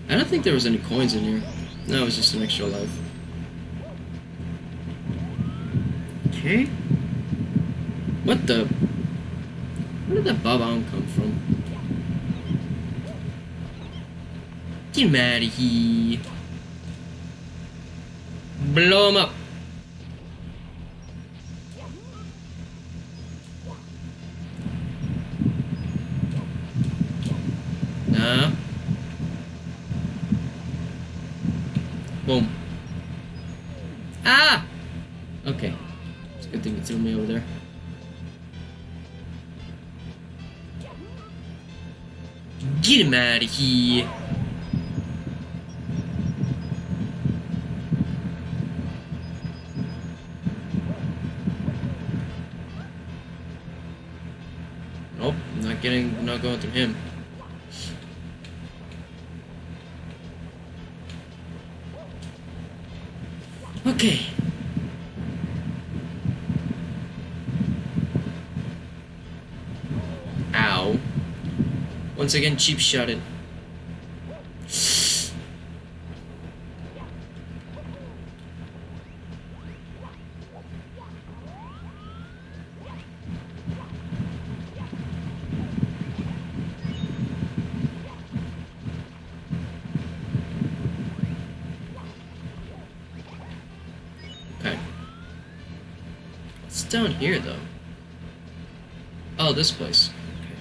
I don't think there was any coins in here. No, it was just an extra life. Okay. What the? Where did that Bob-omb come from? Get him out of here. Blow him up. Nah. Boom. Ah! Okay. It's a good thing you threw me over there. Get him out of here. Nope, not going through him. Okay. Ow. Once again, cheap shotted. Okay. It's down here, though. Oh, this place. Okay.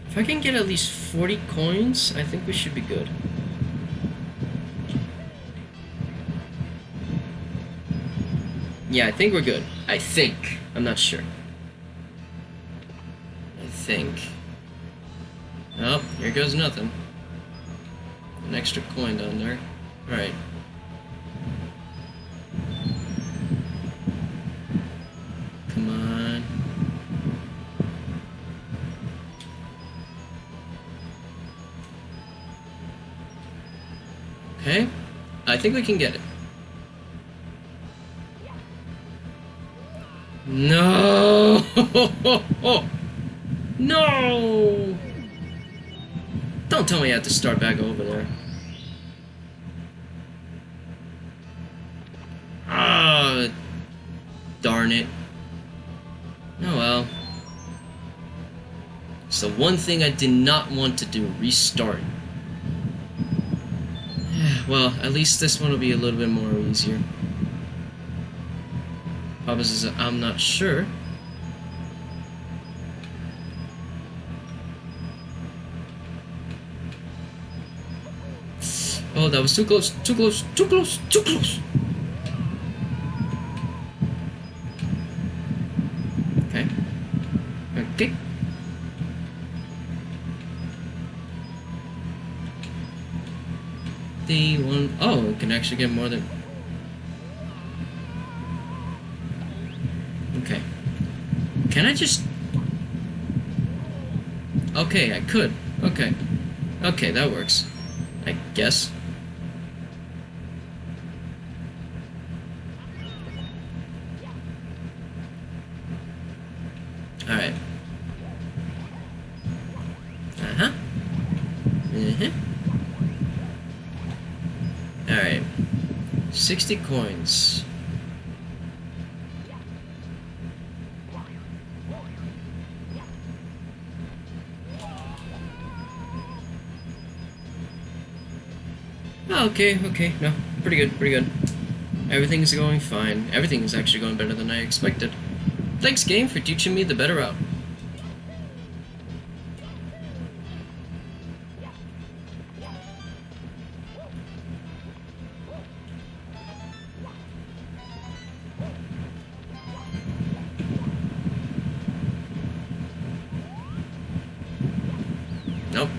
If I can get at least 40 coins, I think we should be good. Yeah, I think we're good. I think. I'm not sure. I think. Oh, here goes nothing. An extra coin down there. Alright. Come on. Okay. I think we can get it. No! No! Don't tell me I have to start back over there. Ah, darn it. Oh well. It's the one thing I did not want to do, restart. Well, at least this one will be a little bit more easier. Papa says I'm not sure. Oh, that was too close, too close, too close, too close. Okay. Okay. The one, oh, it can actually get more than. Okay. Can I just... Okay, I could. Okay. Okay, that works. I guess. Alright. Uh-huh. Uh-huh. Alright. 60 coins. Oh, okay, okay, no, pretty good, pretty good. Everything's going fine. Everything's actually going better than I expected. Thanks, game, for teaching me the better route. Nope.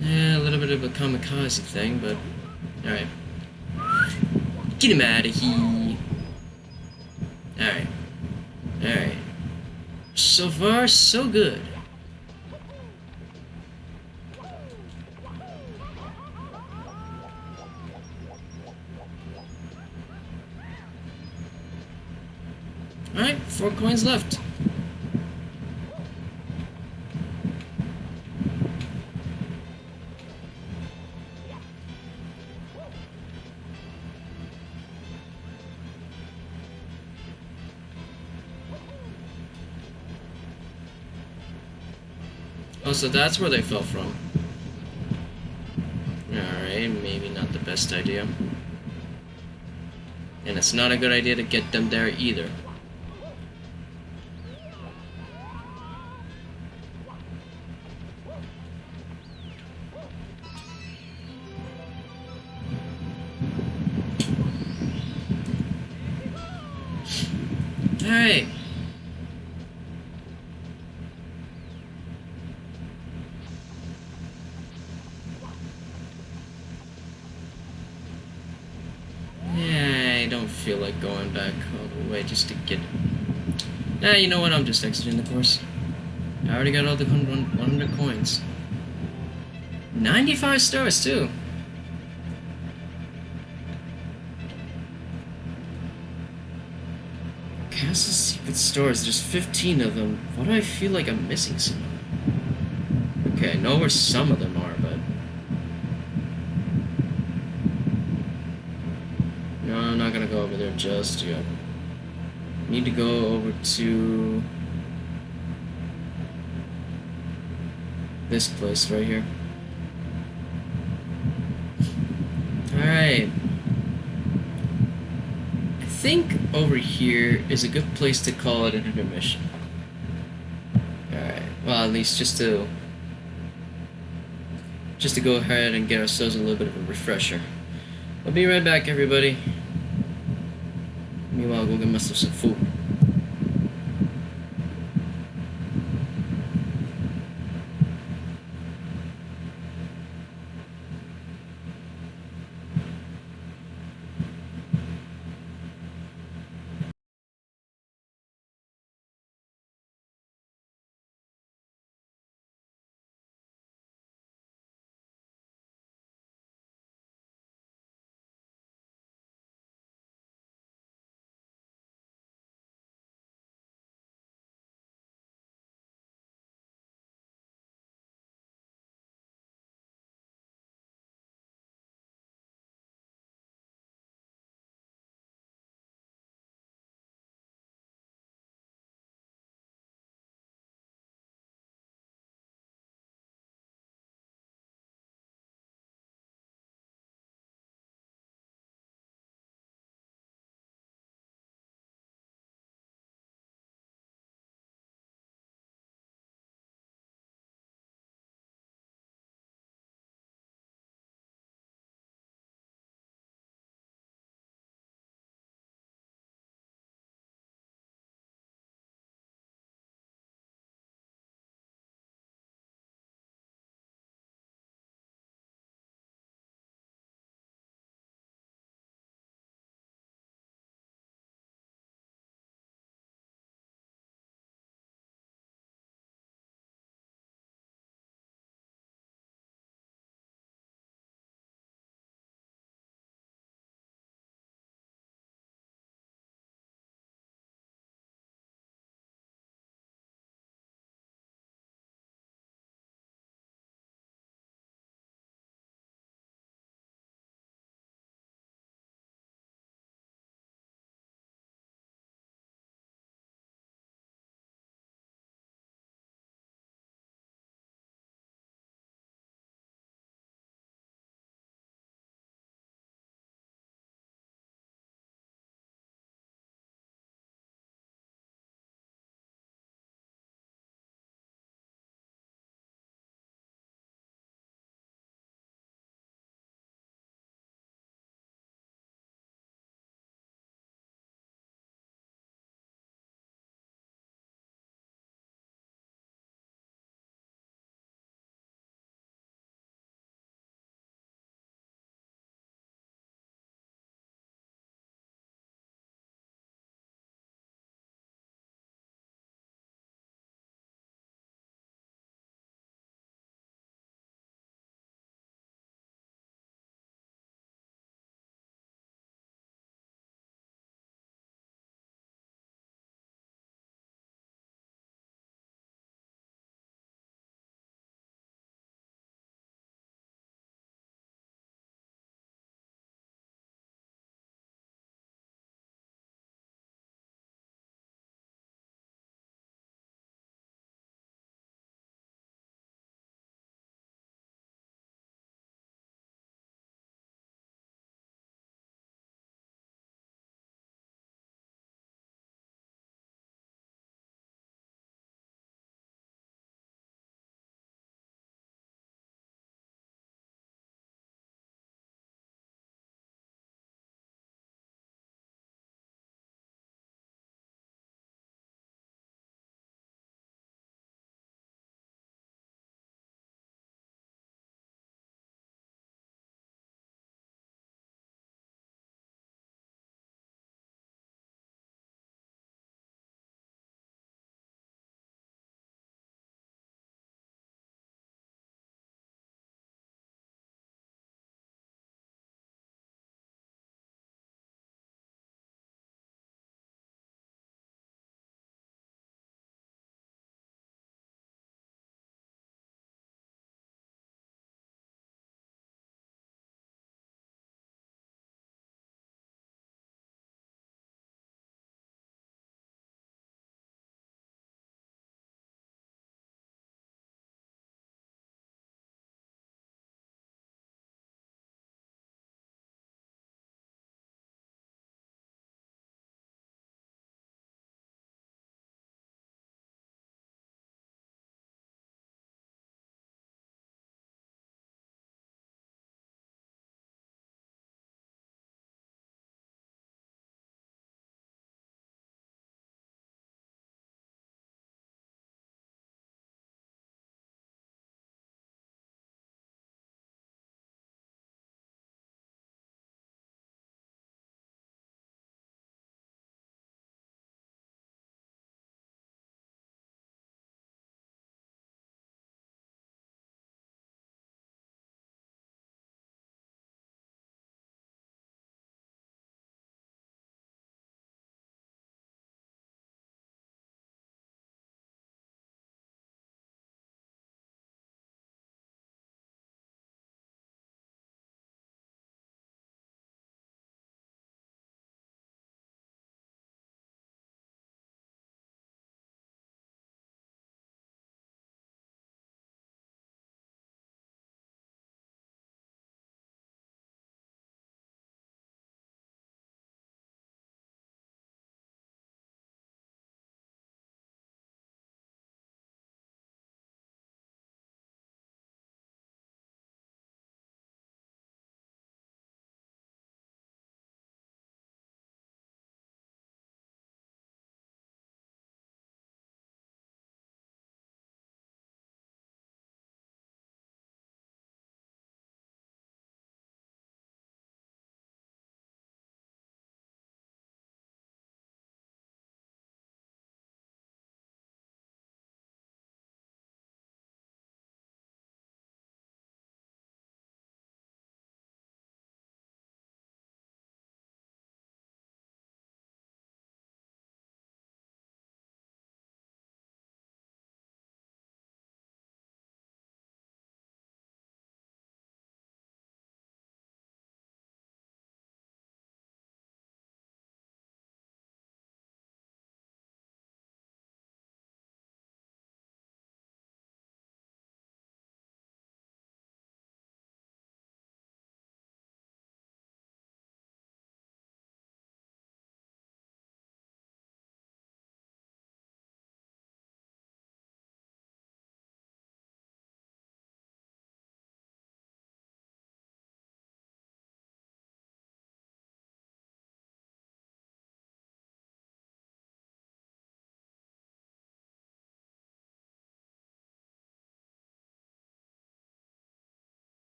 Yeah, a little bit of a kamikaze thing, but alright. Get him out of here. Alright. Alright. So far, so good. Alright, 4 coins left. Oh, so that's where they fell from. Alright, maybe not the best idea. And it's not a good idea to get them there either. Alright. Yeah, I don't feel like going back all the way just to get... Nah, you know what? I'm just exiting the course. I already got all the 100 coins. 95 stars, too. Castle Secret Stores, there's 15 of them. Why do I feel like I'm missing some? Okay, I know where some of them are, but... No, I'm not gonna go over there just yet. Need to go over to... this place right here. Alright. I think over here is a good place to call it an intermission. Alright, well at least just to go ahead and get ourselves a little bit of a refresher. I'll be right back, everybody. Meanwhile, I'll go get myself some food.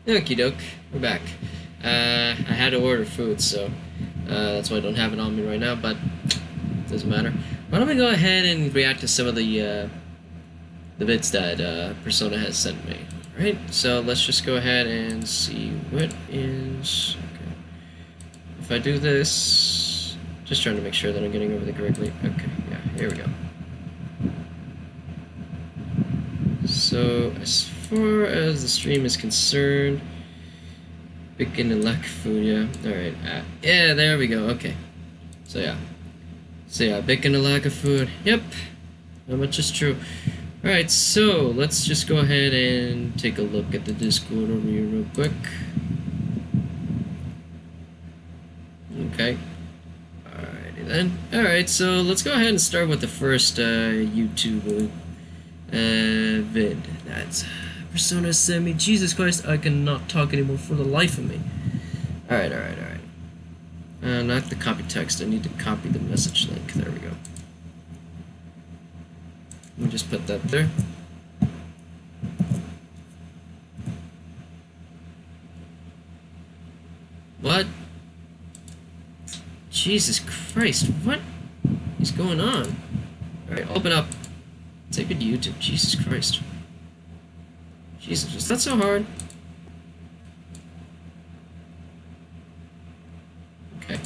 Okie doke, we're back. I had to order food, so that's why I don't have it on me right now, but doesn't matter. Why don't we go ahead and react to some of the bits that Persona has sent me. Alright, so let's just go ahead and see what is... Okay. If I do this... Just trying to make sure that I'm getting everything correctly. Okay, yeah, here we go. So, as far as the stream is concerned... Picking and lack food, yeah. Alright, yeah, there we go, okay. So yeah, picking a lack of food. Yep, how much is true. Alright, so let's just go ahead and take a look at the Discord over here real quick. Okay. Alrighty then. Alright, so let's go ahead and start with the first YouTube vid. That's Persona sent me. Jesus Christ, I cannot talk anymore for the life of me. Alright. Not the copy text, I need to copy the message link. There we go. Let me just put that there. What? Jesus Christ, what is going on? Alright, open up. Take it to YouTube. Jesus Christ. Jesus, is that so hard? Okay.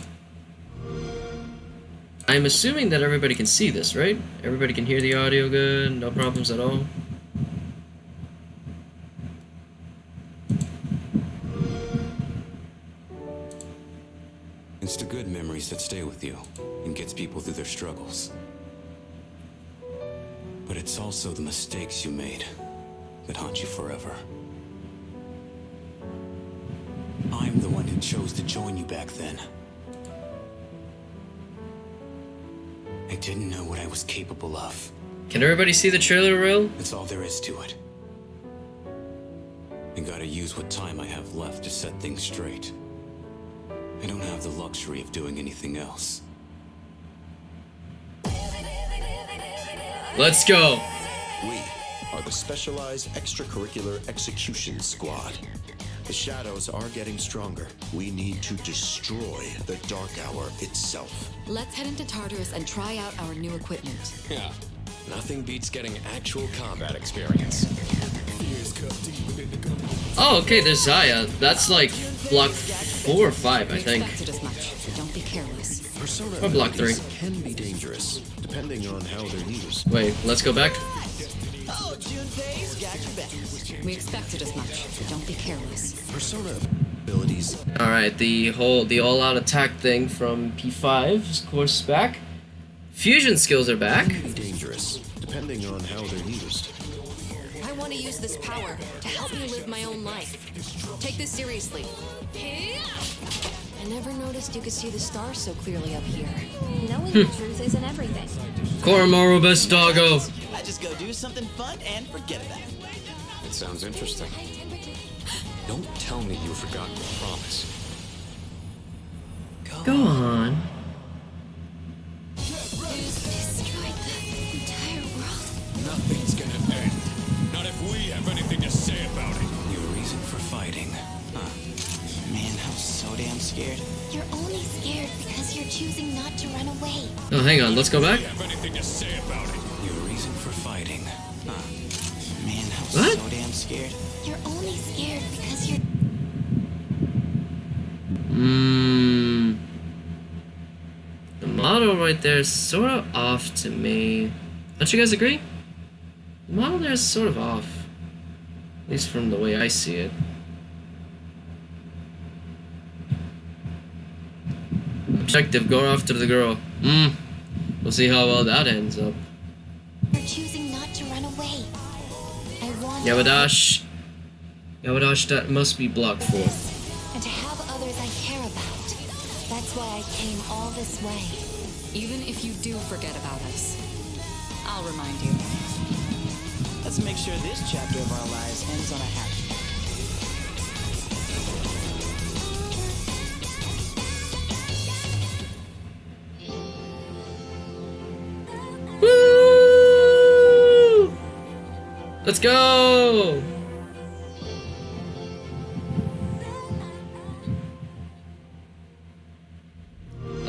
I'm assuming that everybody can see this, right? Everybody can hear the audio good, no problems at all. It's the good memories that stay with you and gets people through their struggles. But it's also the mistakes you made that haunt you forever. I'm the one who chose to join you back then. I didn't know what I was capable of. Can everybody see the trailer reel? That's all there is to it. I gotta use what time I have left to set things straight. I don't have the luxury of doing anything else. Let's go. We are the Specialized Extracurricular Execution Squad. The shadows are getting stronger. We need to destroy the Dark Hour itself. Let's head into Tartarus and try out our new equipment. Yeah, nothing beats getting actual combat experience. Oh, okay, there's Zaya. That's like block 4 or 5, I think. We expected as much, so don't be careless. Persona Or block 3. abilities can be dangerous, depending on how they're used. Wait, let's go back. We expected as much, so don't be careless. Persona abilities Alright, the all-out attack thing from P5 is of course back. Fusion skills are back. can be dangerous, depending on how they're used. I want to use this power to help me live my own life. Take this seriously. I never noticed you could see the stars so clearly up here. Knowing the truth isn't everything. Koromaru best doggo. I just go do something fun and forget about it. It sounds interesting. Don't tell me you've forgotten your promise. Go on. Destroyed the entire world. Nothing's gonna end. Not if we have anything to say about it. Your reason for fighting, huh? Man, I'm so damn scared. You're only scared because you're choosing not to run away. Oh, hang on, let's go back. We have anything to say about it. Your reason for fighting, huh? Man, I'm What? so damn scared. You're only scared because you're... The model right there is sort of off to me. Don't you guys agree? The model there is sort of off. At least from the way I see it. Objective, go after the girl. We'll see how well that ends up. You're choosing not to run away. I want Yawadash. Yawadash, that must be block 4. and to have others I care about. That's why I came all this way. Even if you do forget about us, I'll remind you. Let's make sure this chapter of our lives ends on a happy. Woo! Let's go!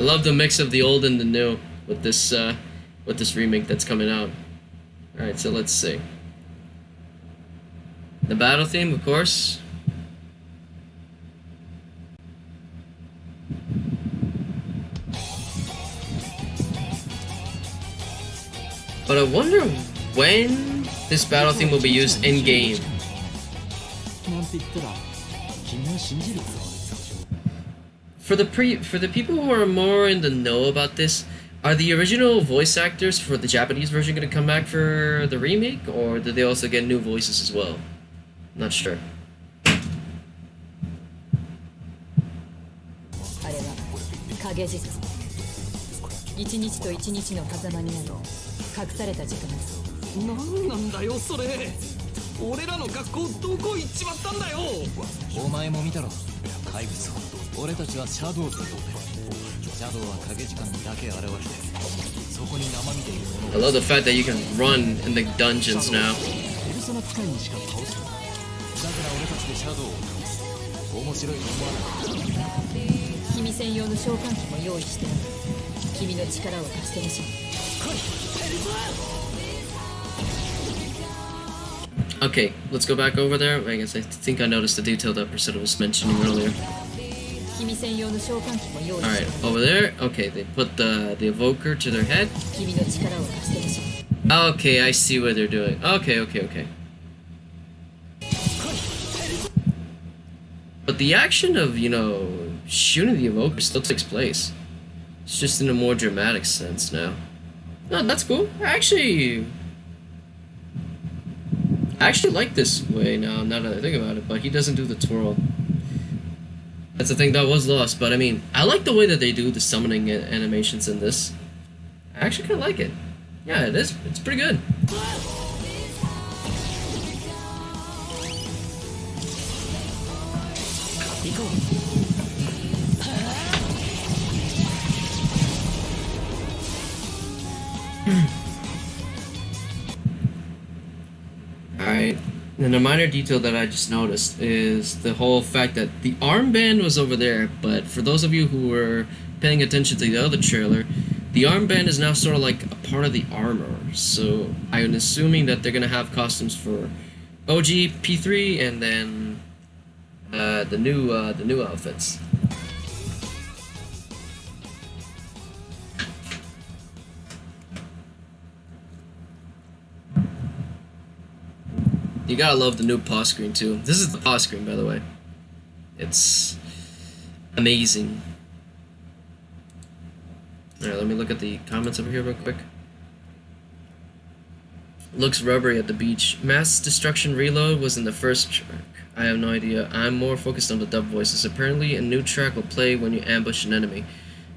love the mix of the old and the new with this remake that's coming out. All right, so let's see. The battle theme, of course. But I wonder when this battle theme will be used in game. For the people who are more in the know about this, are the original voice actors for the Japanese version going to come back for the remake, or did they also get new voices as well? Not sure. あれは影術。一日と一日の狭間にある隠された時間です。なんなんだよそれ。俺らの学校どこ行っちまったんだよ。お前も見たろ。怪物。俺たちはシャドウと呼ぶ。シャドウは影時間にだけ現れて、そこに生身でいるもの。 I love the fact that you can run in the dungeons now. ペルソナ使いにしか倒せない。だから俺たちでシャドウを倒す。面白いと思わない。君専用の召喚機も用意してある。君の力を貸してほしい。来い、ペルソナ。 Okay, let's go back over there. I guess I think I noticed the detail that Priscilla was mentioning earlier. Alright, over there. Okay, they put the evoker to their head. Okay, I see what they're doing. Okay. But the action of, you know, shooting the evoker still takes place. It's just in a more dramatic sense now. No, that's cool. I actually like this way now that I think about it, but he doesn't do the twirl. That's the thing that was lost, but I mean, I like the way that they do the summoning animations in this. I actually kind of like it. Yeah, it is. It's pretty good. Alright, and a minor detail that I just noticed is the whole fact that the armband was over there, but for those of you who were paying attention to the other trailer, the armband is now sort of like a part of the armor, so I'm assuming that they're gonna have costumes for OG, P3, and then the new outfits. You gotta love the new pause screen too. This is the pause screen, by the way. It's amazing. Alright, let me look at the comments over here real quick. Looks rubbery at the beach. Mass Destruction Reload was in the first track. I have no idea. I'm more focused on the dub voices. Apparently, a new track will play when you ambush an enemy.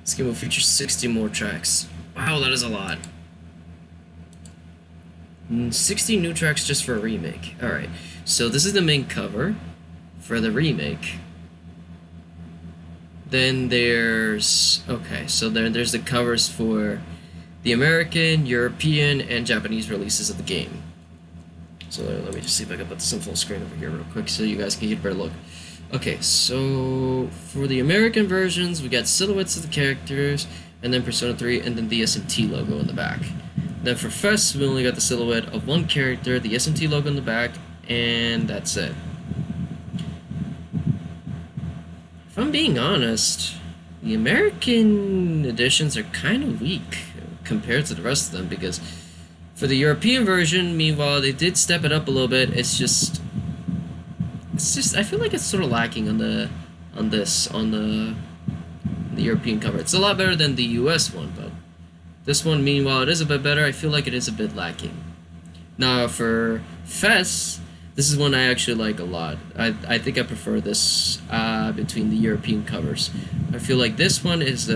This game will feature 60 more tracks. Wow, that is a lot. 60 new tracks just for a remake. Alright, so this is the main cover for the remake. Then there's... okay, so there's the covers for the American, European, and Japanese releases of the game. So let me just see if I can put this in full screen over here real quick so you guys can get a better look. Okay, so for the American versions, we got silhouettes of the characters, and then Persona 3, and then the SMT logo in the back. Then for Fest, we only got the silhouette of one character, the SMT logo in the back, and that's it. If I'm being honest, the American editions are kind of weak compared to the rest of them, because for the European version, meanwhile, they did step it up a little bit. It's just I feel like it's sort of lacking on the European cover. It's a lot better than the US one, but this one, meanwhile, it is a bit better. I feel like it is a bit lacking. Now, for Fest, this is one I actually like a lot. I think I prefer this between the European covers. I feel like this one is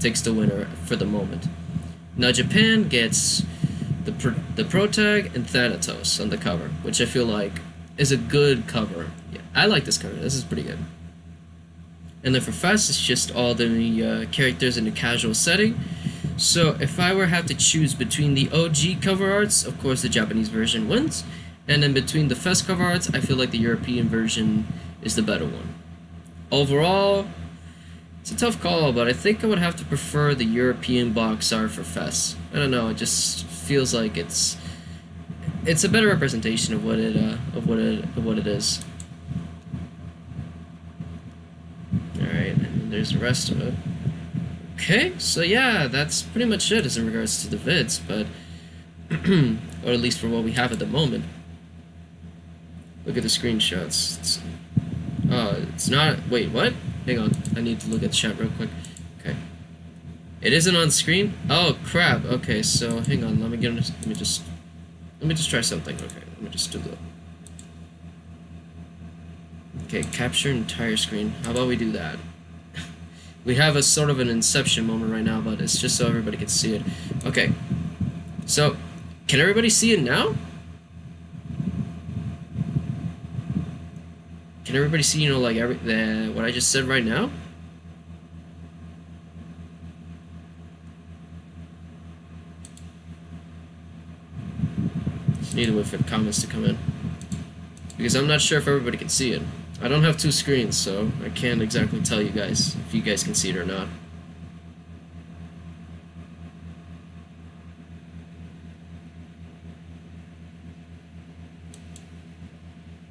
takes the winner for the moment. Now, Japan gets the Protag and Thanatos on the cover, which I feel like is a good cover. Yeah, I like this cover. This is pretty good. And then for Fest, it's just all the characters in a casual setting. So if I were to have to choose between the OG cover arts, of course the Japanese version wins, and then between the Fest cover arts, I feel like the European version is the better one. Overall, It's a tough call, but I think I would have to prefer the European box art for Fess. I don't know, it just feels like it's a better representation of what it is. Alright, and there's the rest of it. Okay, so yeah, that's pretty much it as in regards to the vids, but or at least for what we have at the moment. Look at the screenshots. It's not. Wait, what? Hang on. I need to look at the chat real quick. Okay. It isn't on screen? Oh crap. Okay, so hang on. Let me just try something. Okay, let me just do that. Okay, capture entire screen. How about we do that? We have a sort of an inception moment right now, but it's just so everybody can see it. Okay. So, can everybody see it now? Can everybody see, you know, like what I just said right now? Just need to wait for the comments to come in, because I'm not sure if everybody can see it. I don't have two screens, so I can't exactly tell you guys if you guys can see it or not.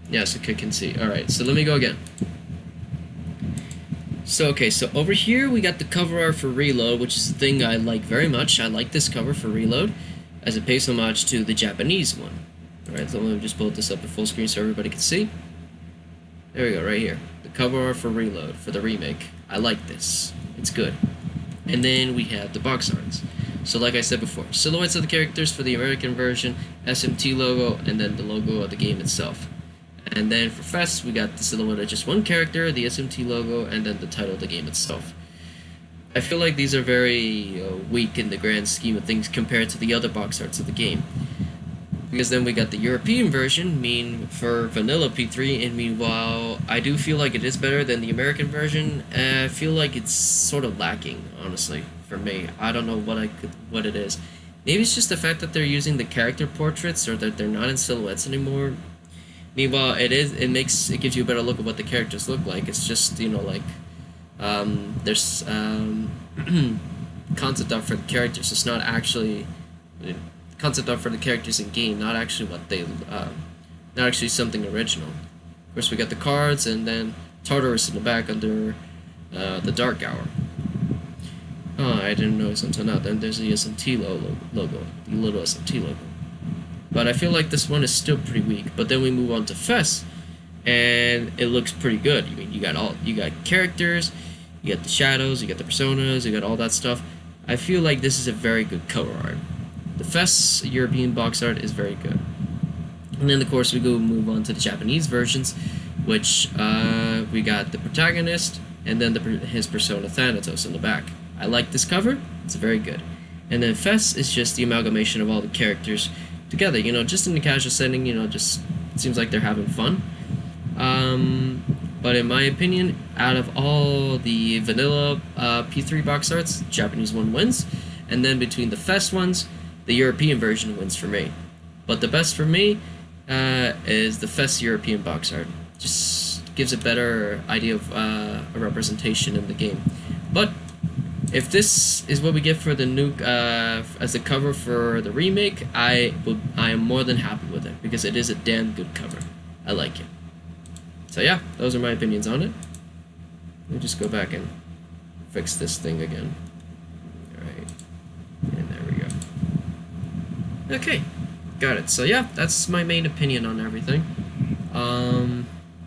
Yes, okay, can see. Alright, so let me go again. So, okay, so over here we got the cover art for Reload, which is the thing I like very much. I like this cover for Reload, as it pays homage to the Japanese one. Alright, so let me just pull this up at full screen so everybody can see. There we go, right here. The cover art for Reload, for the remake. I like this. It's good. And then we have the box arts. So like I said before, silhouettes of the characters for the American version, SMT logo, and then the logo of the game itself. And then for Fest, we got the silhouette of just one character, the SMT logo, and then the title of the game itself. I feel like these are very weak in the grand scheme of things compared to the other box arts of the game. Because then we got the European version, for vanilla P3, and meanwhile, I do feel like it is better than the American version. I feel like it's sort of lacking, honestly, for me. I don't know what it is. Maybe it's just the fact that they're using the character portraits, or that they're not in silhouettes anymore. Meanwhile, it gives you a better look at what the characters look like. It's just, you know, like, there's concept art for the characters. It's not actually concept art for the characters in game, not actually what they, not actually something original. Of course, we got the cards, and then Tartarus in the back under the Dark Hour. Oh, I didn't notice until now. Then there's the SMT logo, the little SMT logo. But I feel like this one is still pretty weak. But then we move on to Fest, and it looks pretty good. I mean, you got characters, you got the shadows, you got the personas, you got all that stuff. I feel like this is a very good cover art. The Fest European box art is very good. And then of course we move on to the Japanese versions, which we got the protagonist and then his persona Thanatos in the back. I like this cover. It's very good. And then Fest is just the amalgamation of all the characters together, you know, just in the casual setting, you know, just it seems like they're having fun. But in my opinion, out of all the vanilla P3 box arts, the Japanese one wins, and then between the Fest ones, the European version wins for me. But the best for me is the Fest European box art. Just gives a better idea of a representation in the game. But if this is what we get for the new as the cover for the remake, I am more than happy with it, because it is a damn good cover. I like it. So yeah, those are my opinions on it. Let me just go back and fix this thing again. Alright. And there we go. Okay. Got it. So yeah, that's my main opinion on everything.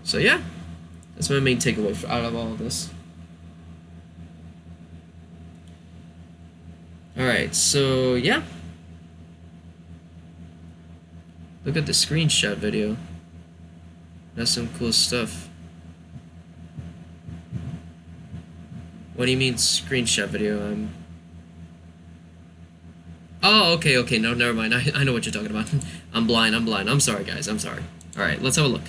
So yeah, that's my main takeaway out of all of this. Alright, so yeah. Look at the screenshot video. That's some cool stuff. What do you mean screenshot video? Oh, okay, no, never mind. I know what you're talking about. I'm blind. I'm sorry, guys. I'm sorry. Alright, let's have a look.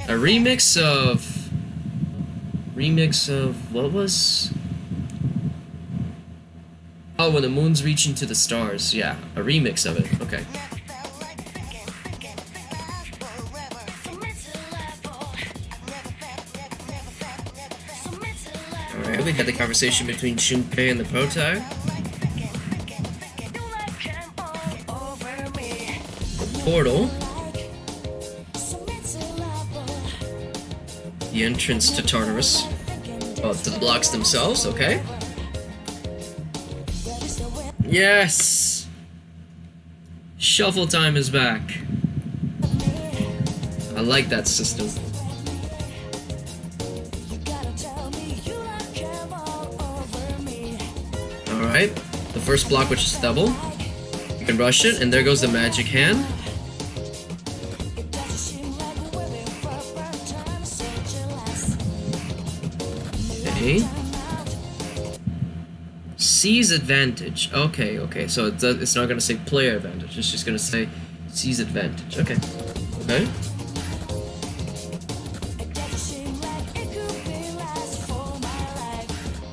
A remix of what was? Oh, when the moon's reaching to the stars. Yeah, a remix of it. Okay. Okay, we had the conversation between Junpei and the prototype. The portal. The entrance to Tartarus. Oh, to the blocks themselves, okay. Yes! Shuffle time is back. I like that system. Alright, the first block, which is double. You can rush it, and there goes the magic hand. Okay. Seize advantage. Okay, so it's not gonna say player advantage, it's just gonna say seize advantage. Okay.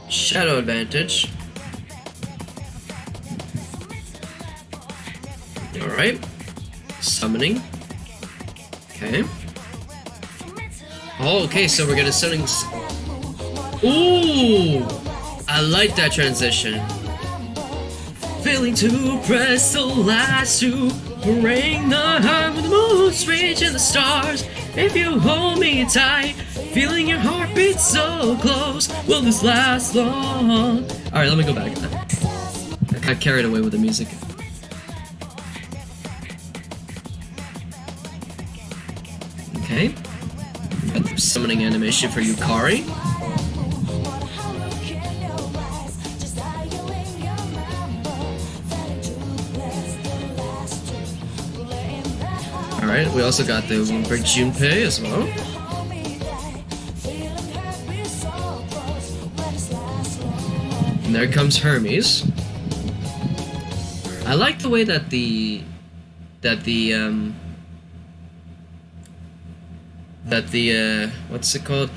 Shadow advantage. Alright. Summoning. Okay. Oh, okay, so we're gonna summon. Ooh! I like that transition. Failing to press the last to ring the heart with the moon's rage and the stars. If you hold me tight, feeling your heartbeat so close, will this last long? Alright, let me go back. I got carried away with the music. Okay. Got the summoning animation for Yukari. Alright, we also got the one for Junpei as well. And there comes Hermes. I like the way that the what's it called?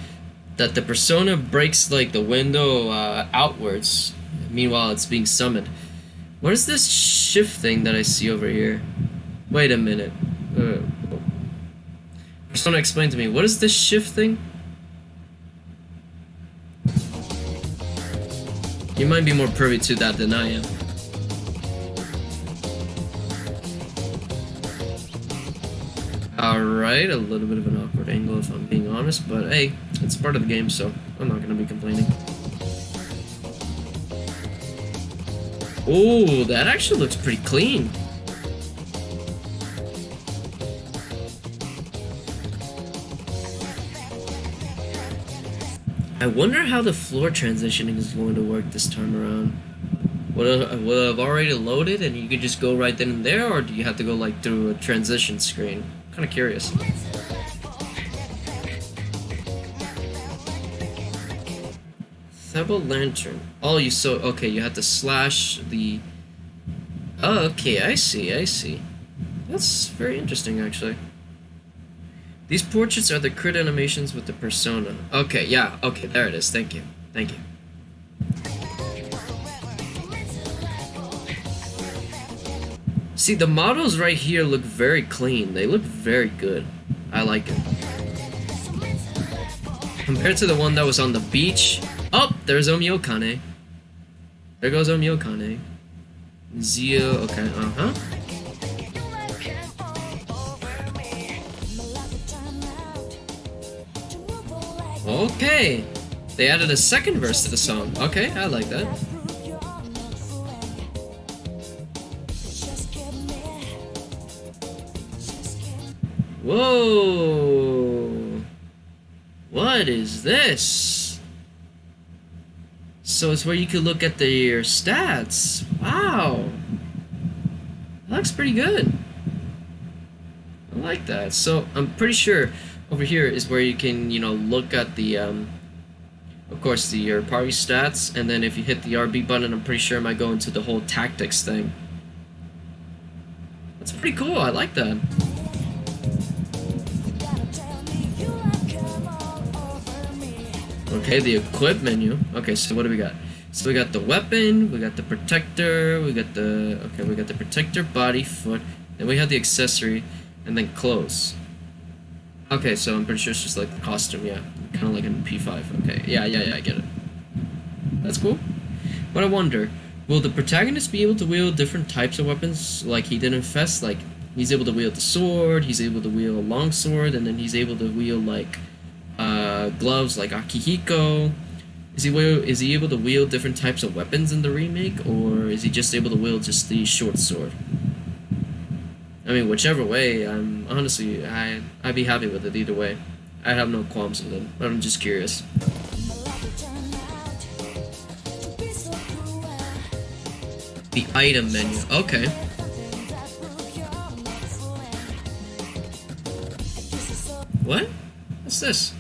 That the persona breaks like the window outwards. Meanwhile, it's being summoned. What is this shift thing that I see over here? Wait a minute. Persona, explain to me. What is this shift thing? You might be more privy to that than I am. Alright, a little bit of an awkward angle if I'm being honest, but hey, it's part of the game, so I'm not gonna be complaining. Oh, that actually looks pretty clean. I wonder how the floor transitioning is going to work this time around. Will it have already loaded and you could just go right then and there, or do you have to go like through a transition screen? I'm kind of curious. Thebble Lantern. Oh, okay, you have to slash the... Oh, okay, I see. That's very interesting, actually. These portraits are the crit animations with the persona. Okay, yeah, okay, there it is. Thank you. See, the models right here look very clean. They look very good. I like it. Compared to the one that was on the beach. Oh, there's Omiokane. There goes Omiokane. Zio, okay, Okay, they added a second verse to the song. Okay, I like that. Whoa! What is this? So it's where you could look at your stats. Wow! That looks pretty good. I like that. So I'm pretty sure over here is where you can, look at the, of course, your party stats, and then if you hit the RB button, I'm pretty sure it might go into the whole tactics thing. That's pretty cool. I like that. Okay, the equip menu. Okay, so what do we got? So we got the weapon, we got the protector, we got the protector, body, foot, then we have the accessory, and then clothes. Okay, so I'm pretty sure it's just like the costume, yeah. Kind of like in P5. Okay, yeah, I get it. That's cool. But I wonder, will the protagonist be able to wield different types of weapons like he did in Fest? Like, he's able to wield the sword, he's able to wield a long sword, and then he's able to wield, like, gloves like Akihiko. Is he able to wield different types of weapons in the remake, or is he just able to wield just the short sword? I mean, whichever way, I'd be happy with it either way. I have no qualms with it, but I'm just curious. The item menu, okay. What? What's this?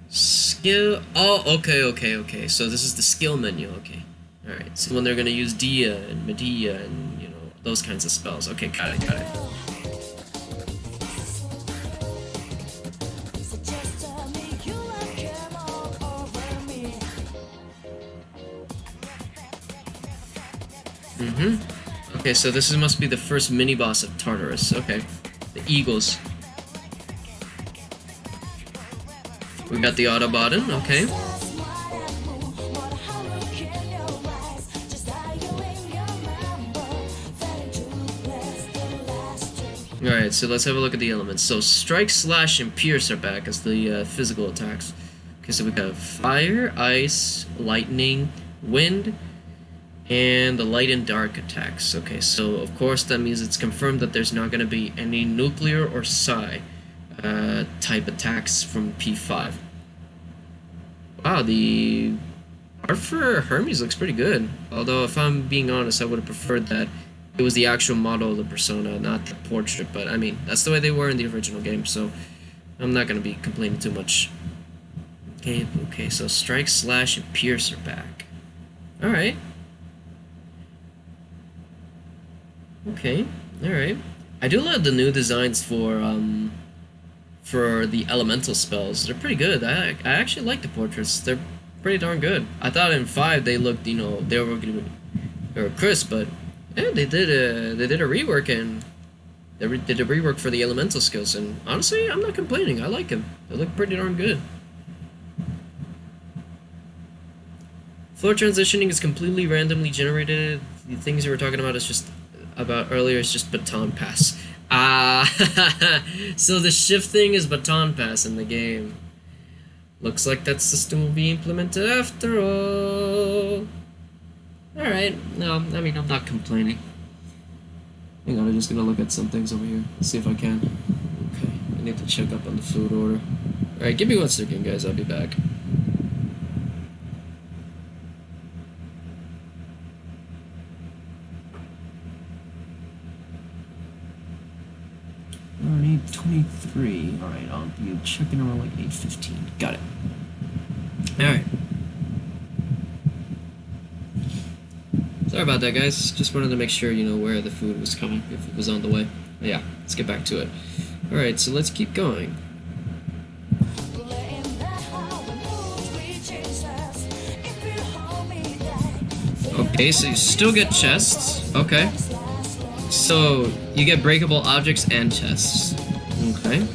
Skill. Oh, okay. So this is the skill menu. Okay. All right. So when they're gonna use Dia and Medea and those kinds of spells. Okay, got it. Okay, so this must be the first mini boss of Tartarus. Okay, the Eagles. We got the Autobotton, okay. Alright, so let's have a look at the elements. So Strike, Slash, and Pierce are back as the physical attacks. Okay, so we got Fire, Ice, Lightning, Wind, and the Light and Dark attacks. Okay, so of course that means it's confirmed that there's not going to be any Nuclear or Psi type attacks from P5. Wow, the art for Hermes looks pretty good. Although, if I'm being honest, I would have preferred that it was the actual model of the persona, not the portrait. But, I mean, that's the way they were in the original game, so I'm not going to be complaining too much. Okay, so Strike, Slash, and Pierce are back. Alright. Okay, alright. I do love the new designs for the elemental spells. They're pretty good. I actually like the portraits. They're pretty darn good. I thought in 5 they looked, they were crisp, but yeah, they did a rework, and they did a rework for the elemental skills, and honestly, I'm not complaining. I like them. They look pretty darn good. Floor transitioning is completely randomly generated. The things you were talking about earlier is just baton pass. So the shift thing is baton pass in the game. Looks like that system will be implemented after all. Alright, no, I mean, I'm not complaining. Hang on, I'm just gonna look at some things over here. See if I can. Okay, I need to check up on the food order. Alright, give me 1 second, guys, I'll be back. Alright, 23. Alright, I'll be checking around like 8:15. Got it. Alright. Sorry about that, guys. Just wanted to make sure, where the food was coming, if it was on the way. But yeah, let's get back to it. Alright, so let's keep going. Okay, so you still get chests. Okay. So, you get breakable objects and chests. Okay.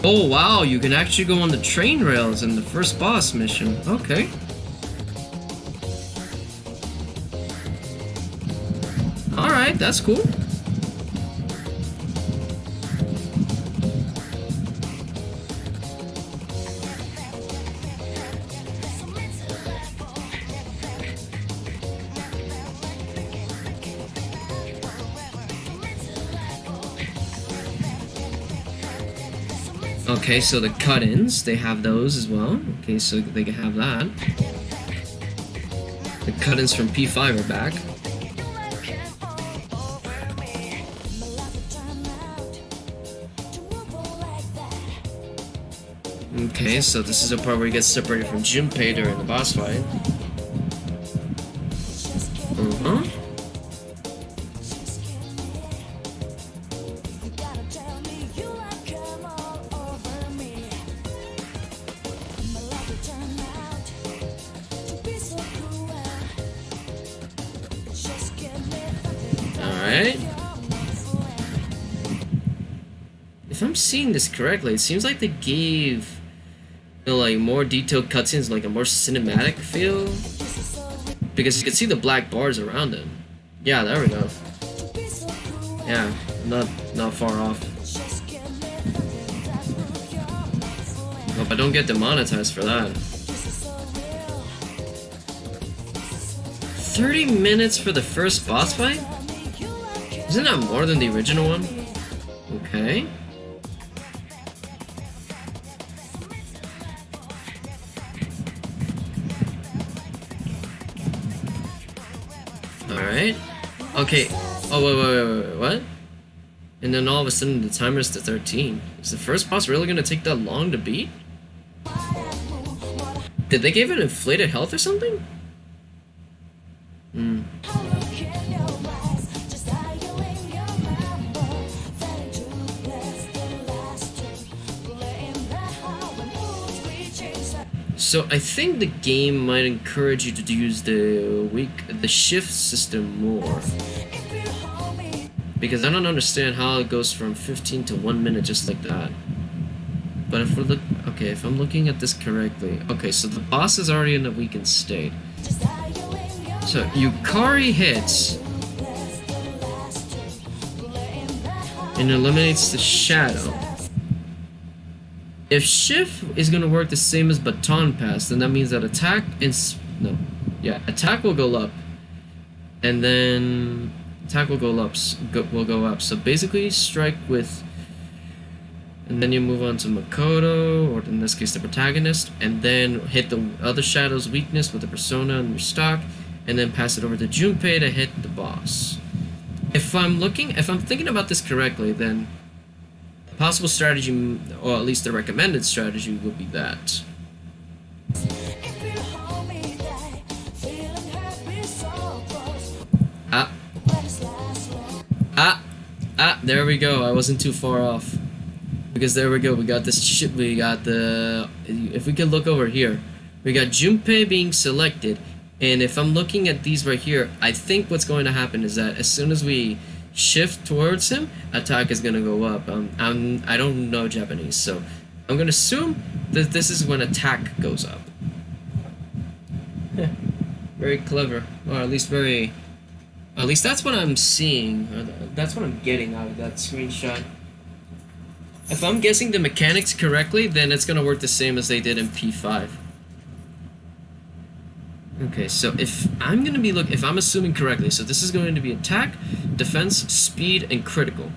Oh wow, you can actually go on the train rails in the first boss mission. Okay. Alright, that's cool. Okay, so the cut-ins, they have those as well. Okay, so they can have that. The cut-ins from P5 are back. Okay, so this is a part where you get separated from Junpei during the boss fight. Alright. If I'm seeing this correctly, it seems like they gave You know, like more detailed cutscenes, like a more cinematic feel. Because you can see the black bars around him. Yeah, there we go. Yeah, not far off. Hope I don't get demonetized for that. 30 minutes for the first boss fight? Isn't that more than the original one? Okay. Alright. Okay. Oh, wait, what? And then all of a sudden the timer's to 13. Is the first boss really gonna take that long to beat? Did they give it inflated health or something? Hmm. So I think the game might encourage you to use the shift system more. Because I don't understand how it goes from 15 to 1 minute just like that. But if we're if I'm looking at this correctly, okay, so the boss is already in a weakened state. So Yukari hits and eliminates the shadow. If shift is gonna work the same as baton pass, then that means that attack will go up, and then attack will go up. So basically, strike with, and then you move on to Makoto, or in this case the protagonist, and then hit the other shadow's weakness with the persona in your stock, and then pass it over to Junpei to hit the boss. If I'm thinking about this correctly, then the possible strategy, or at least the recommended strategy, would be that. There we go. I wasn't too far off. Because there we go. We got this shit. We got the. If we could look over here, we got Junpei being selected. And if I'm looking at these right here, I think what's going to happen is that as soon as we shift towards him, attack is going to go up. I don't know Japanese, so I'm going to assume that this is when attack goes up. Yeah. Very clever. Or at least very... At least that's what I'm seeing. That's what I'm getting out of that screenshot. If I'm guessing the mechanics correctly, then it's going to work the same as they did in P5. Okay, so if I'm assuming correctly, so this is going to be attack, defense, speed, and critical.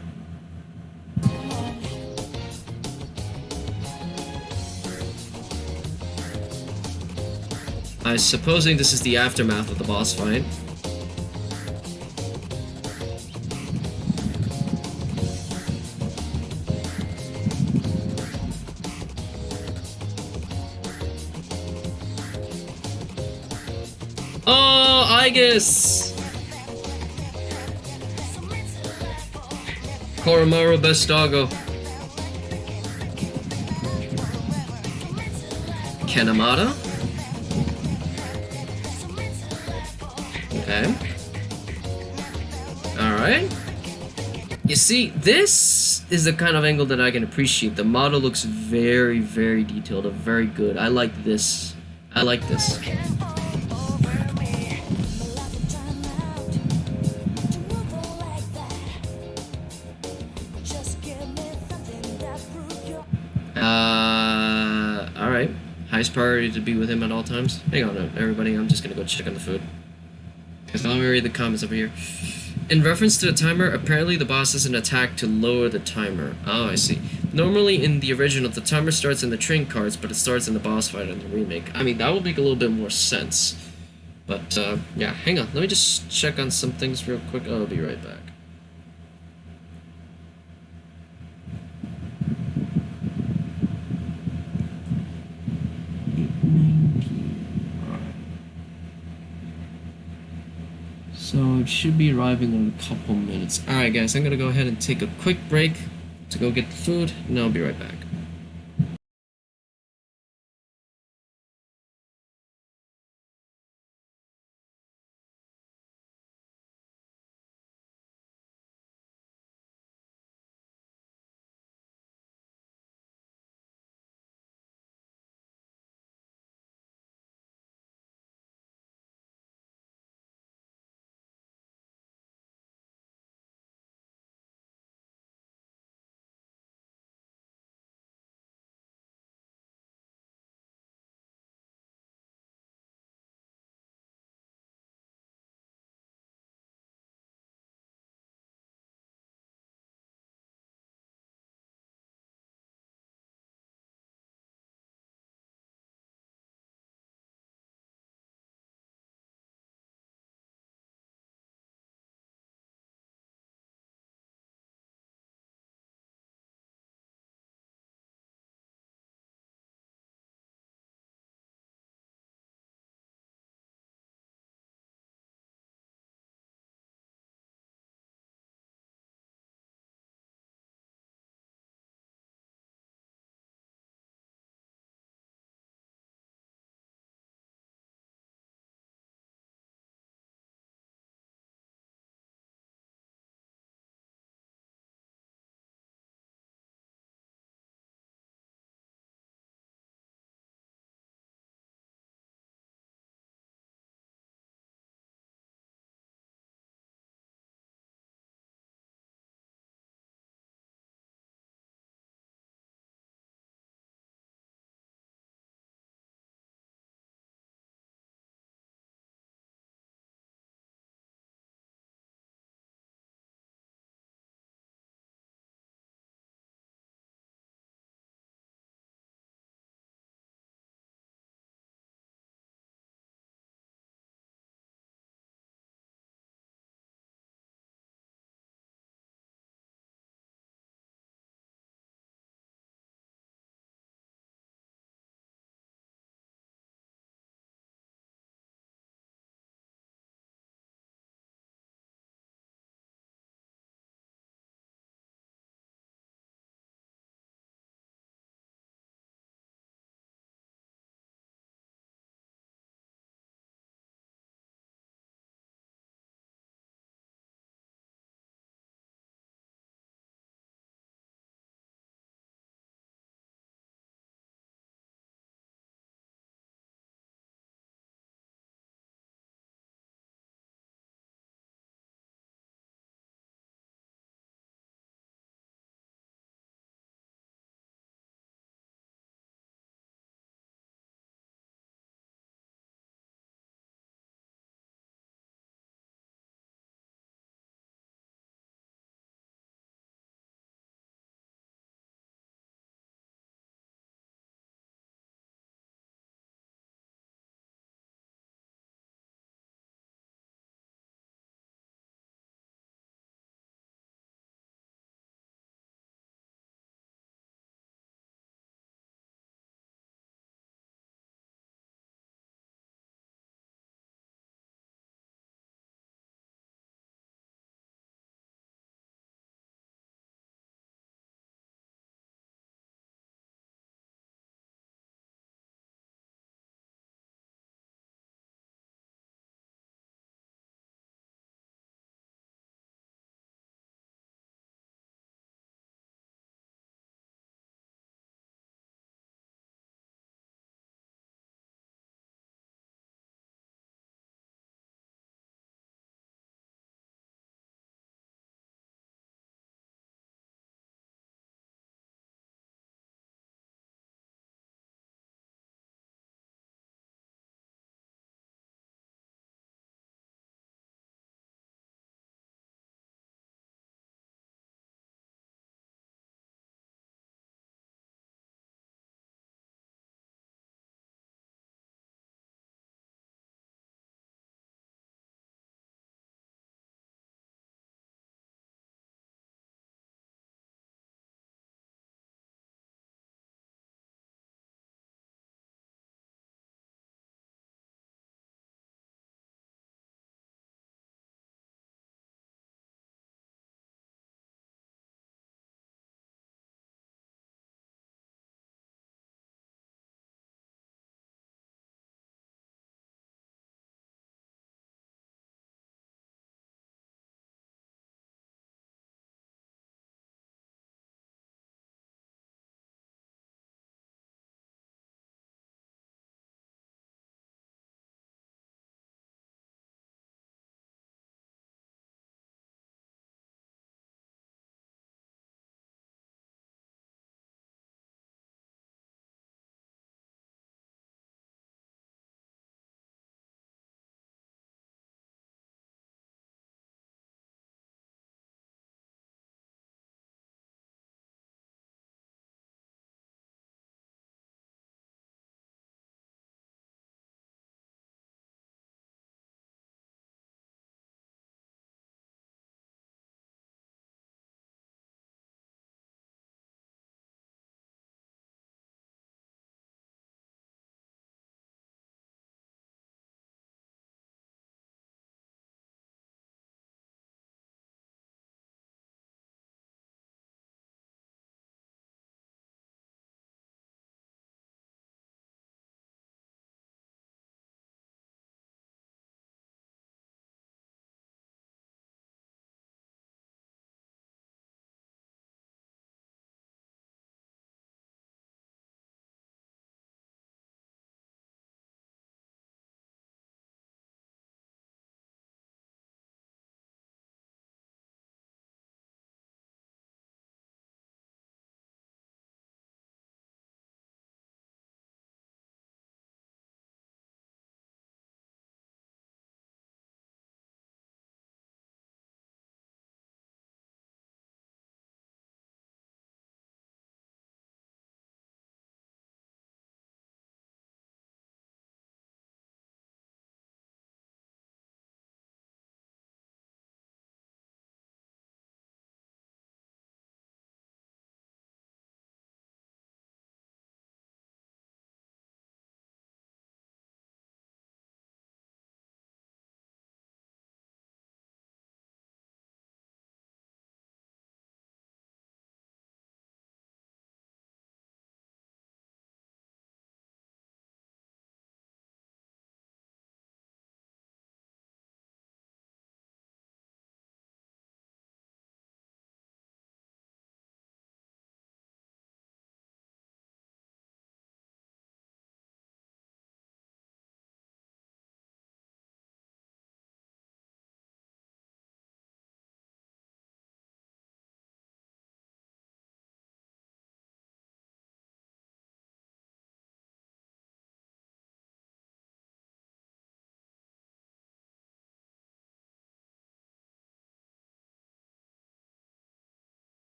I'm supposing this is the aftermath of the boss fight. Oh, I guess. Koromaru best doggo. Kanemata. Okay. Alright. You see, this is the kind of angle that I can appreciate. The model looks very, very detailed and very good. I like this. I like this. Alright. Highest priority to be with him at all times. Hang on, everybody. I'm just gonna go check on the food. Because let me read the comments over here. In reference to the timer, apparently the boss has an attack to lower the timer. Oh, I see. Normally in the original, the timer starts in the train cards, but it starts in the boss fight in the remake. I mean, that would make a little bit more sense. But, yeah, hang on. Let me just check on some things real quick. I'll be right back. So it should be arriving in a couple minutes. Alright guys, I'm gonna go ahead and take a quick break to go get the food, and I'll be right back.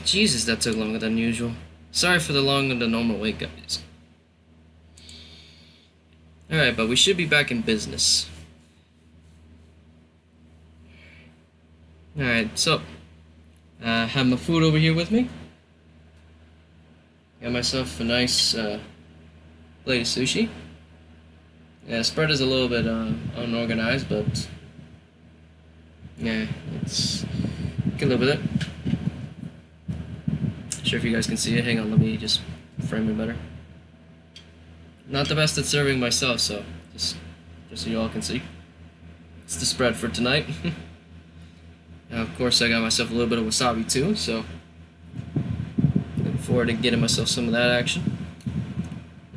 Jesus, that took longer than usual. Sorry for the longer than normal wait, guys. Alright, but we should be back in business. Alright, so have my food over here with me. Got myself a nice plate of sushi. Yeah, spread is a little bit unorganized, but yeah, it's you can live with it. Not sure if you guys can see it. Hang on, let me just frame it better. Not the best at serving myself, so just so you all can see. It's the spread for tonight. Now, of course, I got myself a little bit of wasabi too, so looking forward to getting myself some of that action.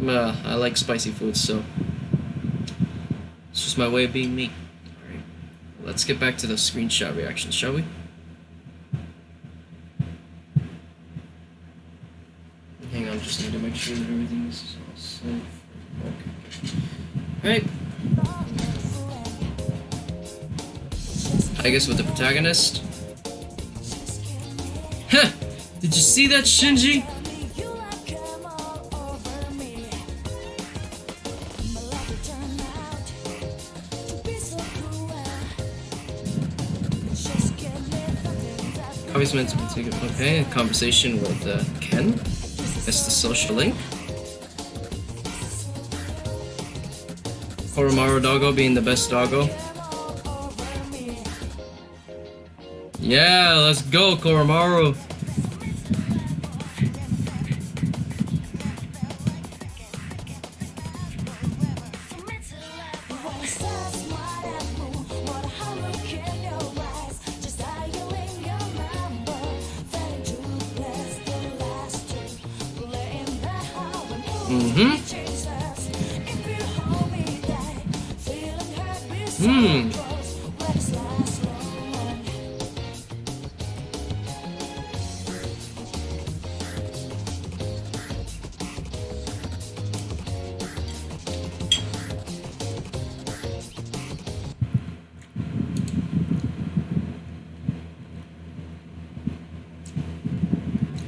I like spicy foods, so it's just my way of being me. Alright, let's get back to the screenshot reactions, shall we? Hang on, just need to make sure that everything is all safe. Okay. Alright. I guess with the protagonist. Huh! Did you see that, Shinji? Coffee's meant to be taken. Okay, a conversation with Ken. That's the social link. Koromaru doggo being the best doggo. Yeah, let's go, Koromaru.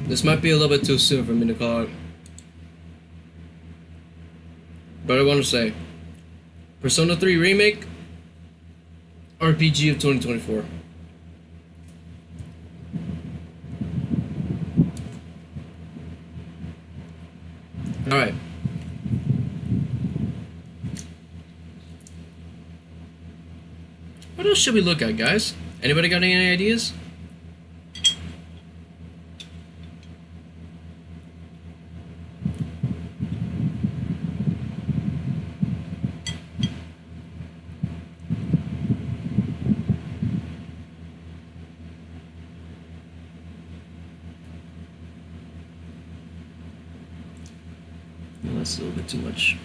This might be a little bit too soon for me to call it. But I want to say, Persona 3 Remake, RPG of 2024. Alright. What else should we look at, guys? Anybody got any ideas? That's a little bit too much.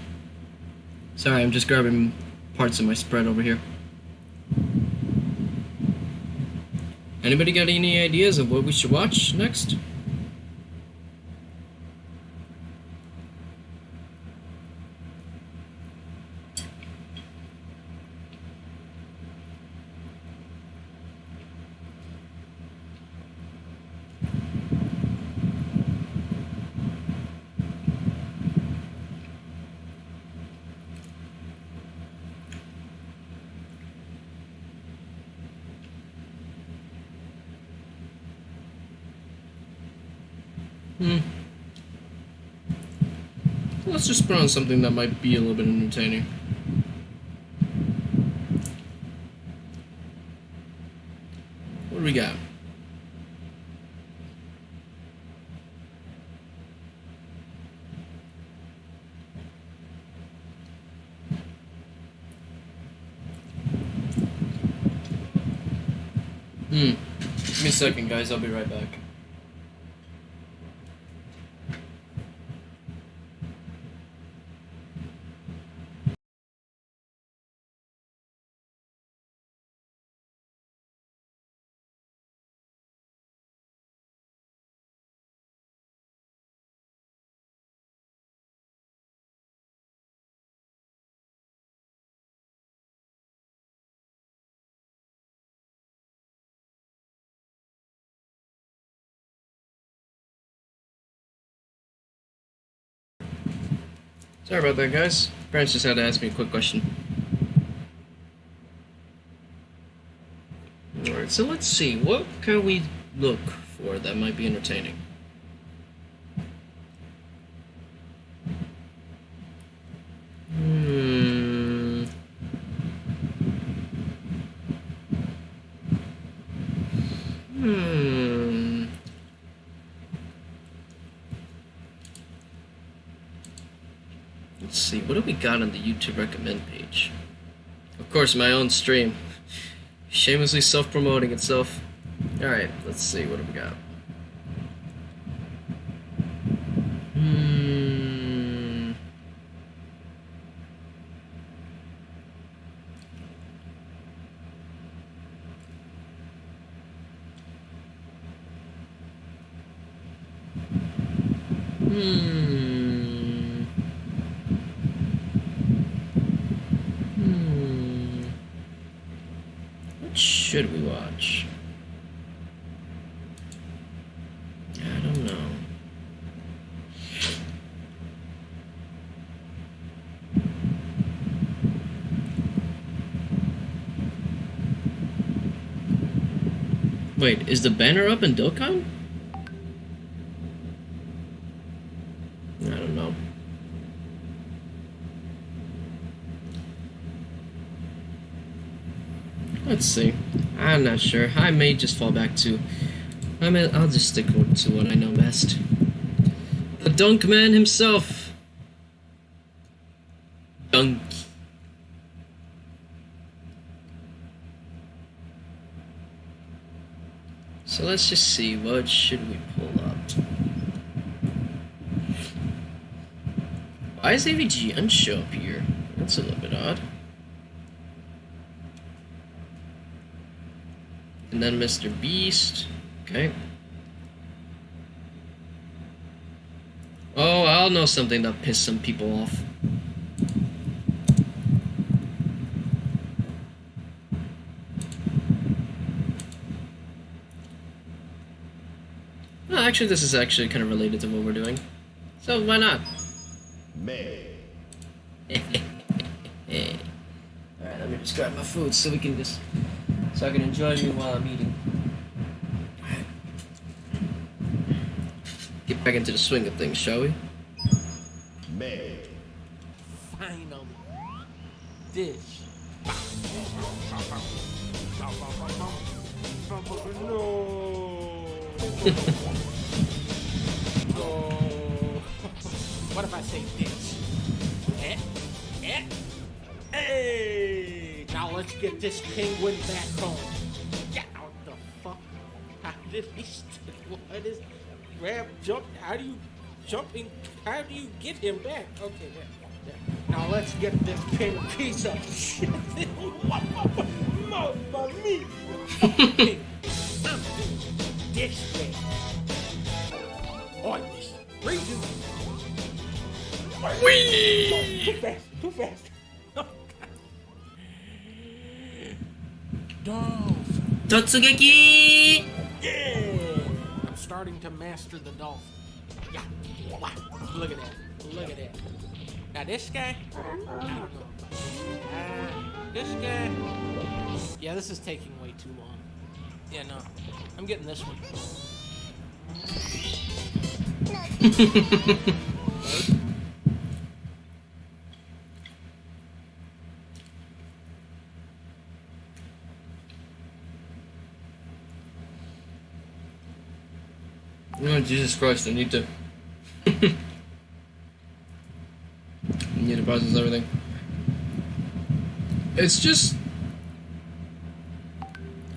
Sorry, I'm just grabbing parts of my spread over here. Anybody got any ideas of what we should watch next? Let's just put on something that might be a little bit entertaining. What do we got? Give me a second, guys. I'll be right back. Sorry about that, guys. Parents just had to ask me a quick question. Alright, so let's see. What can we look for that might be entertaining? Let's see, what do we got on the YouTube recommend page? Of course, my own stream. Shamelessly self-promoting itself. Alright, let's see, what do we got? What should we watch? I don't know. Wait, is the banner up in Dokkan? I don't know. Let's see. I'm not sure. I may just fall back to... I'll just stick to what I know best. The Dunk Man himself. Dunk. So let's just see, what should we pull up? Why does AVGN show up here? That's a little bit odd. And then Mr. Beast. Okay. Oh, I'll know something that pissed some people off. Well, actually, this is actually kind of related to what we're doing. So, why not? May. Alright, let me just grab my food so we can just... so I can enjoy you while I'm eating. Get back into the swing of things, shall we? May. Final dish. No. What if I say dish? Hey! Now let's get this penguin back home. Get out the fuck. How did he still? What is... grab, jump, how do you jumping, how do you get him back? Okay, there. Now let's get this piece of shit. Mamma mia! Okay, I'm doing this way. On this reason. Whee! Too fast, too fast. Dolphin. Totsugeki! Yeah! I'm starting to master the dolphin. Yeah. Look at that. Look at that. Now this guy, I don't know. This guy, yeah, this is taking way too long. Yeah, no, I'm getting this one. Oh, Jesus Christ, I need to... I need to process everything. It's just...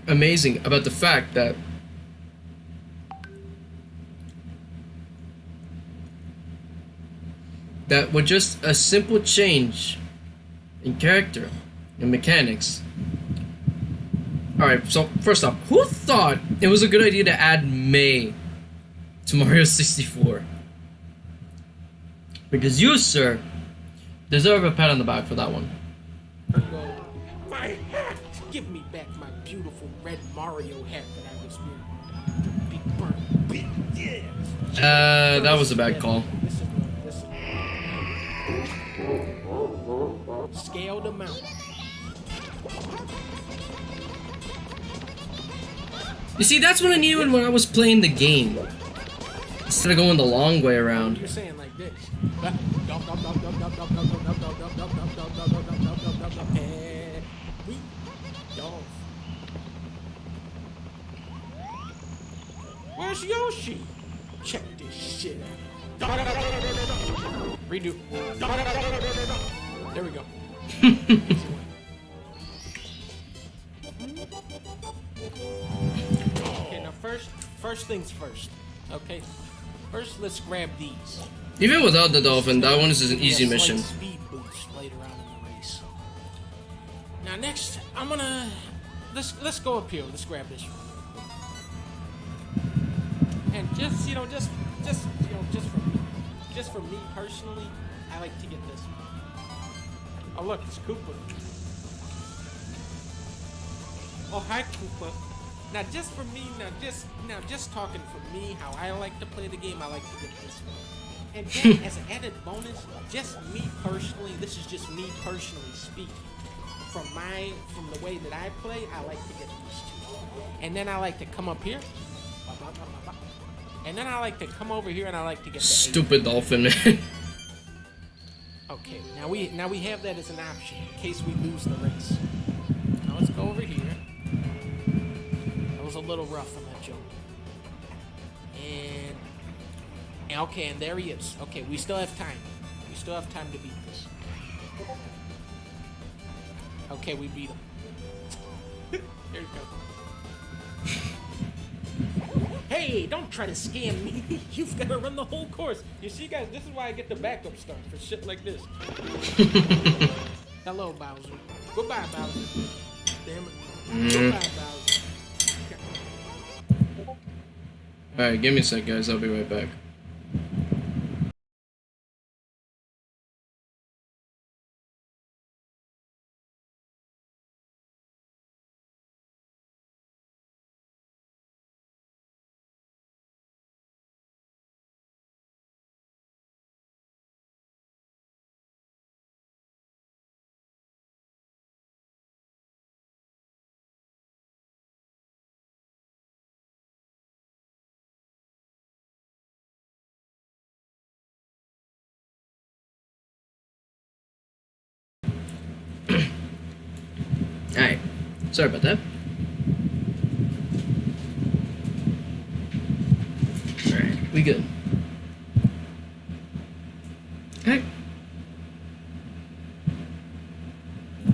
amazing about the fact that... that with just a simple change in character and mechanics... Alright, so first off, who thought it was a good idea to add May to Mario 64? Because you, sir, deserve a pat on the back for that one. My hat! Give me back my beautiful red Mario hat that I was wearing. Big burnt big, yeah. That was a bad call. This is Scale the mountain. You see, that's what I needed when I was playing the game. Instead of going the long way around. You're saying like this. Where's Yoshi? Check this shit out. Redo. There we go. Okay, now first things first. Okay, first let's grab these. Even without the dolphin, that one is an easy mission. Speed boost later on in the race. Now next, I'm gonna let's go up here. Let's grab this one. And just for me personally, I like to get this one. Oh look, it's Koopa. Oh hi Koopa. Now just for me, just talking for me, how I like to play the game, I like to get this one. And then as an added bonus, just me personally, this is just me personally speaking. From the way that I play, I like to get these two. And then I like to come up here. And then I like to come over here and I like to get the stupid dolphin, man. Okay, now we have that as an option in case we lose the race. Now let's go over here. That was a little rough on that jump. And okay, and there he is. Okay, we still have time. We still have time to beat this. Okay, we beat him. There you go. Hey, don't try to scam me. You've got to run the whole course. You see, guys, this is why I get the backup start for shit like this. Hello, Bowser. Goodbye, Bowser. Damn it. Goodbye, Bowser. Alright, give me a sec, guys. I'll be right back. Alright, sorry about that. Alright, we good. Alright.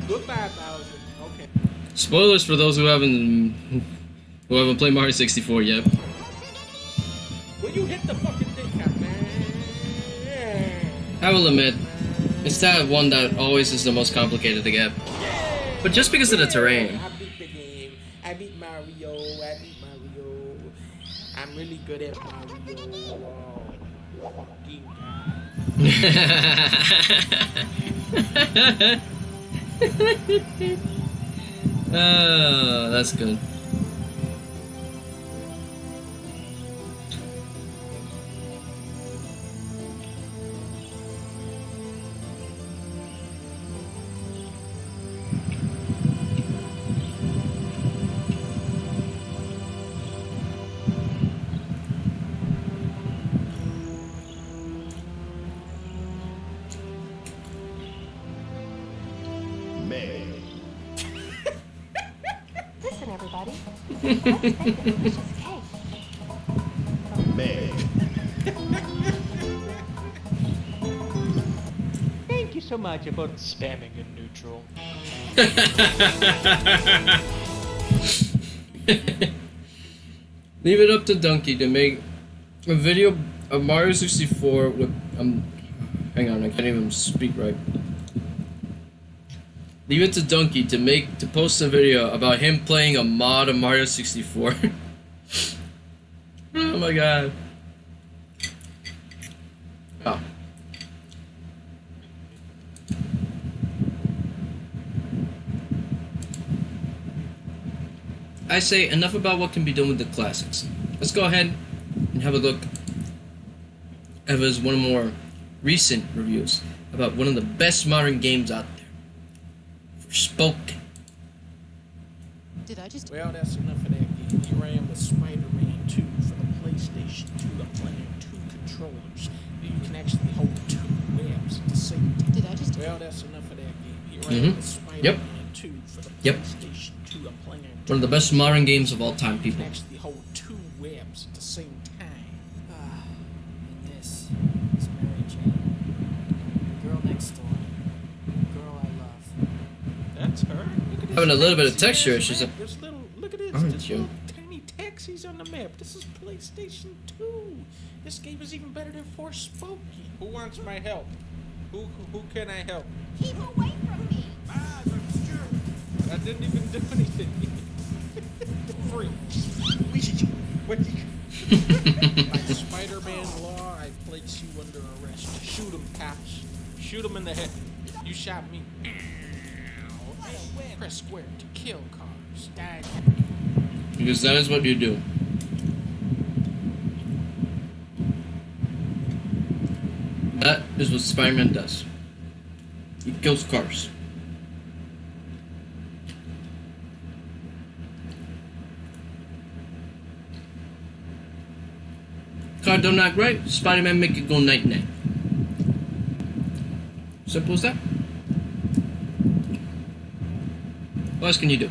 Goodbye, Bowser. Okay. Spoilers for those who haven't played Mario 64 yet. Will you hit the fucking thing, man? I will admit, it's that one that always is the most complicated to get. But just because of the terrain. I beat the game. I beat Mario. I'm really good at Mario. Oh, fucking God. Oh, that's good. Listen, everybody. Let's make a delicious cake. May. Thank you so much about spamming in neutral. Leave it up to Donkey to make a video of Mario 64 with hang on, I can't even speak right. Leave it to Donkey to post a video about him playing a mod of Mario 64. Oh my god. Oh. I say enough about what can be done with the classics. Let's go ahead and have a look at his one more recent reviews about one of the best modern games out there. Spoken. Did I just... Well, that's enough of that game. Here I am with Spider-Man 2 for the PlayStation 2. I'm playing 2 controllers. You can actually hold 2 webs at the same time. Did I just... Well, that's enough of that game. Here I am with Spider-Man 2 for the PlayStation 2. I'm playing 2. One of the best modern games of all time, You people. can actually hold 2 webs at the same time. And this is Mary Jane. The girl next door. The girl I love. That's her. Look at this Having a little bit of fancy texture ass issues. map. There's little, look at this. Aren't There's you? little tiny taxis on the map. This is PlayStation 2. This game is even better than Forspoken. Who wants my help? Who can I help? Keep away from me. I didn't even do anything. Free. By Spider-Man law, I place you under arrest. Shoot him, cops. Shoot him in the head. You shot me. Press square to kill cars. Die. Because that is what you do. That is what Spider-Man does. He kills cars. Car don't act right, Spider-Man make it go night-night. Simple as that. What else can you do?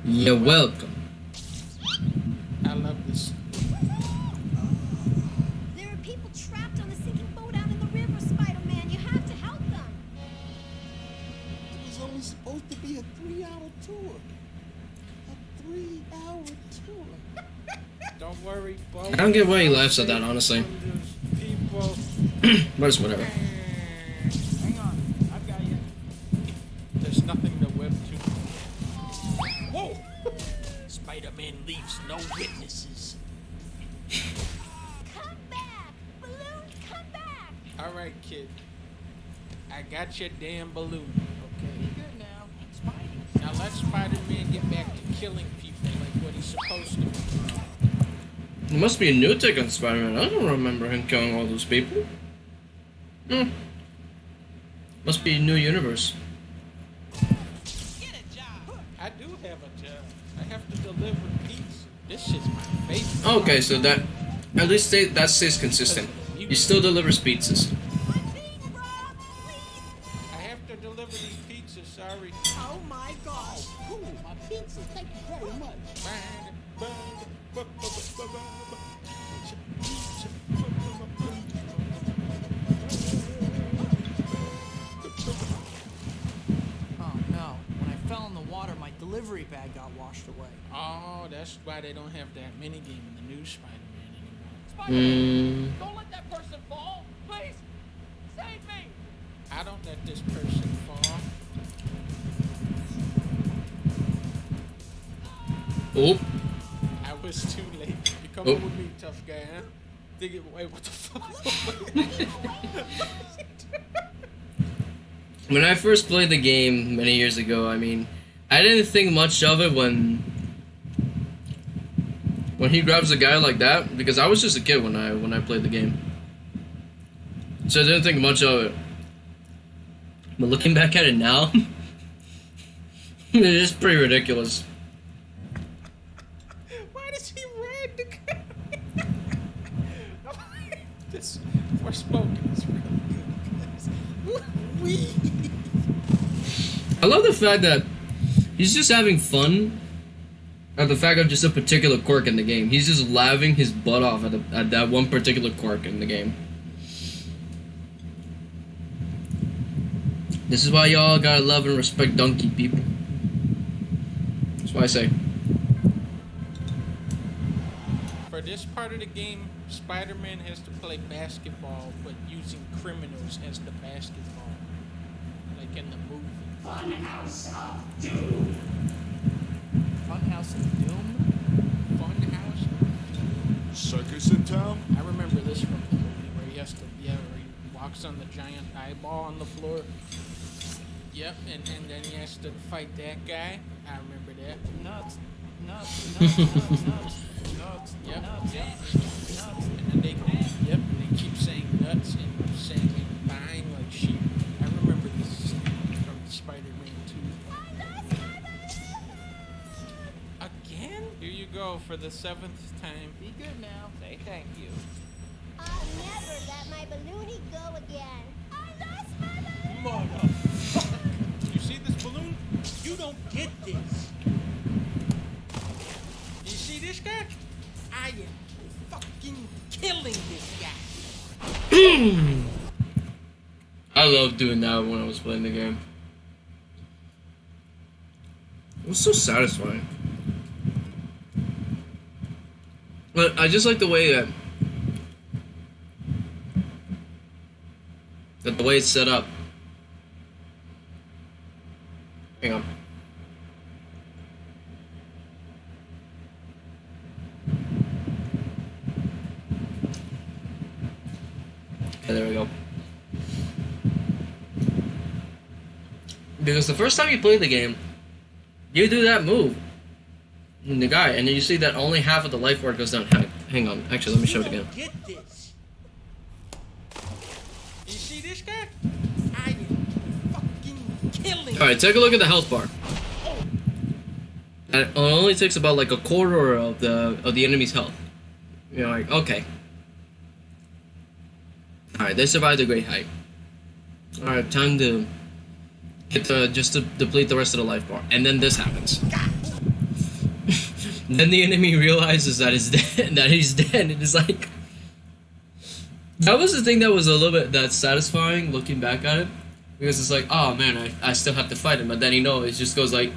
You're welcome. I love this. There are people trapped on the sinking boat out in the river, Spider-Man. You have to help them. It was only supposed to be a 3-hour tour. A 3-hour tour. Don't worry, folks. I don't get why he laughs at that, honestly. People. But it's whatever. Hang on, I've got you. There's nothing to web to. Whoa! Spider-Man leaves no witnesses. Come back! Balloon, come back! Alright, kid. I got your damn balloon. Okay. Good now. Spidey. Now let Spider-Man get back to killing people like what he's supposed to. It must be a new take on Spider-Man. I don't remember him killing all those people. Must be a new universe. I do have a job. I have to deliver pizza. This shit's my favorite. Okay, so that at least that stays consistent. He still delivers pizzas. I have to deliver these pizzas, sorry. Oh my gosh. Cool. My pizza. Thank you very much. Oh no. When I fell in the water, my delivery bag got washed away. Oh, that's why they don't have that minigame in the new Spider-Man anymore. Spider-Man, don't let that person fall. Please, save me. I don't let this person fall. Oh, I was too late. You coming with me, tough guy, huh? Dig it away. What the fuck? when I first played the game many years ago, I mean, I didn't think much of it when he grabs a guy like that, because I was just a kid when I played the game, so I didn't think much of it. But looking back at it now, it is pretty ridiculous. Why does he ride the car? This Forspoken is really good. I love the fact that he's just having fun at the fact of just a particular quirk in the game. He's just laughing his butt off at that one particular quirk in the game. This is why y'all gotta love and respect donkey people. That's why I say. For this part of the game, Spider-Man has to play basketball, but using criminals as the basketball. Like in the movie. Funhouse of Doom. Funhouse of Doom? Funhouse of Doom. Circus in town? I remember this from the movie where he has to, where he walks on the giant eyeball on the floor. Yep, and then he has to fight that guy. I remember that. Nuts. Nuts. Nuts. Nuts. Nuts. Yep. Nuts. Yep. the 7th time. Be good now. Say thank you. I'll never let my balloony go again. I lost my balloon. Motherfucker! You see this balloon? You don't get this. You see this guy? I am fucking killing this guy. I loved doing that when I was playing the game. It was so satisfying. But I just like the way that the way it's set up. Hang on. Okay, there we go. Because the first time you play the game, you do that move, the guy, and then you see that only half of the life bar goes down. Hang on, actually, let me show it again. Get this. You see this guy? I am fucking killing. All right, take a look at the health bar. And it only takes about like a quarter of the enemy's health. You're like, okay. All right, they survived a great height. All right, time to hit just to deplete the rest of the life bar, and then this happens. Then the enemy realizes that he's dead, and it's like, that was the thing that was a little bit that satisfying looking back at it, because it's like, oh man, I still have to fight him, but then it just goes like,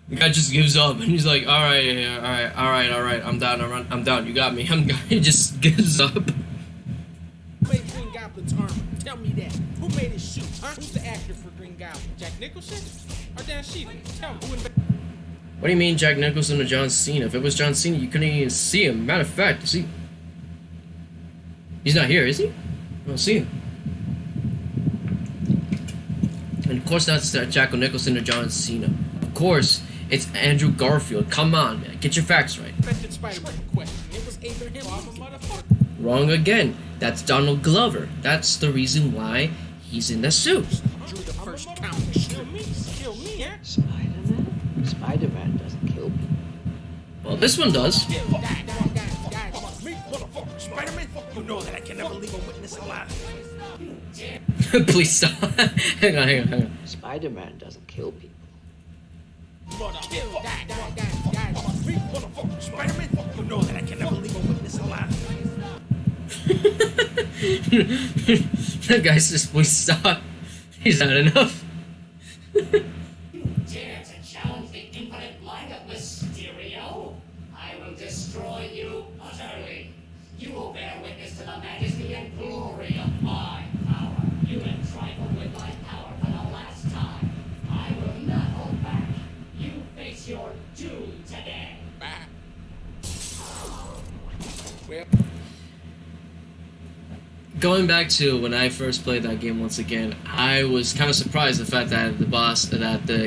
the guy just gives up, and he's like, all right, I'm down, you got me, he just gives up. Who made Green Goblin's armor? Tell me that. Who made his suit? Huh? Who's the actor for Green Goblin? Jack Nicholson or Dan Sheehan? Tell me who invented. What do you mean Jack Nicholson or John Cena? If it was John Cena, you couldn't even see him. Matter of fact, see, he's not here, is he? I don't see him. And of course, that's Jack Nicholson or John Cena. Of course, it's Andrew Garfield. Come on, man, get your facts right. Invented Spider-Man question. It was Abraham Lincoln. Wrong again. That's Donald Glover. That's the reason why he's in the suit. Drew the first comic strip. Kill me, yeah? Spider-Man? Spider-Man doesn't kill people. Well, this one does. Spider-Man, you know that I can never leave a witness alive. Please stop. hang on. Spider-Man doesn't kill people. Spider-Man, you know that I can never leave a witness alive. That guy says, please stop. He's had enough. You dare to challenge the infinite light of Mysterio? I will destroy you utterly. You will bear witness to the majesty and glory of my power. You have trifled with my power for the last time. I will not hold back. You face your doom today. Well, going back to when I first played that game once again, I was kind of surprised the fact that the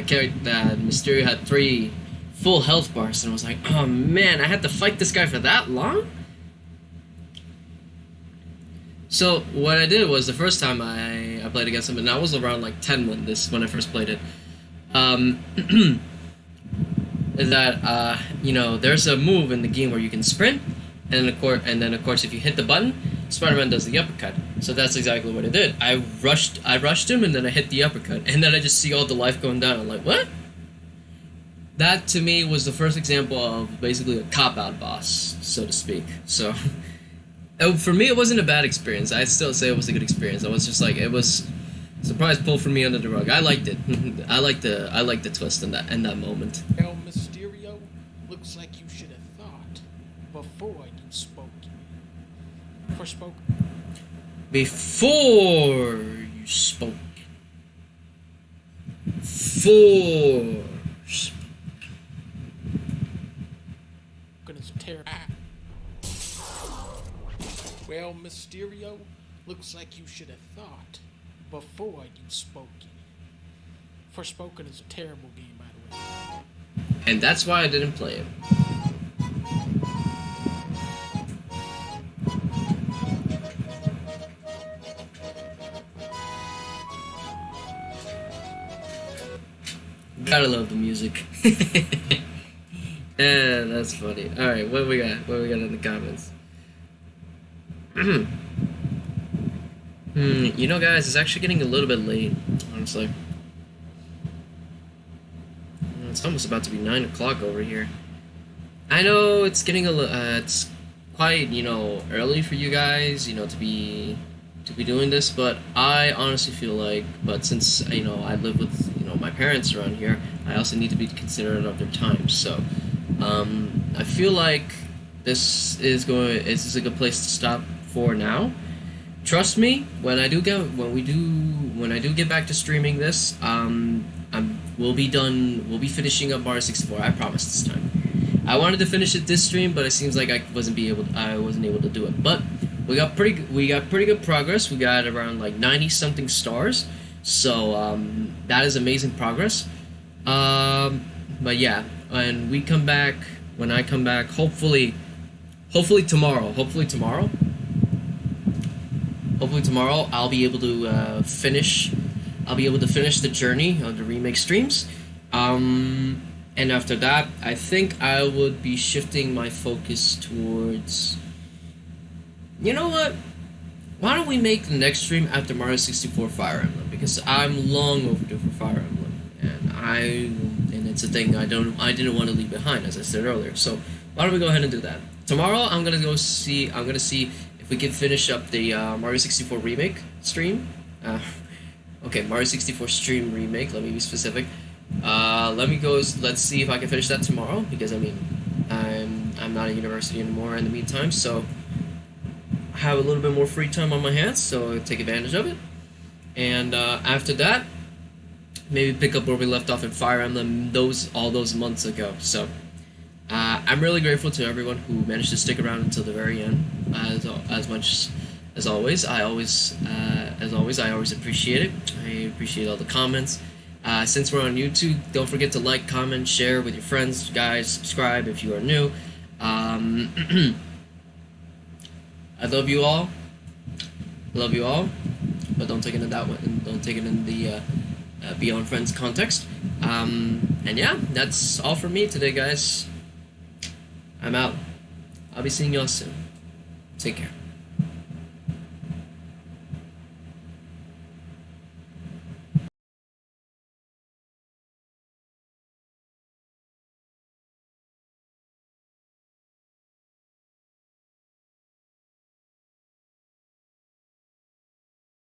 character, that Mysterio had 3 full health bars, and I was like, oh man, I had to fight this guy for that long? So what I did was, the first time I played against him, and I was around like 10 when I first played it, is that there's a move in the game where you can sprint, and then of course if you hit the button, Spider-Man does the uppercut. So that's exactly what I did. I rushed him, and then I hit the uppercut, and then I just see all the life going down. I'm like, what? That to me was the first example of basically a cop-out boss, so to speak. So for me, it wasn't a bad experience. I'd still say it was a good experience. I was just like, it was a surprise pull for me under the rug. I liked it. I liked the twist in that moment. El Mysterio, looks like you should have thought before you spoke. Before you spoke. Goodness, terrible. Well, Mysterio, looks like you should have thought before you spoke. Forspoken is a terrible game, by the way. And that's why I didn't play it. Gotta love the music. Yeah, that's funny. All right, what we got? What we got in the comments? You know, guys, it's actually getting a little bit late, honestly. It's almost about to be 9 o'clock over here. I know it's getting it's quite, you know, early for you guys, you know, to be doing this, but I honestly feel like, but since, you know, I live with, you know, my parents around here, I also need to be considerate of their time. So, I feel like this is a good place to stop for now. Trust me, when I do get back to streaming this, we'll be finishing up Mario 64. I promise this time. I wanted to finish it this stream, but it seems like I wasn't able to do it. But we got pretty good progress. We got around like 90 something stars, so that is amazing progress. But yeah, when I come back, hopefully tomorrow, I'll be able to finish the journey of the remake streams. And after that, I think I would be shifting my focus towards... You know what? Why don't we make the next stream after Mario 64 Fire Emblem? Because I'm long overdue for Fire Emblem, and it's a thing I didn't want to leave behind, as I said earlier. So why don't we go ahead and do that? Tomorrow, I'm gonna see if we can finish up the Mario 64 remake stream. Okay, Mario 64 stream remake. Let me be specific. Let's see if I can finish that tomorrow, because I mean, I'm not at university anymore in the meantime, so I have a little bit more free time on my hands, so I'll take advantage of it. And after that, maybe pick up where we left off in Fire Emblem all those months ago. So I'm really grateful to everyone who managed to stick around until the very end. As much as always, I always appreciate it. I appreciate all the comments. Since we're on YouTube, don't forget to like, comment, share with your friends, guys. Subscribe if you are new. I love you all. But don't take it in that way. Don't take it in the beyond friends context. And yeah, that's all from me today, guys. I'm out. I'll be seeing y'all soon. Take care.